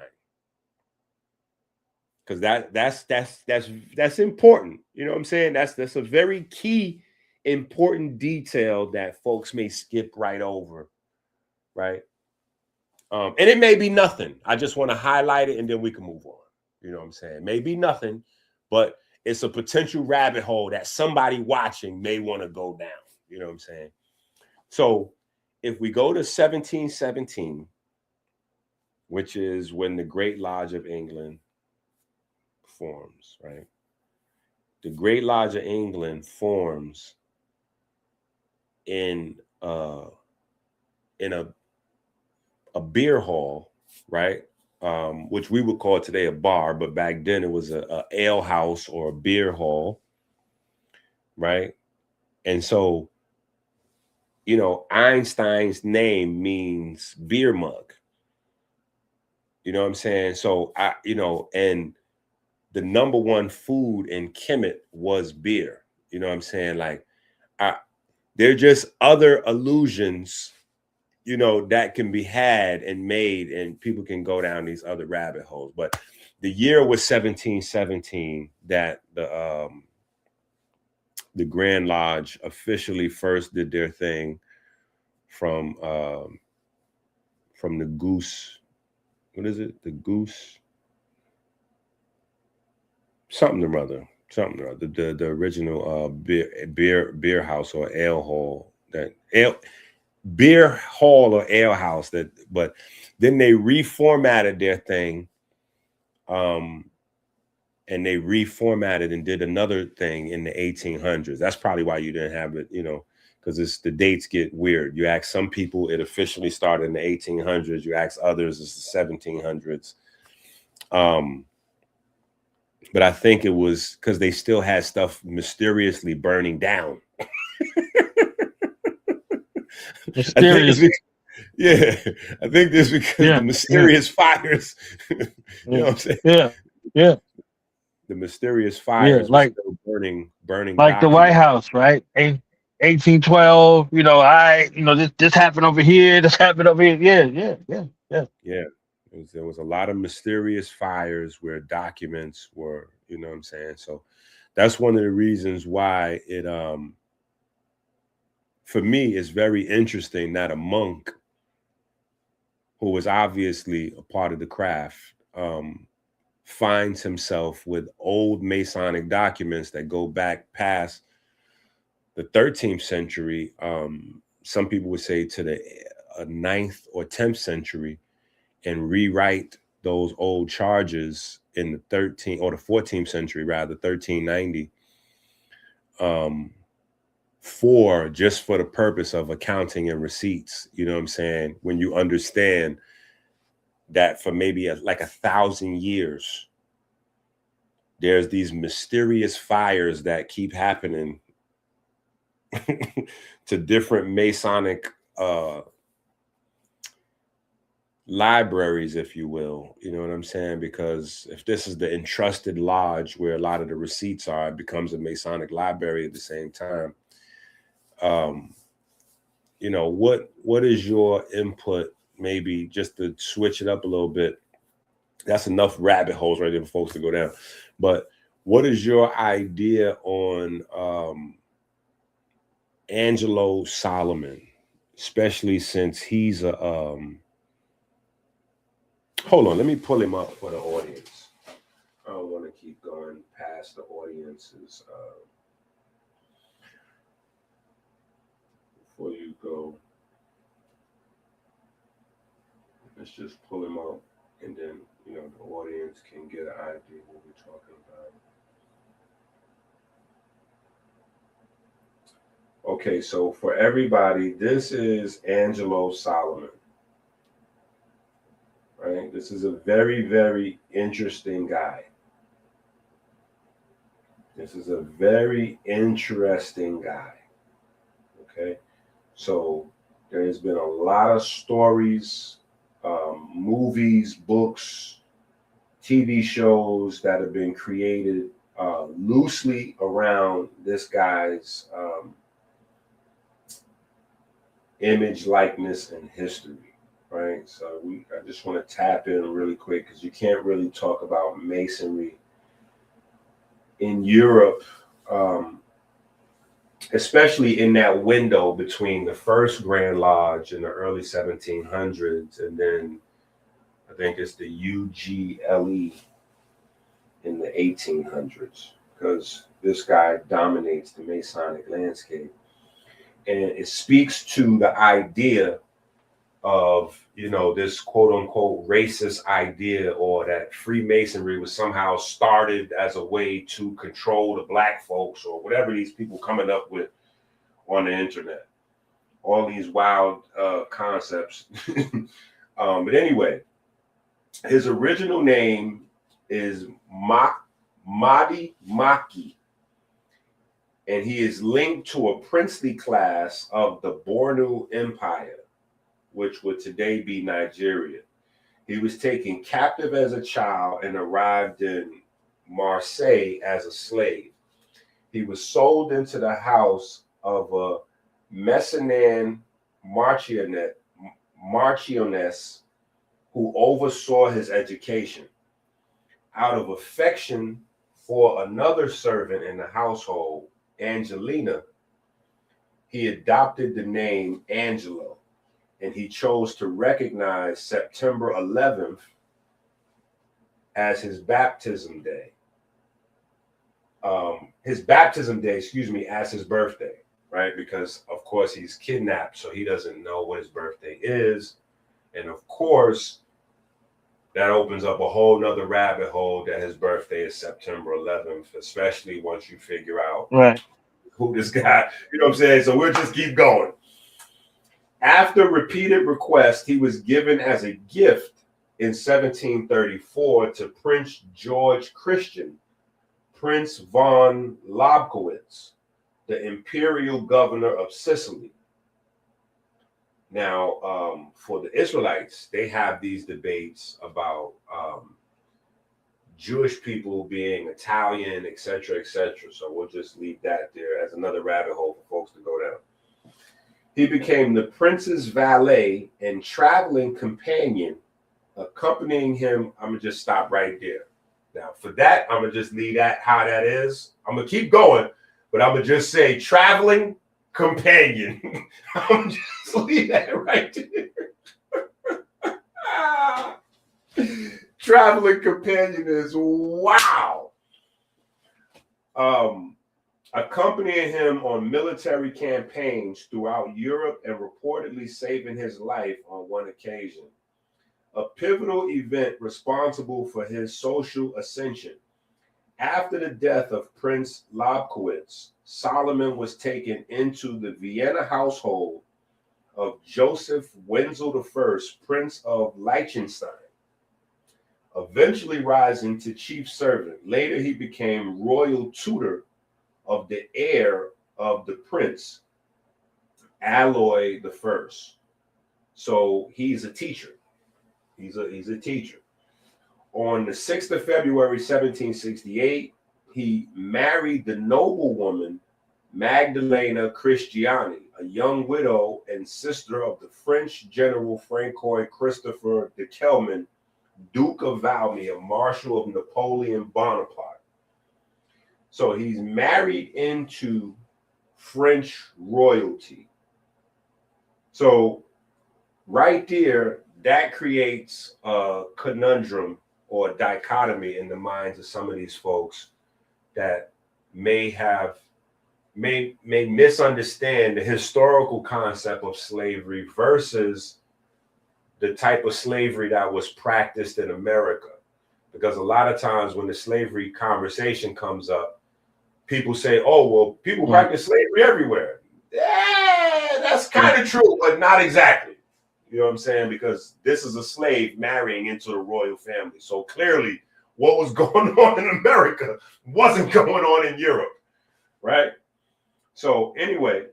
because that's important, you know what I'm saying? That's a very key, important detail that folks may skip right over, right? And it may be nothing. I just want to highlight it and then we can move on. You know what I'm saying? Maybe nothing, but it's a potential rabbit hole that somebody watching may want to go down. You know what I'm saying? So if we go to 1717, which is when the Great Lodge of England forms, right? The Great Lodge of England forms in a beer hall, right? Which we would call today a bar, but back then it was a ale house or a beer hall, right? And so, you know, Einstein's name means beer mug. You know what I'm saying? So you know, and the number one food in Kemet was beer. You know what I'm saying? Like, they're just other illusions, you know, that can be had and made, and people can go down these other rabbit holes. But the year was 1717 that the Grand Lodge officially first did their thing from the Goose. What is it? The Goose something or other. Something or other. The original beer house or ale hall, that beer hall or ale house, that, but then they reformatted their thing, and they reformatted and did another thing in the 1800s. That's probably why you didn't have it, you know, because it's the dates get weird. You ask some people it officially started in the 1800s. You ask others it's the 1700s. But I think it was because they still had stuff mysteriously burning down. Mysterious. Yeah, I think this because the mysterious fires. You know what I'm saying? Yeah. The mysterious fires were still burning like documents. the White House, right? 1812. You know, this happened over here. This happened over here. Yeah. There was a lot of mysterious fires where documents were. You know what I'm saying? So that's one of the reasons why it for me is very interesting that a monk who was obviously a part of the craft finds himself with old Masonic documents that go back past the 13th century. Some people would say to the 9th or 10th century, and rewrite those old charges in the 13th or the 14th century, rather 1390, for the purpose of accounting and receipts. You know what I'm saying? When you understand that for maybe like 1,000 years, there's these mysterious fires that keep happening to different Masonic libraries, if you will. You know what I'm saying? Because if this is the entrusted lodge where a lot of the receipts are, it becomes a Masonic library at the same time. You know, what is your input, maybe just to switch it up a little bit? That's enough rabbit holes right there for folks to go down. But what is your idea on Angelo Solomon, especially since he's a hold on, let me pull him up for the audience. I don't want to keep going past the audiences before you go. Let's just pull him up, and then the audience can get an idea what we're talking about. Okay, so for everybody, this is Angelo Solomon. Right? This is a very, very interesting guy. This is a very interesting guy. Okay, so there's been a lot of stories, movies, books, TV shows that have been created loosely around this guy's image, likeness, and history. Right, so I just want to tap in really quick because you can't really talk about Masonry in Europe, especially in that window between the first Grand Lodge in the early 1700s and then I think it's the UGLE in the 1800s, because this guy dominates the Masonic landscape. And it speaks to the idea of, this quote unquote racist idea, or that Freemasonry was somehow started as a way to control the black folks, or whatever these people coming up with on the internet. All these wild concepts. But anyway, his original name is Mahdi Maki, and he is linked to a princely class of the Bornu Empire, which would today be Nigeria. He was taken captive as a child and arrived in Marseille as a slave. He was sold into the house of a Messinan Marchioness who oversaw his education. Out of affection for another servant in the household, Angelina, he adopted the name Angelo, and he chose to recognize September 11th as his baptism day. As his birthday, right? Because, of course, he's kidnapped, so he doesn't know what his birthday is. And, of course, that opens up a whole nother rabbit hole that his birthday is September 11th, especially once you figure out who this guy, you know what I'm saying? So we'll just keep going. After repeated requests, he was given as a gift in 1734 to Prince George Christian, Prince von Lobkowitz, the imperial governor of Sicily. Now, for the Israelites, they have these debates about Jewish people being Italian, etc., etc. So we'll just leave that there as another rabbit hole for folks to go down. He became the prince's valet and traveling companion, accompanying him. I'm going to just stop right there. Now, for that, I'm going to just leave that how that is. I'm going to keep going, but I'm going to just say traveling companion. I'm going to just leave that right there. Traveling companion is wow. Accompanying him on military campaigns throughout Europe and reportedly saving his life on one occasion. A pivotal event responsible for his social ascension. After the death of Prince Lobkowitz, Solomon was taken into the Vienna household of Joseph Wenzel I, Prince of Liechtenstein, eventually rising to chief servant. Later, he became royal tutor of the heir of the prince, Aloy I. So he's a teacher. He's a teacher. On the 6th of February, 1768, he married the noblewoman Magdalena Christiani, a young widow and sister of the French General Francois Christopher de Kelman, Duke of Valmy, a Marshal of Napoleon Bonaparte. So he's married into French royalty. So right there, that creates a conundrum or a dichotomy in the minds of some of these folks that may misunderstand the historical concept of slavery versus the type of slavery that was practiced in America. Because a lot of times when the slavery conversation comes up, people say, oh, well, people practice slavery everywhere. Yeah, that's kind of true, but not exactly. You know what I'm saying? Because this is a slave marrying into the royal family. So clearly what was going on in America wasn't going on in Europe, right? So anyway,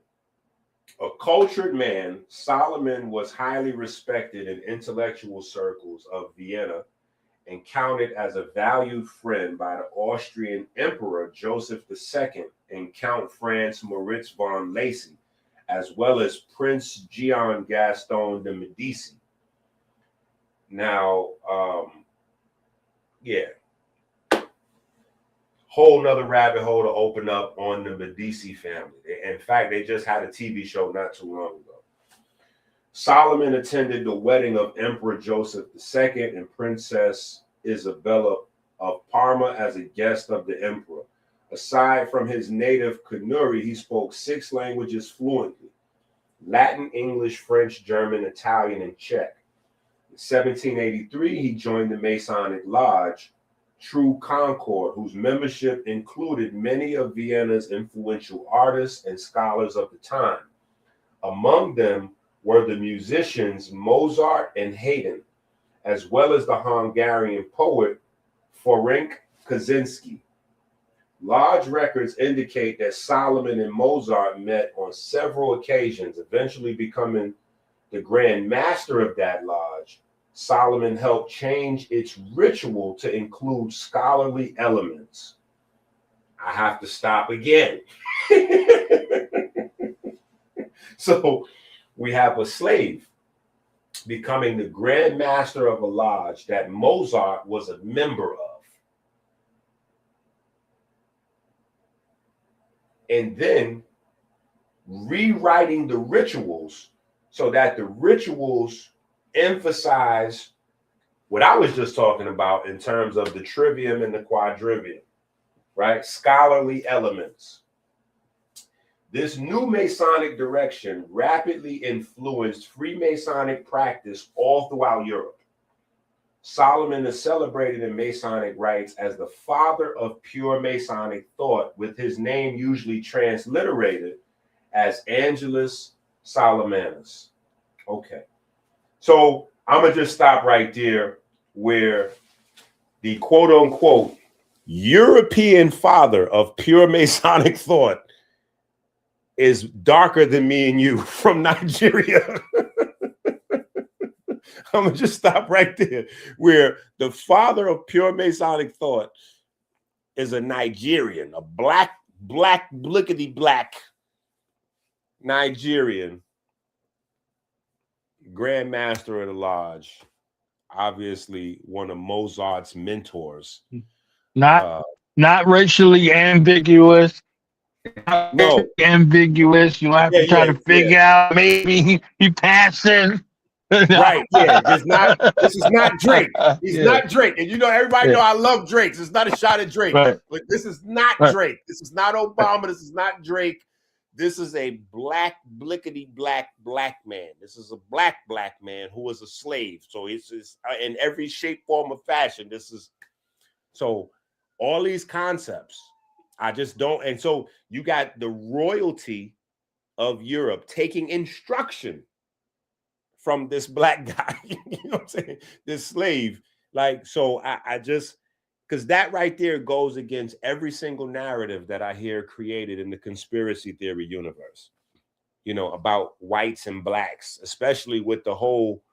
a cultured man, Solomon was highly respected in intellectual circles of Vienna and counted as a valued friend by the Austrian Emperor Joseph II and Count Franz Moritz von Lacy, as well as Prince Gian Gaston de Medici. Now, whole nother rabbit hole to open up on the Medici family. In fact, they just had a TV show not too long ago. Solomon attended the wedding of Emperor Joseph II and Princess Isabella of Parma as a guest of the emperor. Aside from his native Kanuri, he spoke 6 languages fluently: Latin, English, French, German, Italian, and Czech. In 1783, he joined the Masonic Lodge, True Concord, whose membership included many of Vienna's influential artists and scholars of the time. Among them were the musicians Mozart and Haydn, as well as the Hungarian poet Ferenc Kaczynski. Lodge records indicate that Solomon and Mozart met on several occasions, eventually becoming the Grand Master of that lodge. Solomon helped change its ritual to include scholarly elements. I have to stop again. So we have a slave becoming the Grand Master of a lodge that Mozart was a member of. And then rewriting the rituals so that the rituals emphasize what I was just talking about in terms of the trivium and the quadrivium, right? Scholarly elements. This new Masonic direction rapidly influenced Freemasonic practice all throughout Europe. Solomon is celebrated in Masonic rites as the father of pure Masonic thought, with his name usually transliterated as Angelus Solomonus. Okay. So I'm going to just stop right there where the quote unquote European father of pure Masonic thought is darker than me and you from Nigeria. I'm going to just stop right there where the father of pure Masonic thought is a Nigerian, a black, blickety black Nigerian Grand Master of the Lodge, obviously one of Mozart's mentors. Not racially ambiguous. No, ambiguous. You have to try to figure out. Maybe he passing. Right? Yeah, this is not Drake. He's not Drake, and you know everybody know I love Drake. It's not a shot at Drake, but this is not Drake. This is not Obama. This is not Drake. This is a black, blickety black man. This is a black man who was a slave. So it's in every shape, form, or fashion. This is so all these concepts. I just don't. And so you got the royalty of Europe taking instruction from this black guy. You know what I'm saying? This slave. Like, so I just. Because that right there goes against every single narrative that I hear created in the conspiracy theory universe, you know, about whites and blacks, especially with the whole,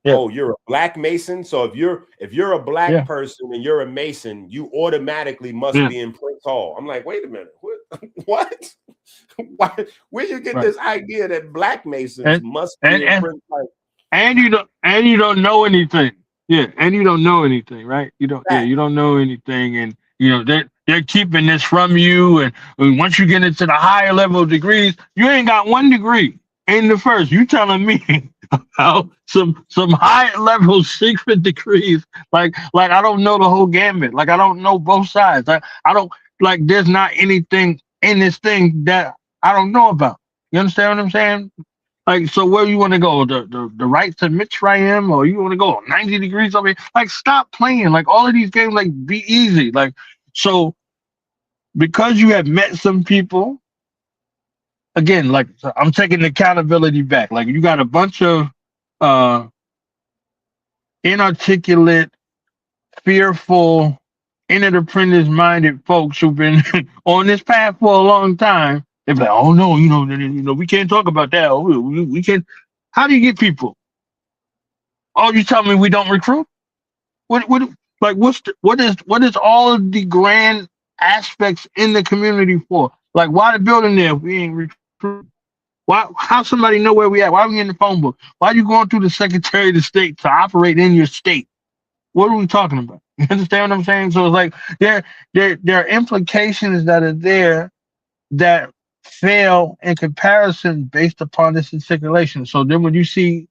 oh, you're a black Mason. So if you're a black person and you're a Mason, you automatically must be in Prince Hall. I'm like, wait a minute, what? Why? Where you get this idea that black Masons must be in Prince Hall? And you don't know anything. Yeah, and you don't know anything, right? You don't. Yeah, you don't know anything, and you know they're keeping this from you. And once you get into the higher level degrees, you ain't got 1 degree in the first. You telling me about some higher level secret degrees? Like I don't know the whole gambit. Like I don't know both sides. I don't like. There's not anything in this thing that I don't know about. You understand what I'm saying? Like, so where you want to go? The right to Mitzrayim, or you want to go 90 degrees over here? Like, stop playing. Like, all of these games, like, be easy. Like, so because you have met some people, again, like, so I'm taking the accountability back. Like, you got a bunch of uh inarticulate, fearful, inner minded folks who've been on this path for a long time. They're like, oh no, we can't talk about that. Oh, we can't. How do you get people? Oh, you tell me we don't recruit? What like what is all of the grand aspects in the community for? Like, why the building there if we ain't recruit? Why how somebody know where we at? Why are we in the phone book? Why are you going through the Secretary of the State to operate in your state? What are we talking about? You understand what I'm saying? So it's like there are implications that are there that fail in comparison based upon this articulation. So then when you see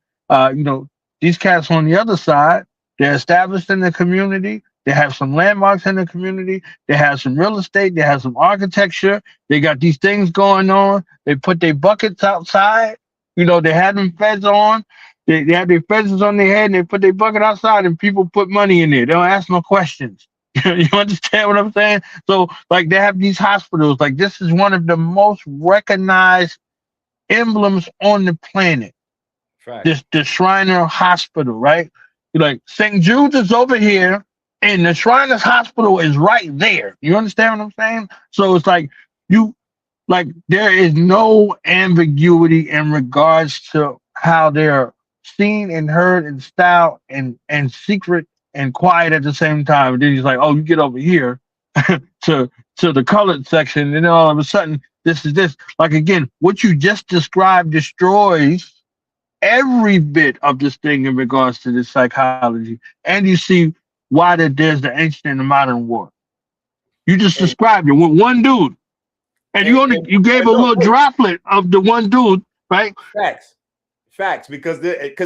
these cats on the other side, they're established in the community, they have some landmarks in the community, they have some real estate, they have some architecture, they got these things going on, they put their buckets outside, they had them feds on. They have their fences on their head and they put their bucket outside and people put money in there. They don't ask no questions. You understand what I'm saying? So, like, they have these hospitals. Like, this is one of the most recognized emblems on the planet. Right. The Shriner Hospital, right? You're like, St. Jude's is over here and the Shriners Hospital is right there. You understand what I'm saying? So it's like there is no ambiguity in regards to how they're seen and heard and styled and secret and quiet at the same time. And then he's like, oh, you get over here to the colored section, and then all of a sudden this is this. Like, again, what you just described destroys every bit of this thing in regards to this psychology. And you see why there's the ancient and the modern war. You just described it with one dude. And you gave a little droplet of the one dude, right? Facts, because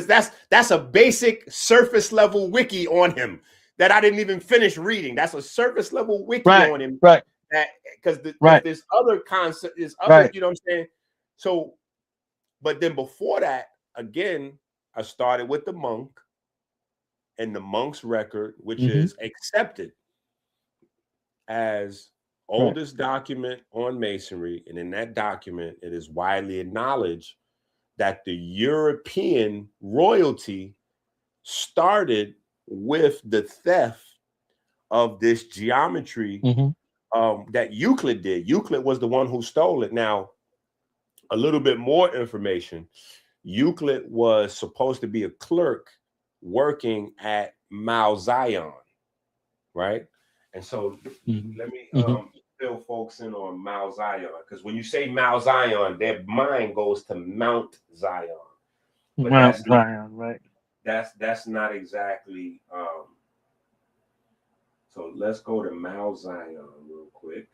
that's a basic surface level wiki on him that I didn't even finish reading. That's a surface level wiki on him, right? Because there's other concept, right. You know what I'm saying? So, but then before that, again, I started with the monk and the monk's record, which is accepted as oldest document on Masonry, and in that document, it is widely acknowledged that the European royalty started with the theft of this geometry that Euclid did. Euclid was the one who stole it. Now, a little bit more information. Euclid was supposed to be a clerk working at Mount Zion, right? And so let me fill folks in on Mount Zion, because when you say Mount Zion, their mind goes to Mount Zion. But Mount Zion, right? That's not exactly. So let's go to Mount Zion real quick.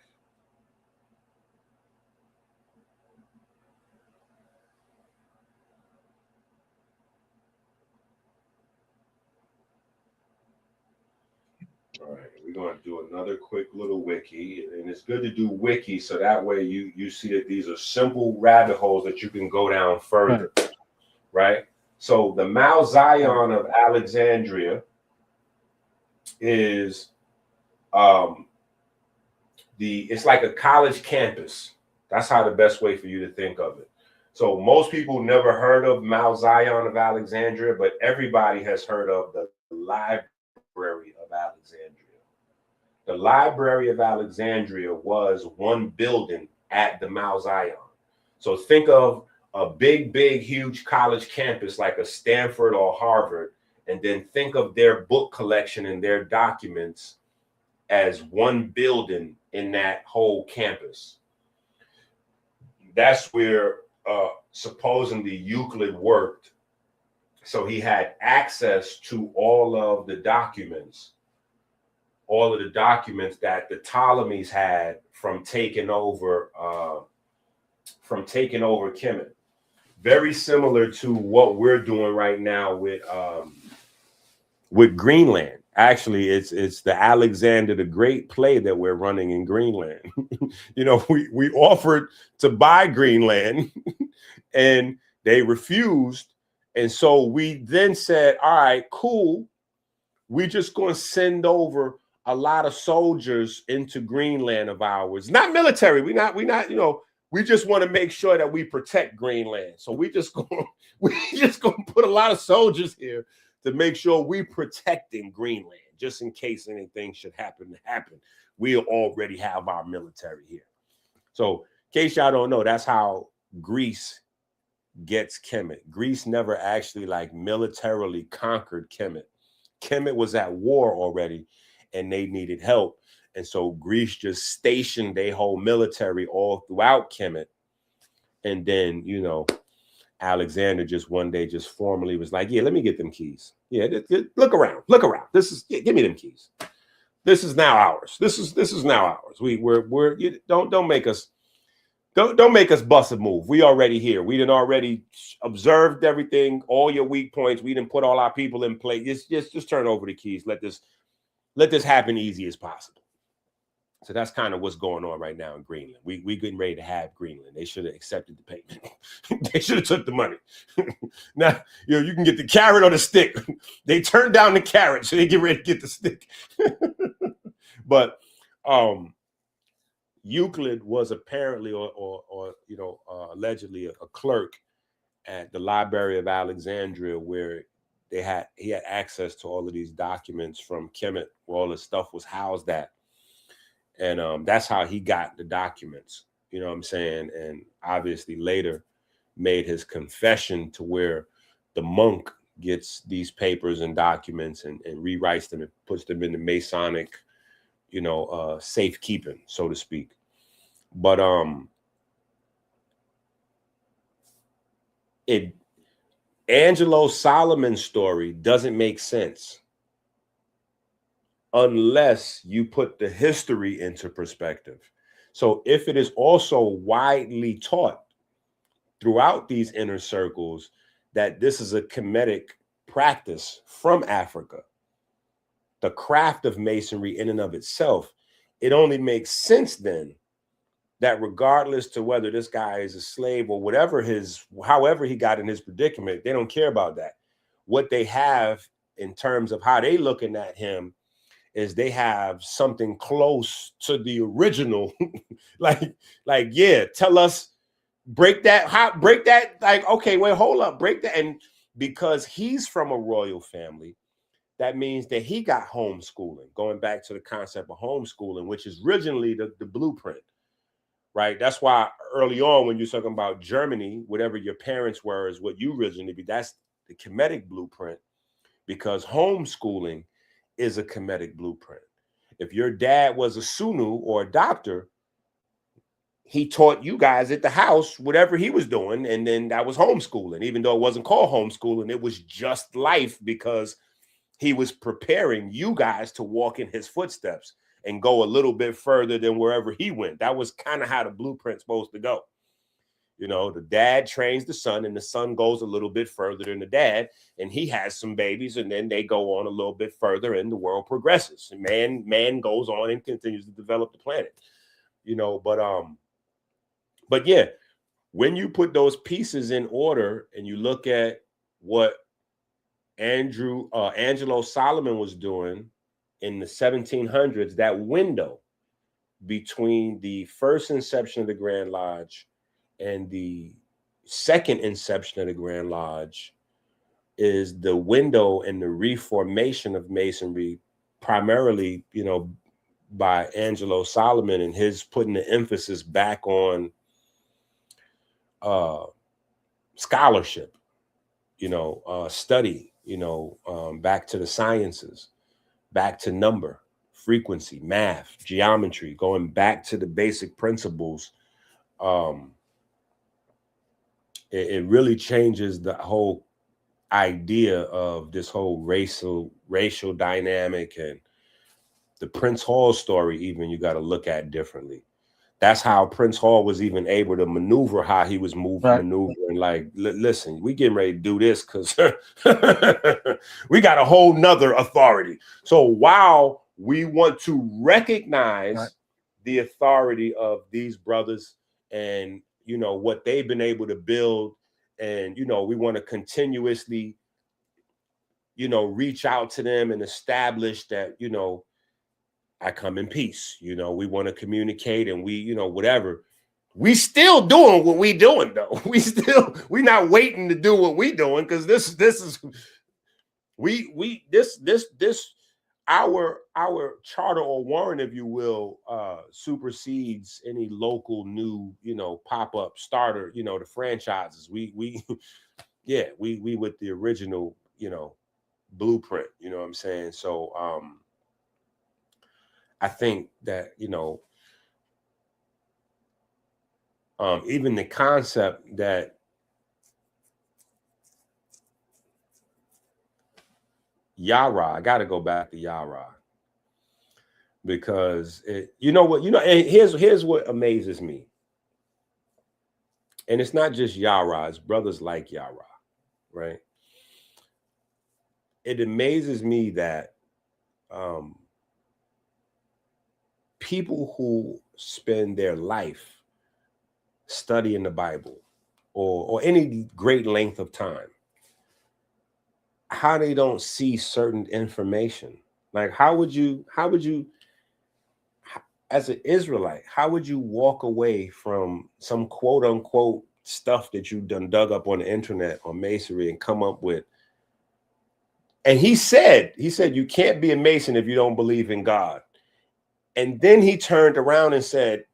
All right, we're going to do another quick little wiki, and it's good to do wiki so that way you see that these are simple rabbit holes that you can go down further, right? So the Mount Zion of Alexandria is it's like a college campus. That's how the best way for you to think of it. So most people never heard of Mount Zion of Alexandria, but everybody has heard of the Library of Alexandria. The Library of Alexandria was one building at the Mount Zion. So think of a big, huge college campus like a Stanford or Harvard, and then think of their book collection and their documents as one building in that whole campus. That's where supposedly Euclid worked. So he had access to all of the documents that the Ptolemies had from taking over Kemet. Very similar to what we're doing right now with Greenland. Actually, it's the Alexander the Great play that we're running in Greenland. We offered to buy Greenland, and They refused. And so we then said, all right, cool. We're just going to send over a lot of soldiers into Greenland of ours. Not military. We not, we just want to make sure that we protect Greenland. So we just going to put a lot of soldiers here to make sure we protecting Greenland, just in case anything should happen. We already have our military here. So in case y'all don't know, that's how Greece gets Kemet. Greece never actually like militarily conquered Kemet. Kemet was at war already and they needed help. And so Greece just stationed their whole military all throughout Kemet. And then, Alexander just one day just formally was like, yeah, let me get them keys. Yeah, look around. Give me them keys. This is now ours. This is now ours. Don't make us bust a move. We already here. We done already observed everything, all your weak points. We didn't put all our people in place. Just turn over the keys. Let this happen easy as possible. So that's kind of what's going on right now in Greenland. We getting ready to have Greenland. They should have accepted the payment. They should have took the money. Now, you can get the carrot or the stick. They turned down the carrot, so they get ready to get the stick. But Euclid was apparently or allegedly a clerk at the Library of Alexandria, where he had access to all of these documents from Kemet, where all this stuff was housed at. And that's how he got the documents, you know what I'm saying? And obviously later made his confession to where the monk gets these papers and documents and rewrites them and puts them in the Masonic, safekeeping, so to speak. But Angelo Solomon's story doesn't make sense unless you put the history into perspective. So if it is also widely taught throughout these inner circles that this is a Kemetic practice from Africa, the craft of Masonry in and of itself, it only makes sense then that regardless to whether this guy is a slave or however he got in his predicament, they don't care about that. What they have in terms of how they looking at him is they have something close to the original. Yeah, tell us, break that, like, okay, wait, hold up, break that. And because he's from a royal family, that means that he got homeschooling, going back to the concept of homeschooling, which is originally the blueprint, right? That's why early on, when you're talking about Germany, whatever your parents were is what you originally be. That's the Kemetic blueprint, because homeschooling is a Kemetic blueprint. If your dad was a Sunu or a doctor, he taught you guys at the house whatever he was doing, and then that was homeschooling. Even though it wasn't called homeschooling, it was just life, because he was preparing you guys to walk in his footsteps and go a little bit further than wherever he went. That was kind of how the blueprint's supposed to go. The dad trains the son, and the son goes a little bit further than the dad, and he has some babies, and then they go on a little bit further, and the world progresses. And man goes on and continues to develop the planet. But yeah, when you put those pieces in order and you look at what Angelo Solomon was doing in the 1700s, that window between the first inception of the Grand Lodge and the second inception of the Grand Lodge is the window in the reformation of Masonry, primarily, by Angelo Solomon, and his putting the emphasis back on scholarship, study, back to the sciences, back to number, frequency, math, geometry, going back to the basic principles. It really changes the whole idea of this whole racial dynamic, and the Prince Hall story, even, you got to look at differently. That's how Prince Hall was even able to maneuver how he was maneuvering. Like, listen, we getting ready to do this because we got a whole nother authority. So while we want to recognize the authority of these brothers and what they've been able to build and we want to continuously, reach out to them and establish that, I come in peace. We want to communicate, and we, whatever. We still doing what we doing though. We not waiting to do what we doing, because this is our charter or warrant, if you will, supersedes any local new, pop-up starter, the franchises. We with the original, blueprint, you know what I'm saying? So I think that, even the concept that Yara, I got to go back to Yara, because and here's what amazes me. And it's not just Yara, it's brothers like Yara, right? It amazes me that people who spend their life studying the Bible or any great length of time, how they don't see certain information. Like, how would you, as an Israelite, how would you walk away from some quote unquote stuff that you done dug up on the internet or masonry and come up with? And he said, you can't be a Mason if you don't believe in God. And then he turned around and said,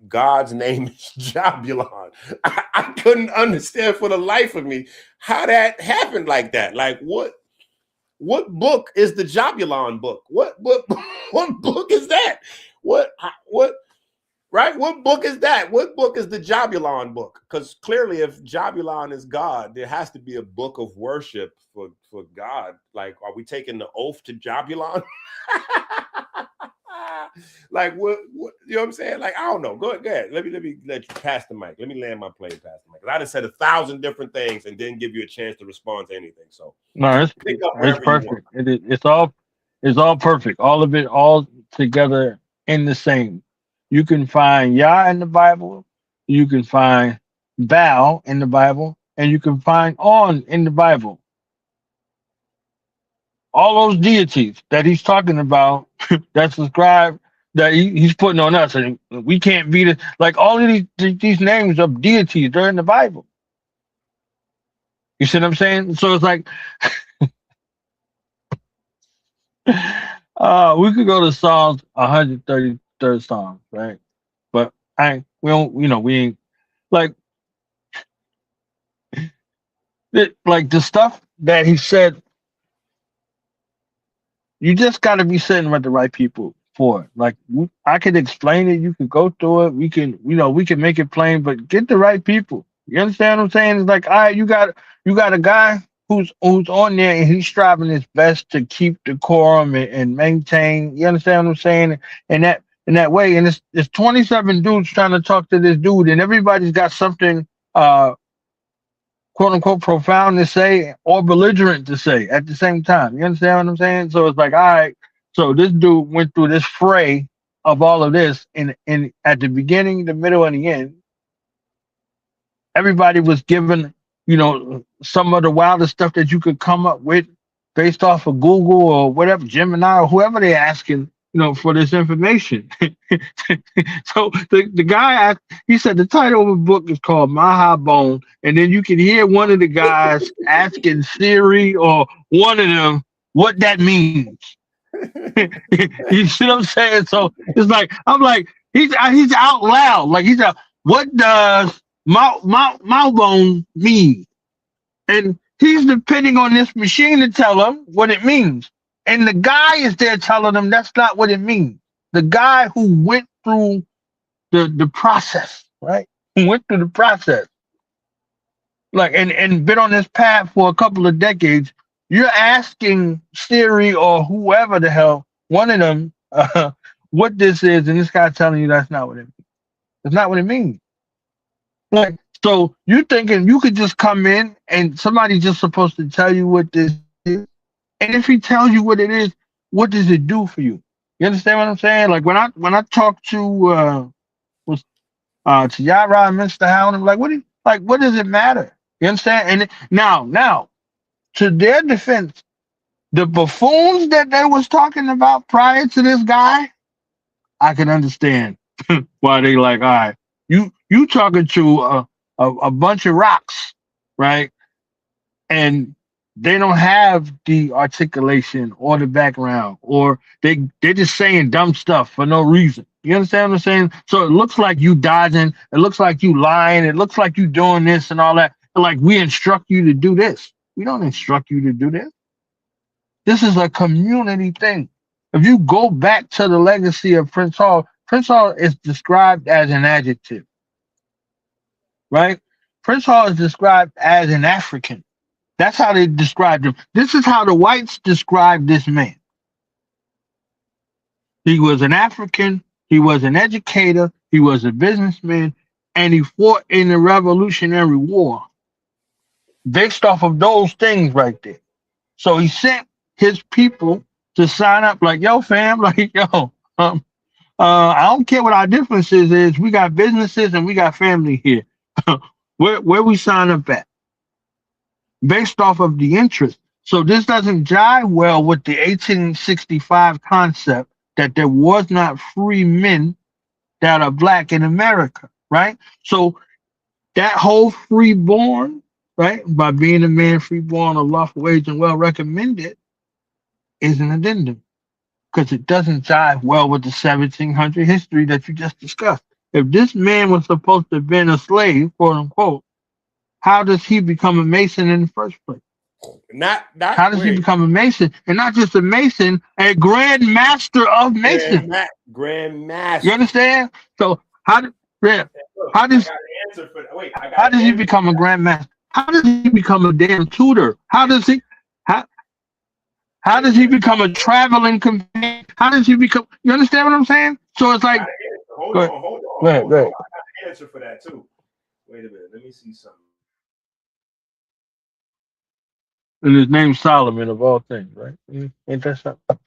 God's name is Jabulon. I couldn't understand for the life of me how that happened like that. Like, what book is the Jabulon book? What book is that? What book is that? What book is the Jabulon book? Because clearly, if Jabulon is God, there has to be a book of worship for God. Like, are we taking the oath to Jabulon? Like, what you know what I'm saying? Like, I don't know. Go ahead. Let me let you pass the mic. Let me land my plane past the mic. I just said 1,000 different things and didn't give you a chance to respond to anything. So No, it's perfect. It's all perfect. All of it, all together in the same. You can find Yah in the Bible, you can find Baal in the Bible, and you can find On in the Bible. All those deities that he's talking about, that's ascribed, that he's putting on us, and we can't beat it. Like, all of these names of deities, they're in the Bible. You see what I'm saying? So it's like, we could go to Psalms 133rd Psalm, right? But we ain't like the stuff that he said. You just got to be sitting with the right people for it. Like, I could explain it. You could go through it. We can make it plain, but get the right people. You understand what I'm saying? It's like, all right, you got a guy who's on there, and he's striving his best to keep decorum and maintain. You understand what I'm saying? And that way, and it's 27 dudes trying to talk to this dude, and everybody's got something quote unquote profound to say or belligerent to say at the same time. You understand what I'm saying? So it's like, all right, so this dude went through this fray of all of this, and at the beginning, the middle, and the end, everybody was given, some of the wildest stuff that you could come up with based off of Google or whatever, Gemini or whoever they're asking, for this information. So the guy, he said the title of the book is called Mahabone, and then you can hear one of the guys asking Siri or one of them what that means. You see what I'm saying? So it's like, I'm like, he's out loud, like he's out. What does Mahabone mean? And he's depending on this machine to tell him what it means. And the guy is there telling him that's not what it means. The guy who went through the process, right? Who went through the process, like, and been on this path for a couple of decades. You're asking Siri or whoever the hell, one of them, what this is, and this guy telling you that's not what it means. That's not what it means. Like, so you're thinking you could just come in and somebody's just supposed to tell you what this is. And if he tells you what it is, what does it do for you? You understand what I'm saying? Like, when I talk to Yara and Mr. Howland, I'm like, what does it matter? You understand? And now, to their defense, the buffoons that they was talking about prior to this guy, I can understand why they like, all right, you talking to a bunch of rocks, right? And they don't have the articulation or the background, or they're just saying dumb stuff for no reason. You understand what I'm saying? So it looks like you dodging, it looks like you lying, it looks like you doing this and all that. Like we instruct you to do this. We don't instruct you to do this. This is a community thing. If you go back to the legacy of Prince Hall is described as an adjective, right? Prince Hall is described as an African. That's how they described him. This is how the whites described this man. He was an African, he was an educator, he was a businessman, and he fought in the Revolutionary War based off of those things right there. So he sent his people to sign up like, yo, fam, like, yo, I don't care what our differences is. We got businesses and we got family here. where we sign up at? Based off of the interest. So this doesn't jive well with the 1865 concept that there was not free men that are black in America, right? So that whole freeborn, right, by being a man freeborn of lawful wage and well recommended is an addendum because it doesn't jive well with the 1700 history that you just discussed. If this man was supposed to have been a slave, quote unquote, how does he become a Mason in the first place? Not How does he become a Mason? And not just a Mason, a Grand Master of Mason. Grand Master. You understand? So how does he become a Grand Master? How does he become a damn tutor? How does he become a traveling companion? How does he become? You understand what I'm saying? So it's like, hold on. Go ahead. I got an answer for that too. Wait a minute. Let me see something. And his name's Solomon of all things, right? Ain't that something?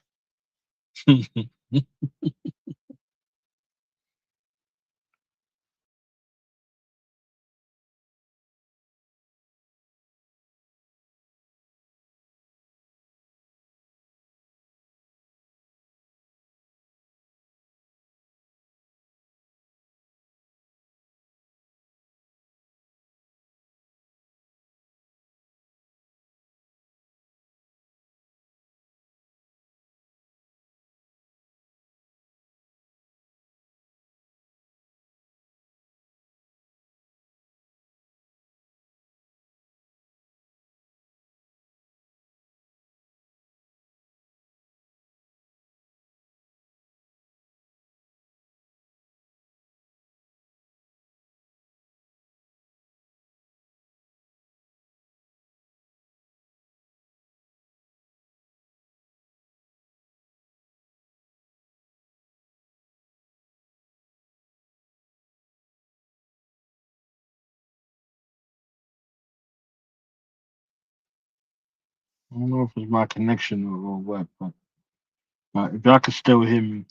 I don't know if it's my connection or what, but if y'all could still hear me,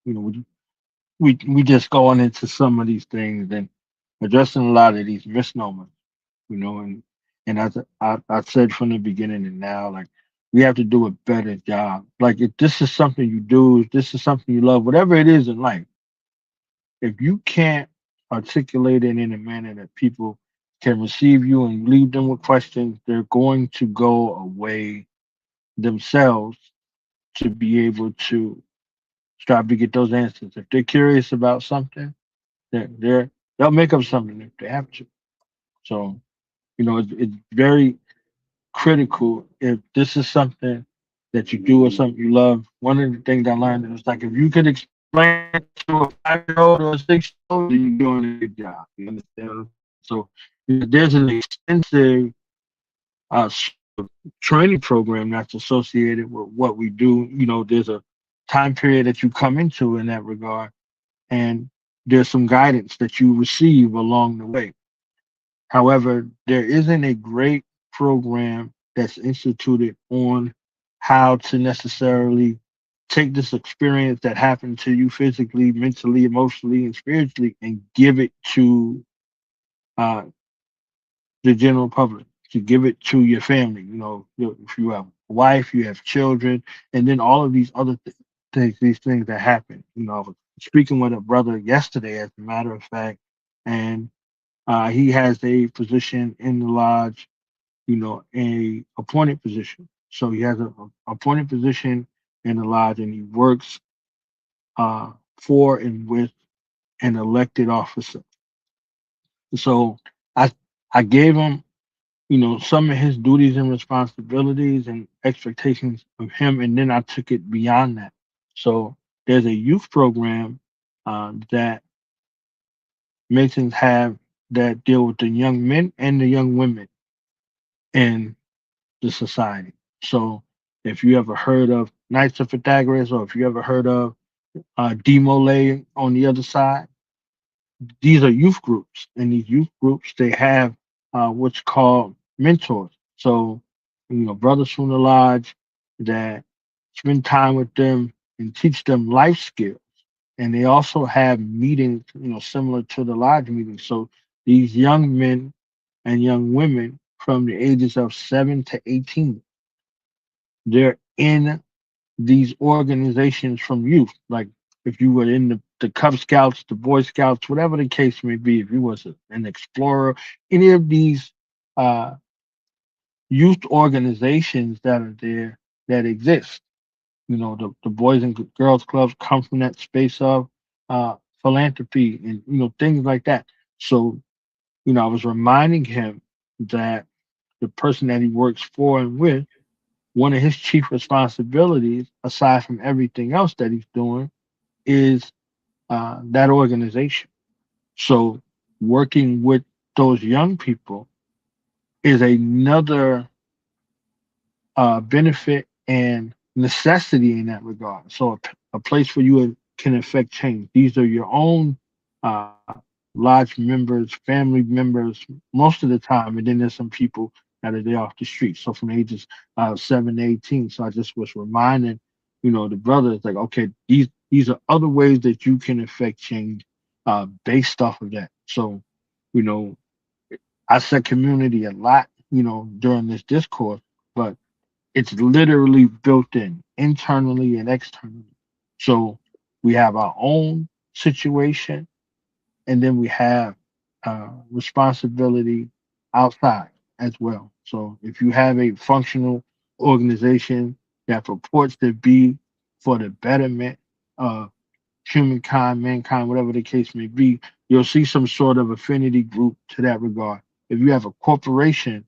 you know, we just going into some of these things and addressing a lot of these misnomers, you know, and as I said from the beginning and now, like we have to do a better job. Like if this is something you do, if this is something you love, whatever it is in life, if you can't articulate it in a manner that people can receive you and leave them with questions, they're going to go away themselves to be able to strive to get those answers. If they're curious about something, they'll make up something if they have to. So, you know, it's very critical if this is something that you do or something you love. One of the things I learned is like if you could explain it to a 5-year-old or a 6-year-old, then you're doing a good job. You understand? So there's an extensive uh, training program that's associated with what we do. You know, there's a time period that you come into in that regard, and there's some guidance that you receive along the way. However, there isn't a great program that's instituted on how to necessarily take this experience that happened to you physically, mentally, emotionally, and spiritually and give it to uh, the general public, to give it to your family. You know, if you have a wife, you have children, and then all of these other things, these things that happen. You know, I was speaking with a brother yesterday, as a matter of fact, and he has a position in the lodge, you know, a appointed position. So he has a appointed position in the lodge, and he works uh, for and with an elected officer. So I I gave him, you know, some of his duties and responsibilities and expectations of him, and then I took it beyond that. So there's a youth program that Masons have that deal with the young men and the young women in the society. So if you ever heard of Knights of Pythagoras, or if you ever heard of Demolay on the other side, these are youth groups, and these youth groups they have what's called mentors. So, you know, brothers from the lodge that spend time with them and teach them life skills, and they also have meetings, you know, similar to the lodge meetings. So these young men and young women from the ages of 7 to 18, they're in these organizations from youth. Like if you were in the Cub Scouts, the Boy Scouts, whatever the case may be, if you was an explorer, any of these uh, youth organizations that are there that exist. You know, the Boys and Girls Clubs come from that space of philanthropy and, you know, things like that. So, you know, I was reminding him that the person that he works for and with, one of his chief responsibilities, aside from everything else that he's doing, is that organization. So working with those young people is another benefit and necessity in that regard. So a place where you can affect change. These are your own uh, lodge members, family members, most of the time, and then there's some people that are there off the street. So from ages 7 to 18. So I just was reminding, you know, the brothers like, okay, these are other ways that you can affect change based off of that. So, you know, I said community a lot, you know, during this discourse, but it's literally built in internally and externally. So we have our own situation, and then we have responsibility outside as well. So if you have a functional organization that purports to be for the betterment of humankind, mankind, whatever the case may be, you'll see some sort of affinity group to that regard. If you have a corporation,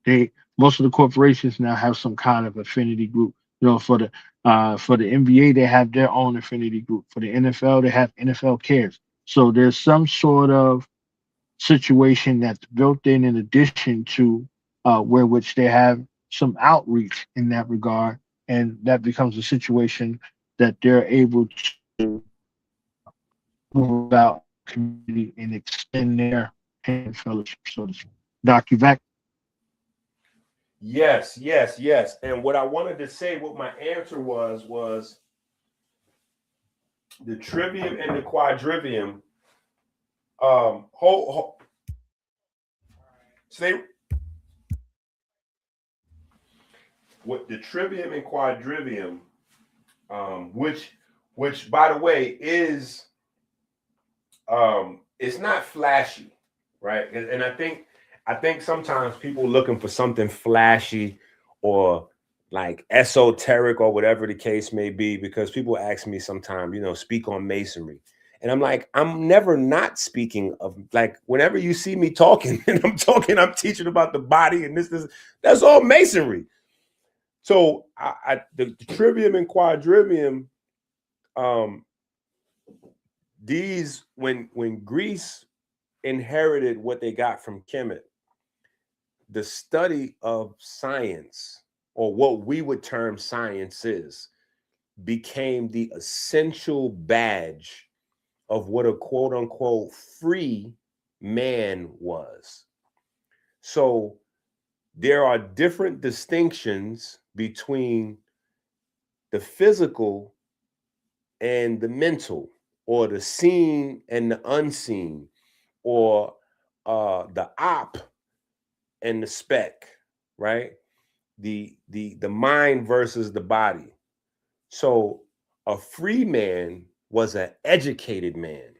they most of the corporations now have some kind of affinity group. You know, for the NBA, they have their own affinity group. For the NFL, they have NFL Cares. So there's some sort of situation that's built in addition to where which they have some outreach in that regard, and that becomes a situation that they're able to move about community and extend their hand fellowship, so to speak. Doc, you back? Yes, yes, yes. And what I wanted to say, what my answer was the trivium and the quadrivium. Say what the trivium and quadrivium, which by the way is it's not flashy, right? And I think sometimes people looking for something flashy or like esoteric or whatever the case may be, because people ask me sometimes, you know, speak on masonry. And I'm like, I'm never not speaking of, like, whenever you see me talking and I'm talking, I'm teaching about the body and this, that's all masonry. So the trivium and quadrivium, um, these when Greece inherited what they got from Kemet, the study of science, or what we would term science is, became the essential badge of what a quote unquote free man was. So there are different distinctions between the physical and the mental, or the seen and the unseen, or the op and the spec, right? The mind versus the body. So a free man was an educated man.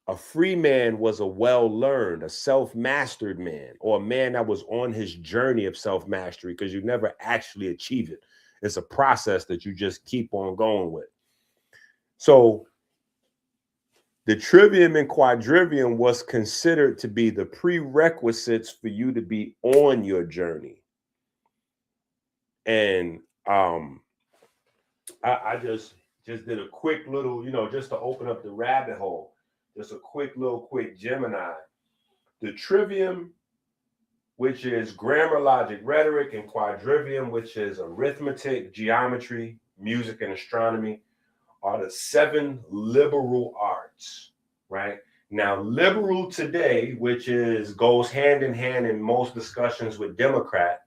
A free man was a well-learned, a self-mastered man, or a man that was on his journey of self-mastery, because you never actually achieve it. It's a process that you just keep on going with. So the trivium and quadrivium was considered to be the prerequisites for you to be on your journey. And I just did a quick little, just to open up the rabbit hole, just a quick Gemini. The trivium, which is grammar, logic, rhetoric, and quadrivium, which is arithmetic, geometry, music, and astronomy, are the 7 liberal arts, right? Now, liberal today, which goes hand in hand in most discussions with Democrat,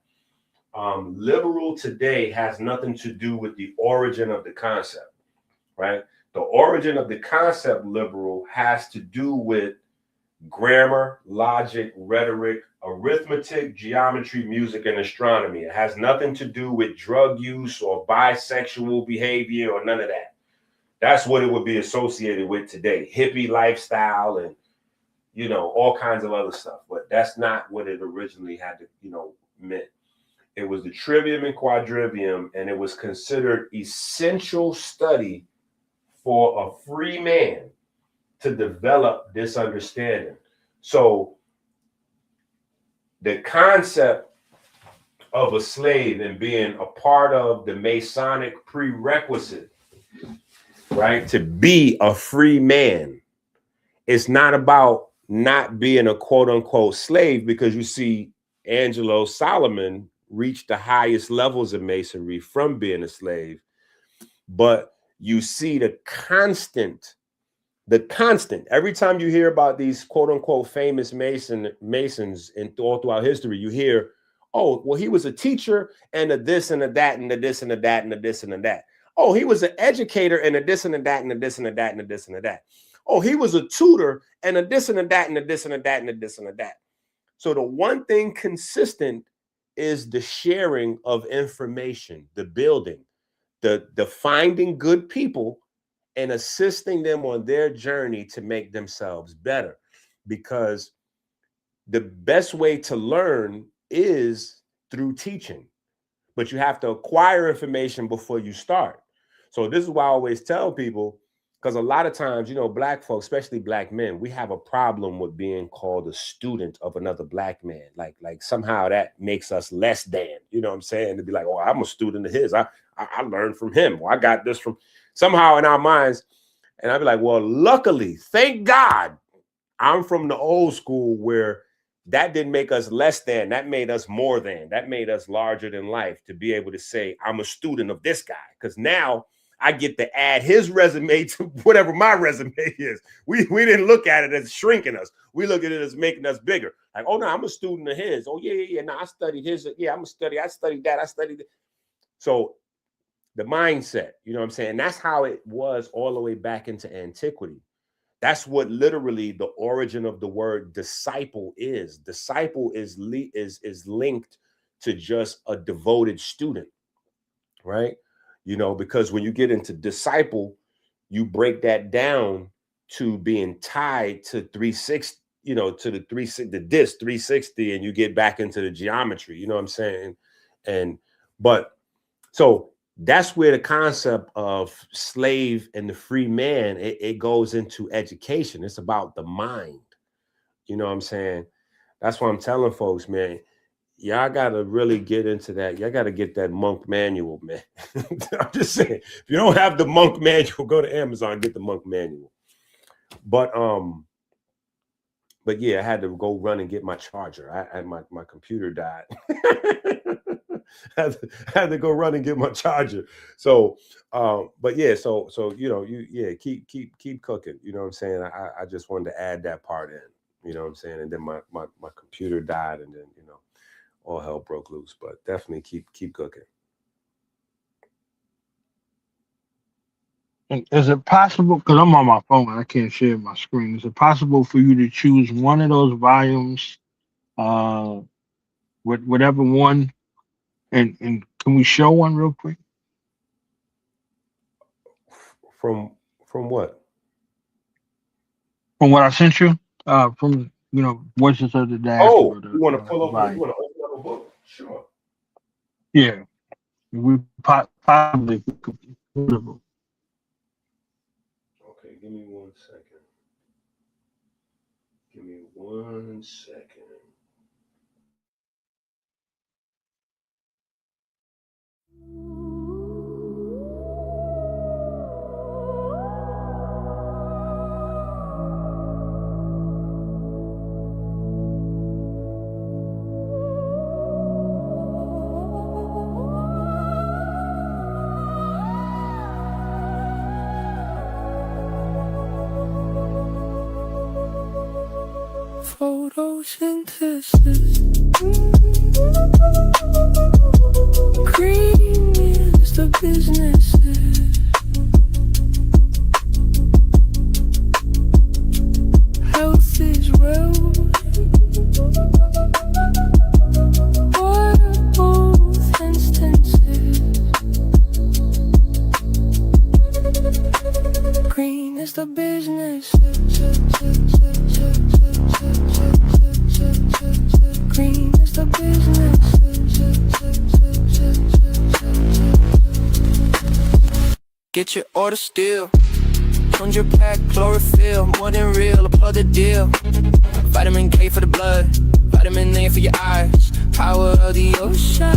liberal today has nothing to do with the origin of the concept, right? The origin of the concept liberal has to do with grammar, logic, rhetoric, arithmetic, geometry, music, and astronomy. It has nothing to do with drug use or bisexual behavior or none of that. That's what it would be associated with today. Hippie lifestyle and, all kinds of other stuff. But that's not what it originally had to, meant. It was the trivium and quadrivium, and it was considered essential study for a free man to develop this understanding. So the concept of a slave and being a part of the Masonic prerequisite, right, to be a free man, it's not about not being a quote unquote slave, because you see Angelo Solomon reached the highest levels of masonry from being a slave. But you see the constant, every time you hear about these quote unquote famous masons all throughout history, you hear, oh, well, he was a teacher and a this and a that and a this and a that and a this and a that. Oh, he was an educator and a this and a that and a this and a that and a this and a that. Oh, he was a tutor and a this and a that and a this and a that and a this and a that. So the one thing consistent is the sharing of information, the building, the finding good people and assisting them on their journey to make themselves better. Because the best way to learn is through teaching, but you have to acquire information before you start. So this is why I always tell people, because a lot of times, Black folks, especially Black men, we have a problem with being called a student of another Black man. Like somehow that makes us less than, what I'm saying? To be like, oh, I'm a student of his. I learned from him. Or I got this from somehow in our minds. And I'd be like, well, luckily, thank God, I'm from the old school where that didn't make us less than, that made us more than, that made us larger than life, to be able to say, I'm a student of this guy. Because now I get to add his resume to whatever my resume is. We didn't look at it as shrinking us. We look at it as making us bigger. Like, oh no, I'm a student of his. Oh yeah. No, I studied his. Yeah, I studied that. I studied it. So the mindset, what I'm saying? That's how it was all the way back into antiquity. That's what literally the origin of the word disciple is. Disciple is linked to just a devoted student, right? Because when you get into disciple, you break that down to being tied to 360, to the 360, the disc 360, and you get back into the geometry, you know what I'm saying? But so that's where the concept of slave and the free man, it goes into education. It's about the mind. You know what I'm saying? That's why I'm telling folks, man, y'all got to really get into that. Y'all got to get that monk manual, man. I'm just saying, if you don't have the monk manual, go to Amazon and get the monk manual. But yeah, I had to go run and get my charger. My computer died. I had to go run and get my charger. So, but yeah, so keep cooking. You know what I'm saying? I just wanted to add that part in. You know what I'm saying? And then my computer died, and then all hell broke loose. But definitely keep cooking. Is it possible, because I'm on my phone and I can't share my screen, is it possible for you to choose one of those volumes whatever one, and can we show one real quick From what? from what I sent you? From Voices of the Oh, Diaspora, you want to the pull up? You volume. want to open up a book? Sure. Yeah, we possibly could. Okay, give me 1 second. Give me 1 second. Photosynthesis. Green is the businesses. Health is wealth. What are both instances? Green is the business. Green is the business. Get your order still. 100-pack chlorophyll, more than real, applaud the deal. Vitamin K for the blood, vitamin A for your eyes. Power of the ocean.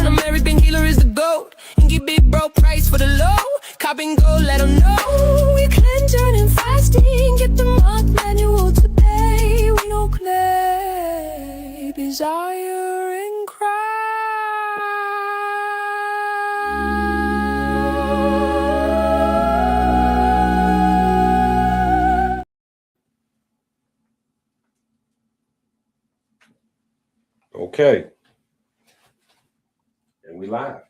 American healer is the goat. And give big bro price for the low. Cop and go, let them know. We cleanse and fasting. Get the month manual today. We no clay. Desire in Christ. Okay. And we live.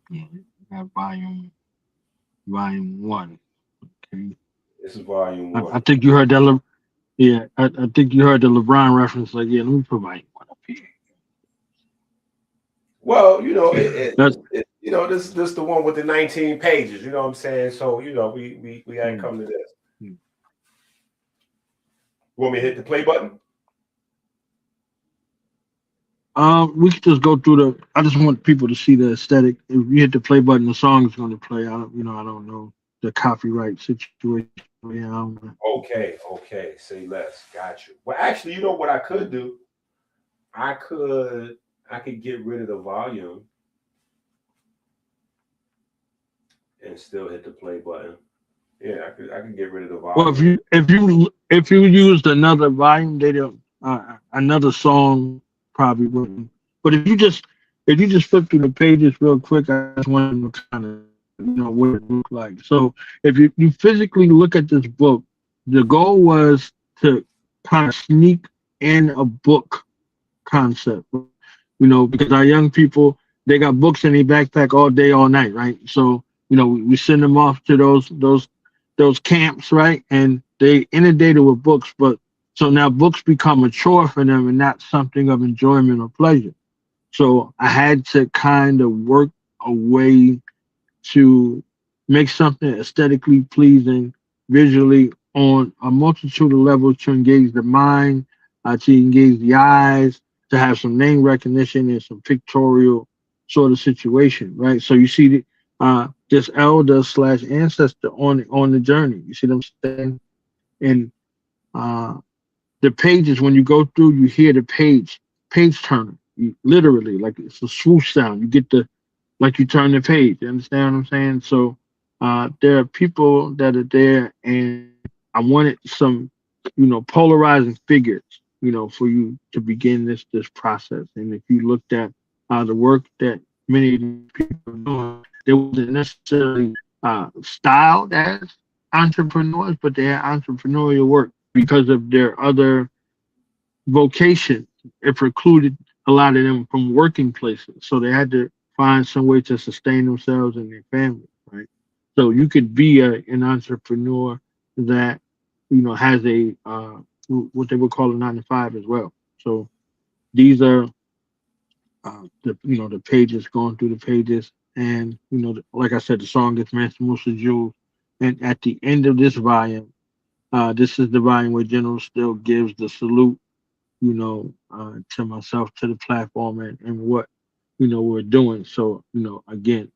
Yeah, got volume 1. Okay. This is volume I 1. think you heard that. Yeah, I think you heard the LeBron reference. Like, yeah, let me put volume 1 up here. Well, That's this the one with the 19 pages. You know what I'm saying? So, we gotta come to this. Mm. You want me to hit the play button? We could just go through the. I just want people to see the aesthetic. If you hit the play button, the song is going to play. I don't know the copyright situation. Yeah, I don't know. Okay. Say less. Got you. Well, actually, you know what I could do? I could get rid of the volume and still hit the play button. Yeah, I could get rid of the Well, volume. if you used another volume, they don't. Another song probably wouldn't. But if you just flip through the pages real quick, I just want to kind of what it looked like. So if you physically look at this book, the goal was to kind of sneak in a book concept. Because our young people, they got books in their backpack all day, all night, right? So, we send them off to those camps, right? And they inundated with books, but so now books become a chore for them and not something of enjoyment or pleasure. So I had to kind of work a way to make something aesthetically pleasing visually on a multitude of levels to engage the mind, to engage the eyes, to have some name recognition and some pictorial sort of situation, right? So you see this elder slash ancestor on the journey. You see them standing in uh, the pages. When you go through, you hear the page turner. You, literally, like it's a swoosh sound. You get the like you turn the page. You understand what I'm saying? So there are people that are there, and I wanted some, polarizing figures, for you to begin this process. And if you looked at the work that many of these people are doing, they wasn't necessarily styled as entrepreneurs, but they had entrepreneurial work because of their other vocation. It precluded a lot of them from working places, so they had to find some way to sustain themselves and their family, right? So you could be an entrepreneur that has a what they would call a 9 to 5 as well. So These are the the pages, going through the pages, and like I said, the song gets mentioned most of Jews. And at the end of this volume, this is the volume where General still gives the salute, to myself, to the platform, and what we're doing. So again,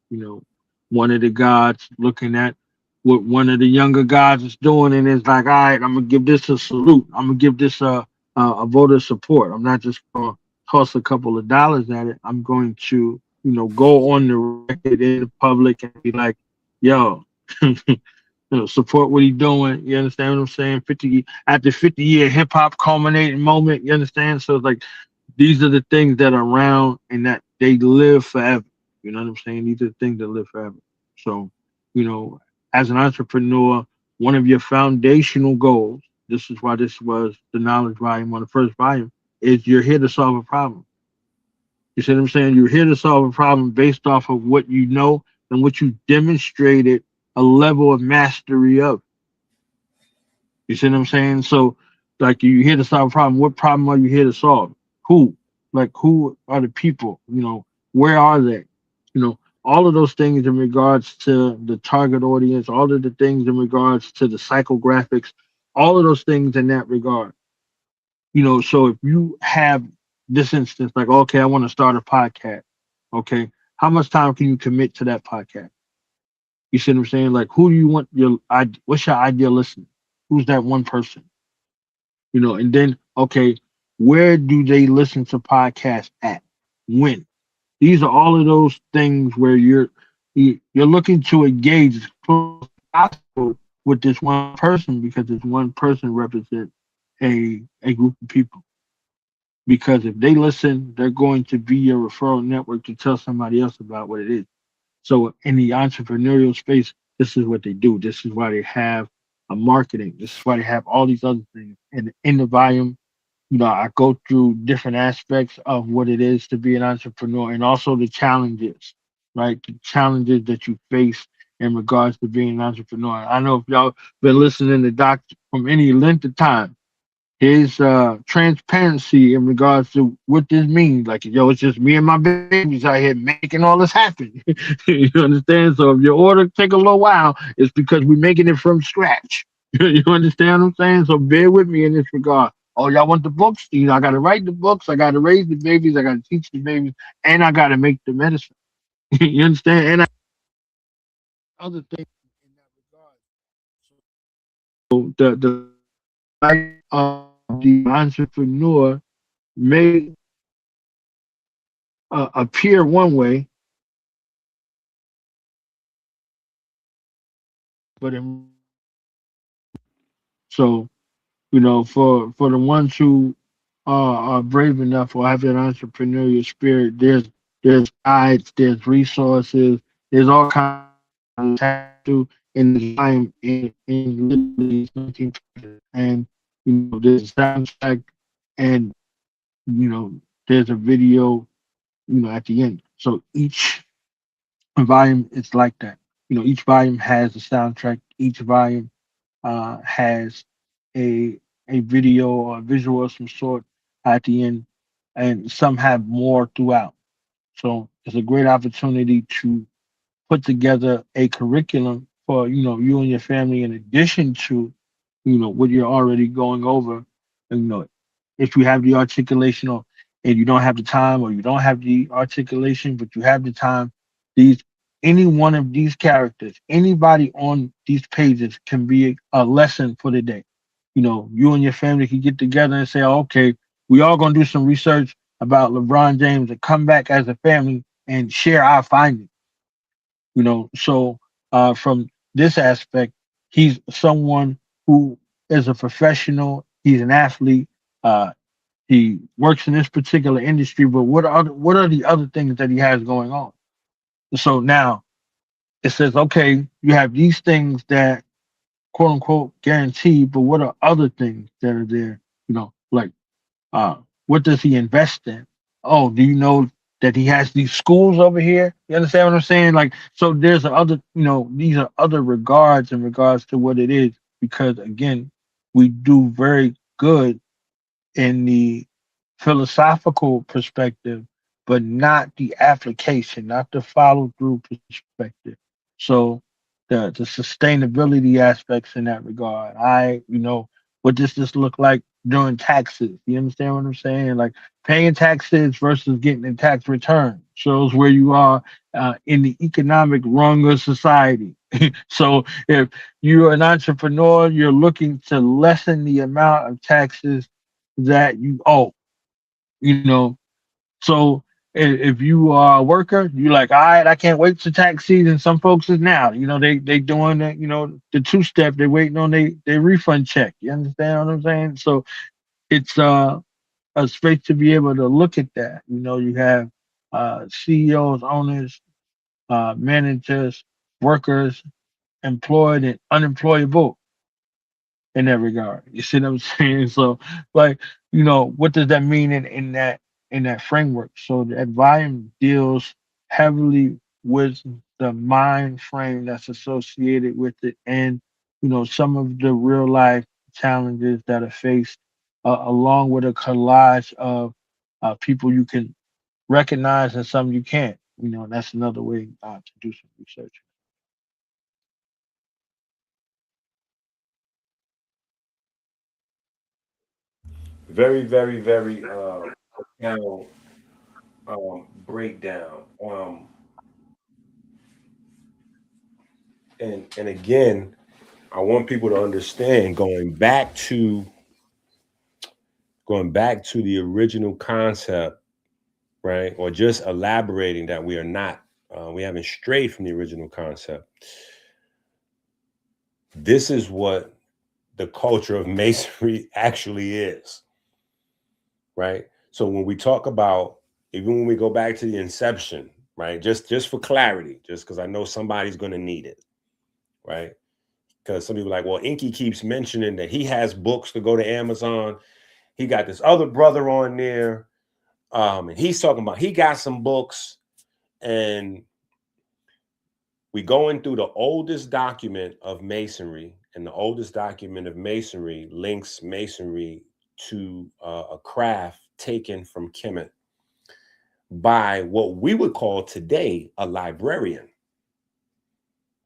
one of the gods looking at what one of the younger gods is doing, and it's like, all right, I'm gonna give this a salute. I'm gonna give this a vote of support. I'm not just gonna toss a couple of dollars at it. I'm going to go on the record in the public and be like, yo. Support what he's doing. You understand what I'm saying? 50 after 50-year hip hop culminating moment. You understand? So it's like these are the things that are around and that they live forever. You know what I'm saying? These are the things that live forever. So, as an entrepreneur, one of your foundational goals, this is why this was the knowledge volume on the first volume, is you're here to solve a problem. You see what I'm saying? You're here to solve a problem based off of what you know and what you demonstrated a level of mastery of. You see what I'm saying? So, like, you here to solve a problem. What problem are you here to solve? Who? Like, who are the people? Where are they? All of those things in regards to the target audience, all of the things in regards to the psychographics, all of those things in that regard. So if you have this instance, like, okay, I want to start a podcast. Okay, how much time can you commit to that podcast? You see what I'm saying? Like, who do you want what's your ideal listener? Who's that one person? And then, okay, where do they listen to podcasts at? When? These are all of those things where you're looking to engage as close as possible with this one person, because this one person represents a group of people. Because if they listen, they're going to be your referral network to tell somebody else about what it is. So in the entrepreneurial space, this is what they do. This is why they have a marketing. This is why they have all these other things. And in the volume, I go through different aspects of what it is to be an entrepreneur, and also the challenges, right? The challenges that you face in regards to being an entrepreneur. I know if y'all been listening to Doc from any length of time, his transparency in regards to what this means. Like, yo, it's just me and my babies out here making all this happen. You understand? So if your order take a little while, it's because we're making it from scratch. You understand what I'm saying? So bear with me in this regard. Oh, y'all want the books? I got to write the books. I got to raise the babies. I got to teach the babies, and I got to make the medicine. You understand? And other things in that regard. So the life of the entrepreneur may appear one way, but so for the ones who are brave enough or have that entrepreneurial spirit, there's guides, there's resources, there's all kinds of to in the time in literally 17 pages. And there's a soundtrack, and there's a video at the end. So each volume is like that. Each volume has a soundtrack. Each volume has a video or a visual of some sort at the end, and some have more throughout. So it's a great opportunity to put together a curriculum for you and your family, in addition to what you're already going over. And, if you have the articulation, or and you don't have the time, or you don't have the articulation but you have the time, these any one of these characters, anybody on these pages can be a lesson for the day. You and your family can get together and say, oh, okay, we all gonna do some research about LeBron James and come back as a family and share our findings. So from this aspect, he's someone who is a professional. He's an athlete. Uh, he works in this particular industry, but what are the other things that he has going on? So now it says, okay, you have these things that quote unquote guaranteed, but what are other things that are there? Like uh, what does he invest in? Oh, do you know that he has these schools over here? You understand what I'm saying? Like, so there's other, these are other regards in regards to what it is, because again, we do very good in the philosophical perspective, but not the application, not the follow through perspective. So the sustainability aspects in that regard. What does this look like during taxes? You understand what I'm saying? Like paying taxes versus getting a tax return shows where you are in the economic rung of society. So if you're an entrepreneur, you're looking to lessen the amount of taxes that you owe. You know, so if you are a worker, you like, all right, I can't wait to tax season. Some folks is now, they doing that, the two step. They waiting on they refund check. You understand what I'm saying? So it's a space to be able to look at that. You have CEOs, owners, managers, workers, employed and unemployable in that regard. You see what I'm saying? So, like, what does that mean in that framework? So that volume deals heavily with the mind frame that's associated with it, and some of the real life challenges that are faced, along with a collage of people you can recognize and some you can't. And that's another way to do some research. Very, very, very profound breakdown. And again, I want people to understand going back to the original concept, right? Or just elaborating that we haven't strayed from the original concept. This is what the culture of masonry actually is, right? So when we talk about, even when we go back to the inception, right? Just for clarity, just because I know somebody's going to need it, right? Because some people are like, well, Inky keeps mentioning that he has books to go to Amazon. He got this other brother on there, and he's talking about he got some books, and we going through the oldest document of masonry, and the oldest document of masonry links masonry to a craft taken from Kemet by what we would call today a librarian.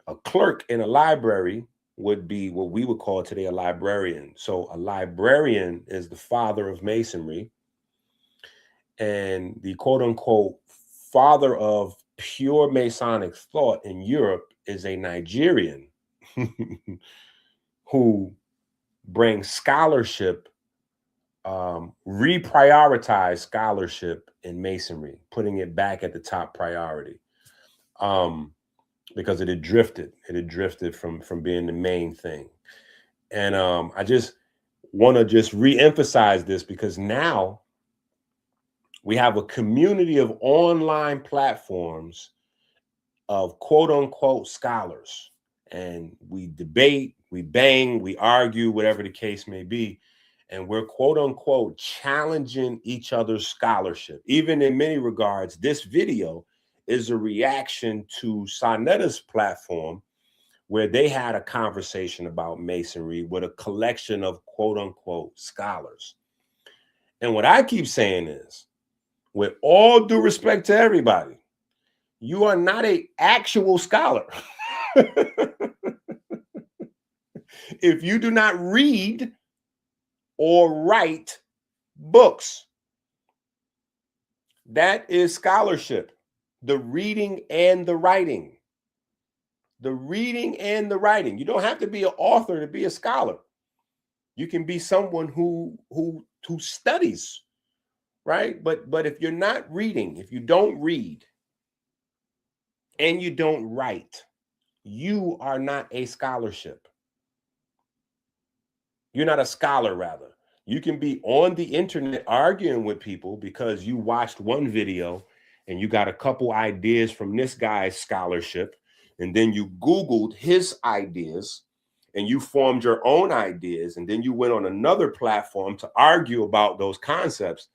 A clerk in a library would be what we would call today a librarian. So a librarian is the father of masonry, and the quote unquote father of pure Masonic thought in Europe is a Nigerian who brings scholarship, reprioritize scholarship in masonry, putting it back at the top priority, because it had drifted from being the main thing. And I just want to just reemphasize this, because now we have a community of online platforms of quote unquote scholars, and we debate, we bang, we argue, whatever the case may be, and we're quote unquote challenging each other's scholarship. Even in many regards, this video is a reaction to Sonetta's platform, where they had a conversation about masonry with a collection of quote unquote scholars. And what I keep saying is, with all due respect to everybody, you are not an actual scholar if you do not read or write books. That is scholarship. The reading and the writing. The reading and the writing. You don't have to be an author to be a scholar. You can be someone who studies, right? But if you're not reading, if you don't read and you don't write, you are not a scholarship. You're not a scholar, rather. You can be on the internet arguing with people because you watched one video and you got a couple ideas from this guy's scholarship, and then you Googled his ideas and you formed your own ideas, and then you went on another platform to argue about those concepts.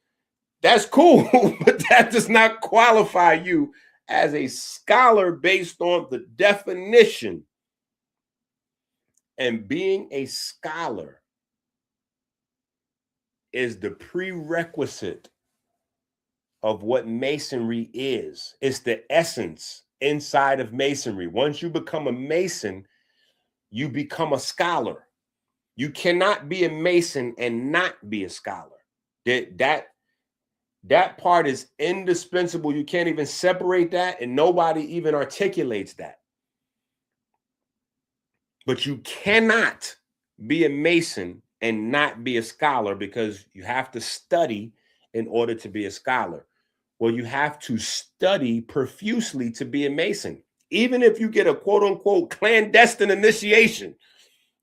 That's cool, but that does not qualify you as a scholar based on the definition. And being a scholar is the prerequisite of what Masonry is. It's the essence inside of Masonry. Once you become a Mason, you become a scholar. You cannot be a Mason and not be a scholar. That part is indispensable. You can't even separate that, and nobody even articulates that. But you cannot be a Mason and not be a scholar, because you have to study in order to be a scholar. Well, you have to study profusely to be a Mason. Even if you get a quote unquote clandestine initiation,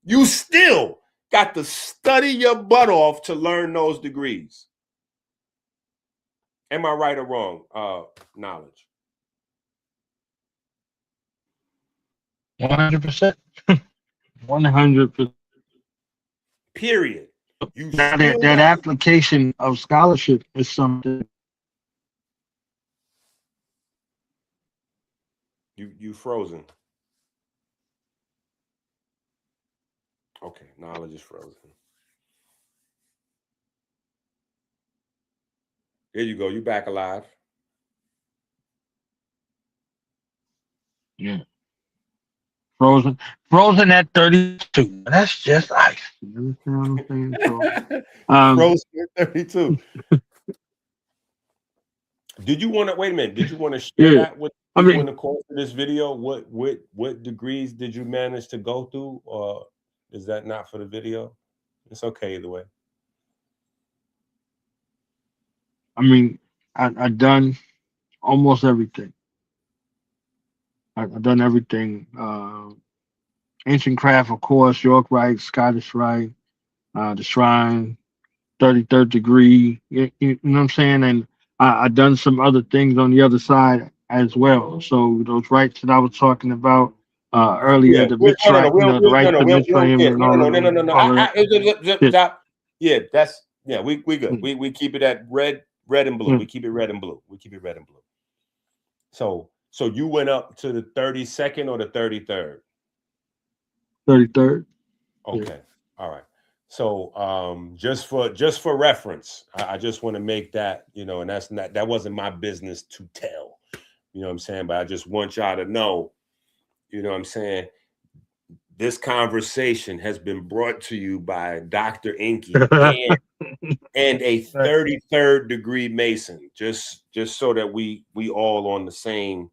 you still got to study your butt off to learn those degrees. Am I right or wrong? Knowledge. 100%. 100%. Period. That application of scholarship is something. You frozen. Okay, knowledge is frozen. There you go. You back alive. Yeah. Frozen at 32. That's just ice. You understand what I'm saying? So, frozen at 32. Did you want to wait a minute? Did you want to share that with people in the course of this video? What degrees did you manage to go through, or is that not for the video? It's okay either way. I mean, I've done almost everything. I've done everything. Ancient craft, of course, York Rite, Scottish Rite, the Shrine, 33rd degree. You know what I'm saying? And I've done some other things on the other side as well. So those rights that I was talking about earlier, the Mitzrayim, the right to Mitzrayim and all Stop. Yeah, that's we good. We keep it at red and blue. We keep it red and blue. So you went up to the 32nd or the 33rd? 33rd. Okay. Yeah. All right. So just for reference, I just want to make that, and that wasn't my business to tell. You know what I'm saying? But I just want y'all to know, you know what I'm saying? This conversation has been brought to you by Dr. Inky and a 33rd degree Mason, just so that we all on the same.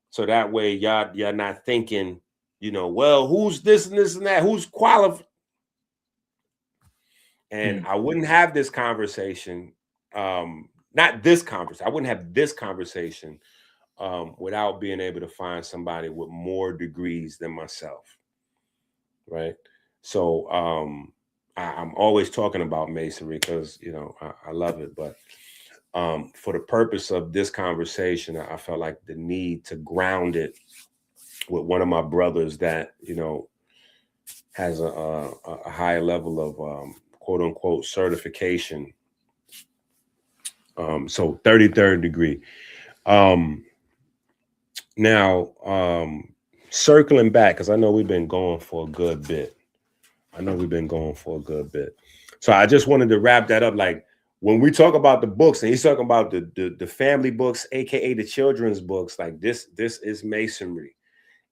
So that way y'all not thinking, well, who's this and this and that? Who's qualified? And I wouldn't have this conversation, not this conversation. I wouldn't have this conversation without being able to find somebody with more degrees than myself, right? So I'm always talking about Masonry because, I love it. But for the purpose of this conversation, I felt like the need to ground it with one of my brothers that, has a higher level of quote unquote certification. So 33rd degree. Now, circling back, because I know we've been going for a good bit. So I just wanted to wrap that up. Like when we talk about the books, and he's talking about the family books, aka the children's books, like this is Masonry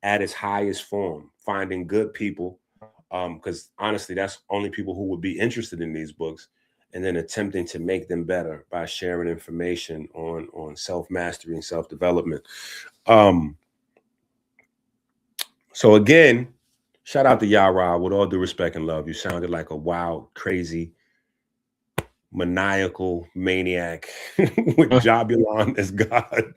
at its highest form, finding good people. Because honestly, that's only people who would be interested in these books, and then attempting to make them better by sharing information on self-mastery and self-development. So again, shout out to Yara. With all due respect and love, you sounded like a wild, crazy, maniacal maniac with Jabulon as God.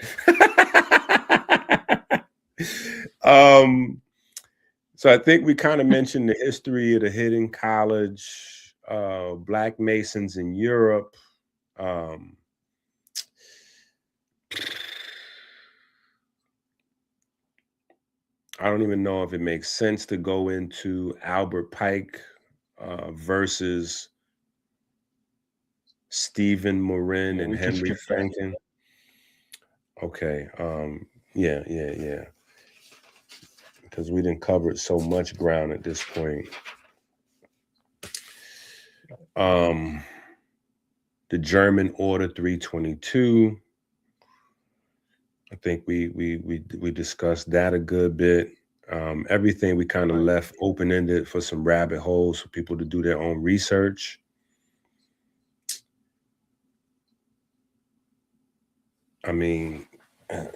So I think we kind of mentioned the history of the Hidden College, Black Masons in Europe. I don't even know if it makes sense to go into Albert Pike versus Stephen Morin and Henry Franklin. Okay. Yeah. Because we didn't cover so much ground at this point. the German Order 322. I think we discussed that a good bit. Everything we kind of left open ended for some rabbit holes for people to do their own research. I mean,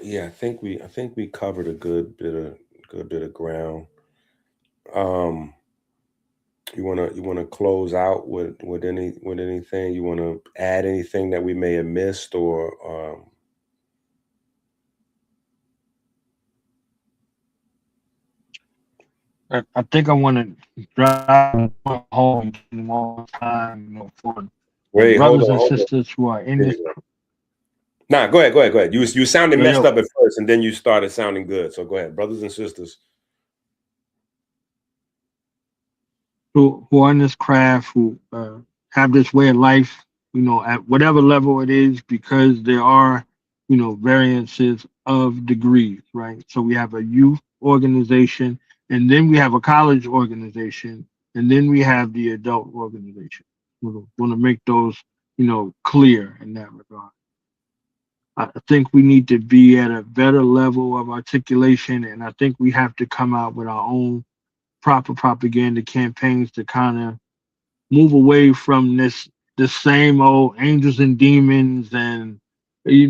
yeah, I think we covered a good bit of ground. Um, you wanna close out with anything? You wanna add anything that we may have missed or I think I want to drive home one time, for the wait, brothers and hold on. sisters who are in There this. you go. Nah, go ahead. You sounded Yo, messed yo, up at first, and then you started sounding good. So go ahead, brothers and sisters. who are in this craft, who have this way of life, at whatever level it is, because there are, variances of degrees, right? So we have a youth organization, and then we have a college organization, and then we have the adult organization. We want to make those, clear in that regard. I think we need to be at a better level of articulation, and I think we have to come out with our own proper propaganda campaigns to kind of move away from this same old angels and demons and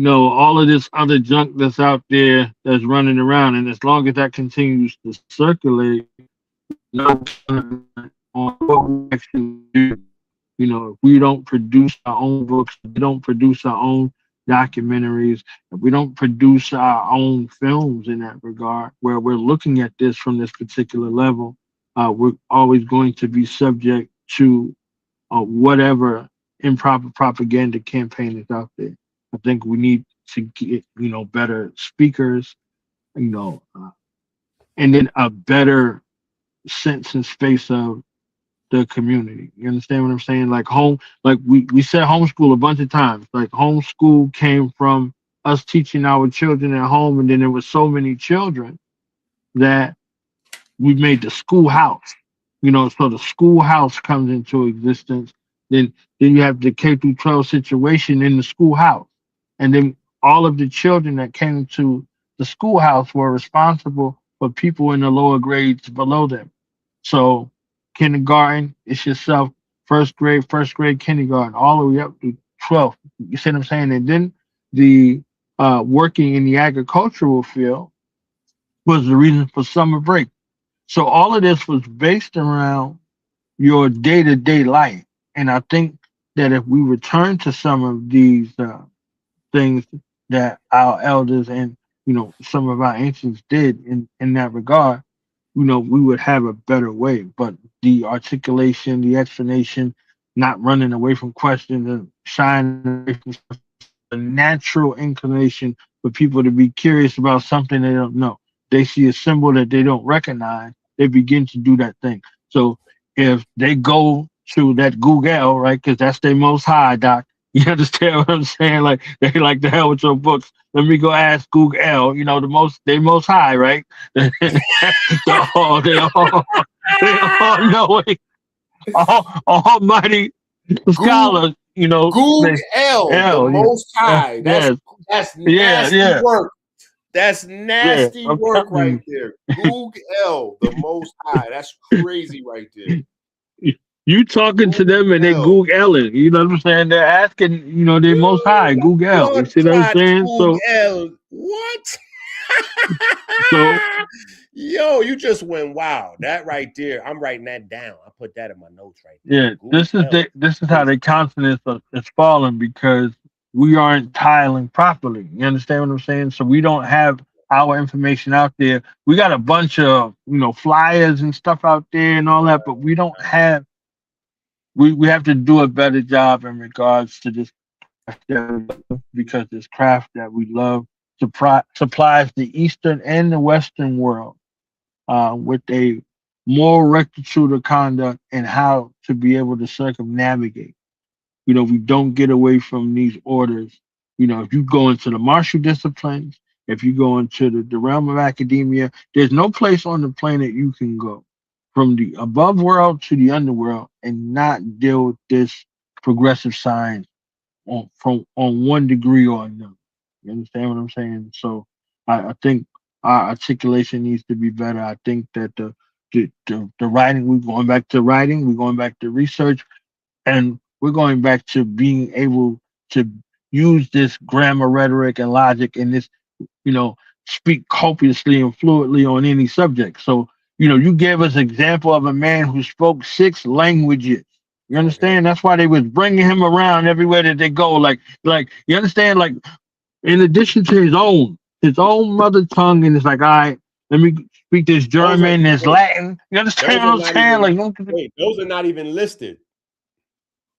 all of this other junk that's out there that's running around. And as long as that continues to circulate, no on what we actually do. If we don't produce our own books, if we don't produce our own documentaries, if we don't produce our own films in that regard, where we're looking at this from this particular level, we're always going to be subject to whatever improper propaganda campaign is out there. I think we need to get, better speakers, and then a better sense and space of the community. You understand what I'm saying? Like we said homeschool a bunch of times. Like homeschool came from us teaching our children at home, and then there was so many children that we made the schoolhouse. So the schoolhouse comes into existence. Then you have the K through 12 situation in the schoolhouse, and then all of the children that came to the schoolhouse were responsible for people in the lower grades below them. So kindergarten, it's yourself, first grade, kindergarten, all the way up to 12th. You see what I'm saying? And then the working in the agricultural field was the reason for summer break. So all of this was based around your day-to-day life. And I think that if we return to some of these things that our elders and some of our ancients did in that regard, we would have a better way. But the articulation, the explanation, not running away from questions and shying away from a natural inclination for people to be curious about something they don't know. They see a symbol that they don't recognize, they begin to do that thing. So if they go to that Google, right, because that's their most high, Doc. You understand what I'm saying? Like they like the hell with your books. Let me go ask Google. They most high, right? they all they all they all know it. Almighty scholar, Goog they L, the hell, Most High. yes, That's yeah, nasty yeah, work. That's yeah. nasty I'm work telling right there. Goog L, the Most High. That's crazy right there. you, you talking to Goog them and they L. Google it. You know what I'm saying? They're asking, they most high, Google. You Blood see what I'm clot saying? Goog So, L. What? so Yo, you just went wow. That right there, I'm writing that down. I put that in my notes right there. yeah, Goog L. this is how the consonants is falling because we aren't tiling properly. You understand what I'm saying? So we don't have our information out there. We got a bunch of flyers and stuff out there and all that, but we don't have. We have to do a better job in regards to this craft that we love, because this craft that we love supplies the eastern and the western world with a moral rectitude of conduct and how to be able to circumnavigate. We don't get away from these orders. If you go into the martial disciplines, if you go into the realm of academia, there's no place on the planet you can go from the above world to the underworld and not deal with this progressive science on one degree or another. You understand what I'm saying? So I think our articulation needs to be better. I think that the writing, we're going back to writing, we're going back to research, and we're going back to being able to use this grammar, rhetoric, and logic, and this, you know, speak copiously and fluently on any subject. So, you gave us example of a man who spoke 6 languages. You understand? That's why they was bringing him around everywhere that they go. Like you understand? Like, in addition to his own mother tongue, and it's like, all right, let me speak this German, this Latin. You understand what I'm saying? Those are not even listed.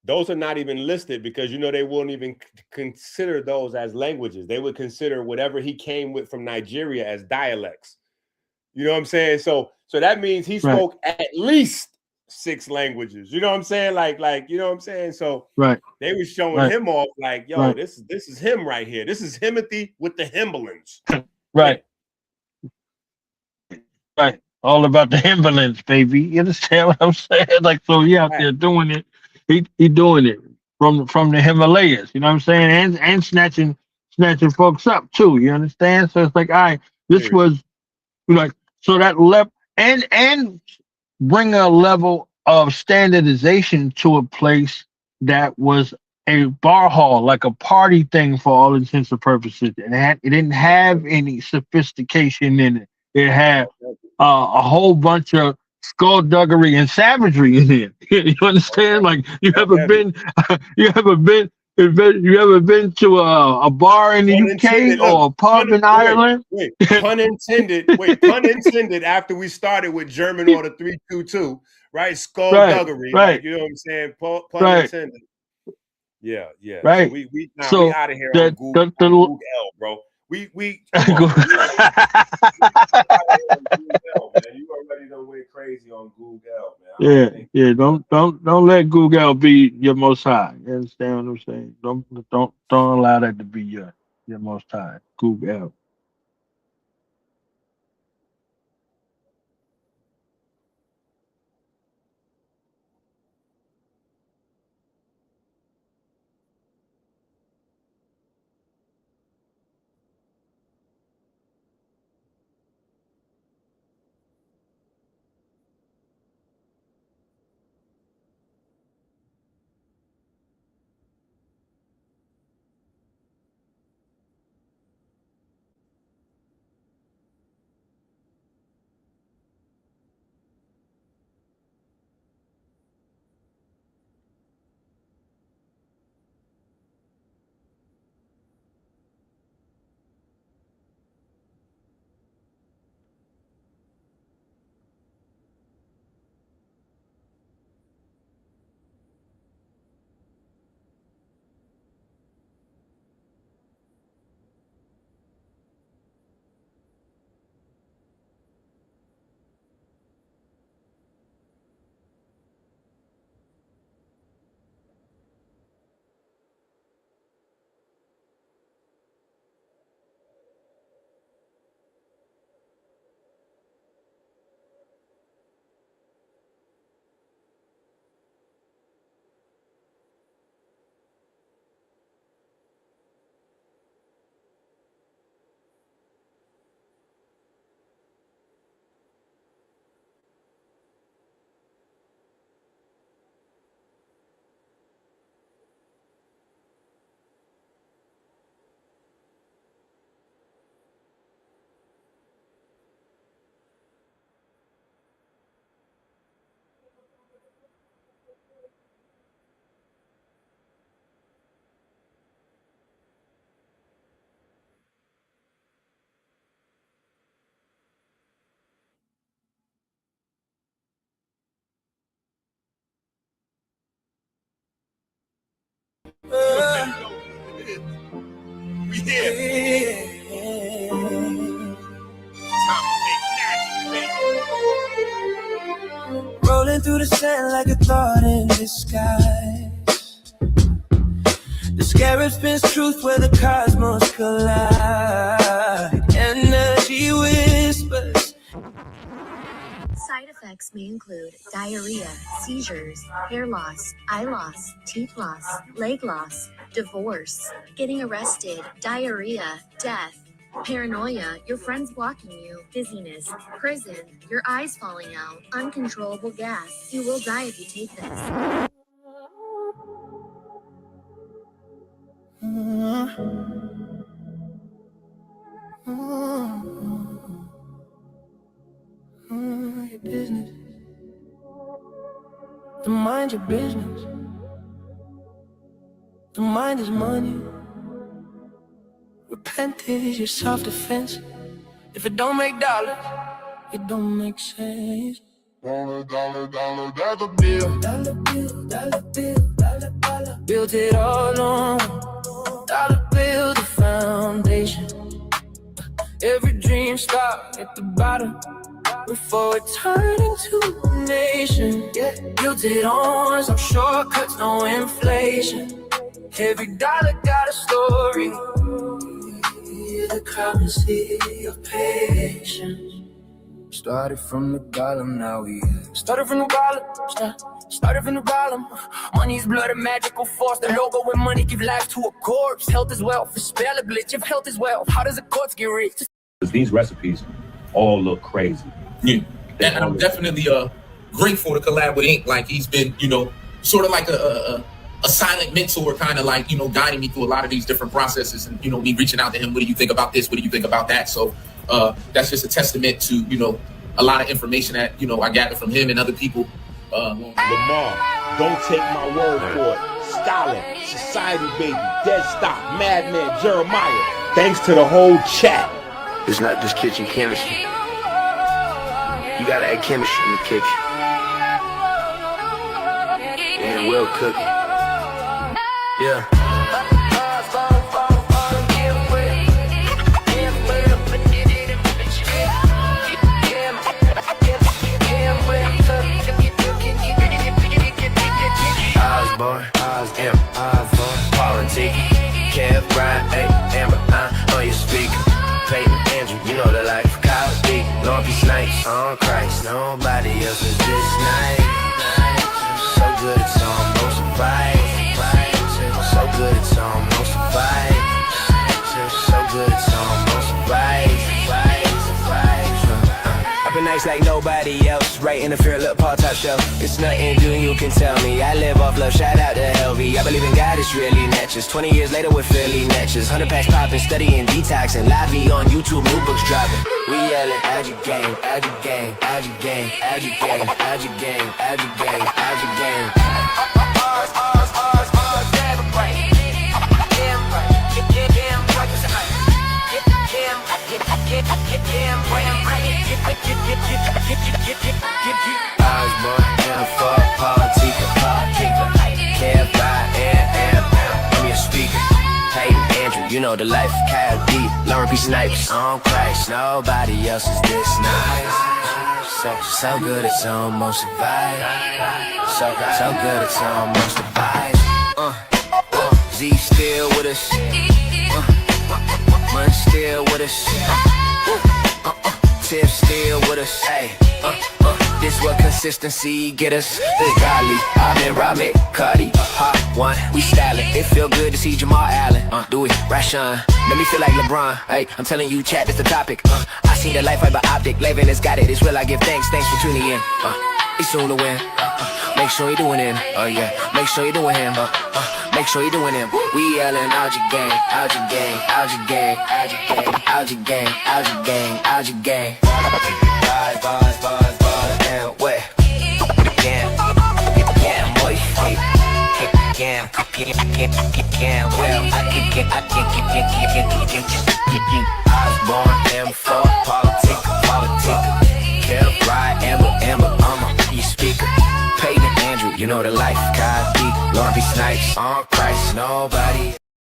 Those are not even listed because they won't even consider those as languages. They would consider whatever he came with from Nigeria as dialects. You know what I'm saying? So that means he spoke at least 6 languages. You know what I'm saying? Like you know what I'm saying? So they were showing him off like, yo, this is him right here. This is Himothy with the Himbalans. Right. All about the Himbalans, baby. You understand what I'm saying? Like, so he out there doing it. He doing it from the Himalayas. You know what I'm saying? And snatching folks up too. You understand? So it's like, all right, this was like, so that level and bring a level of standardization to a place that was a bar hall, like a party thing for all intents and purposes. It didn't have any sophistication in it. It had a whole bunch of skullduggery and savagery in it. You understand? Like, you ever been to a bar in the UK or a pub in Ireland? Pun intended. Pun intended. After we started with German Order 322, right? Skullduggery. Like, you know what I'm saying? Pun intended. Yeah. Right. So we out of here on Google L, bro. We come on, man. You already done went crazy on Google, man. Yeah. Don't let Google be your most high. You understand what I'm saying? Don't allow that to be your most high. Google. We here. Rolling through the sand like a thought in disguise. The scarab spins truth where the cosmos collide. Energy whispers. Side effects effects may include diarrhea, seizures, hair loss, eye loss, teeth loss, leg loss, divorce, getting arrested, diarrhea, death, paranoia, your friends blocking you, dizziness, prison, your eyes falling out, uncontrollable gas. You will die if you take this. Your business. Don't mind your business. Don't mind his money. Repent is your self-defense. If it don't make dollars, it don't make sense. Dollar, dollar, dollar, that's a bill. Dollar bill, dollar bill, dollar, dollar. Built it all on dollar bill, the foundation. Every dream start at the bottom before it turned into a nation. Yeah, built it on some shortcuts, no inflation. Every dollar got a story. The currency of patience. Started from the bottom, now we started from the bottom. Started from the bottom. Money's blood, a magical force. The logo with money give life to a corpse. Health is wealth, a spell a glitch. If health is wealth, how does a corpse get rich? These recipes all look crazy. Yeah, and I'm definitely grateful to collab with Ink. Like he's been, sort of like a silent mentor, kind of like, guiding me through a lot of these different processes, and me reaching out to him. What do you think about this? What do you think about that? So that's just a testament to a lot of information that I gathered from him and other people. Lamar, don't take my word for it. Scholar, Society Baby, Dead Stop, Madman, Jeremiah. Thanks to the whole chat. It's not just kitchen chemistry. You gotta add chemistry in the kitchen. And well cooking. Yeah. Osborne, Politic, Kev, Brian, Amber, on your speaker. Peyton, Andrew, you know the life. Kyle D, Lord be snipes on Christ. Nobody else is this nice. So good it's almost a fight. So good it's almost a fight. So good it's almost a fight. I've been nice like nobody else. Right in the fear, look, Paul top shelf. It's nothing new, you can tell me. I live off love, shout out to Helvy. I believe in God, it's really natchez. 20 years later, we're Philly natchez. 100 packs popping, studying detoxing. Live on YouTube, new books dropping. We yelling, add your game, add your game, add your game, add your game, add your game, add your game, add your game. Osborne, Amber, Politic, Kev, I'm your speaker. Peyton, Andrew, you know the life. Kyle D, Lauren P. Snipes on Christ. Nobody else is this nice. So good it's almost a vibe. So good it's almost a vibe. Z still with us. Mun still with us. Tiff still with us. Hey, this what consistency get us. The golly, I'm in Robert, Cardi, Hot One. We stylin', it feel good to see Jamal Allen. Do it, Rashawn, let me feel like LeBron. Hey, I'm telling you, chat, this the topic. I see the life fiber optic, Levin has got it. It's real, I give thanks for tuning in. It's soon to win. Make sure you doing him. Oh yeah, make sure you doing him. Make sure you doing him. We yelling out your gang, out your gang, out your gang, out your gang, out your gang, out your gang, out your gang. Bars, and what? Yeah, boy. Yeah, well, I can. Osborne, M4, Politic, Kev, Ride, Amber, you speaker. Peyton, Andrew, you know the life. Kyle D, Lauren B. Snipes on Christ, nobody.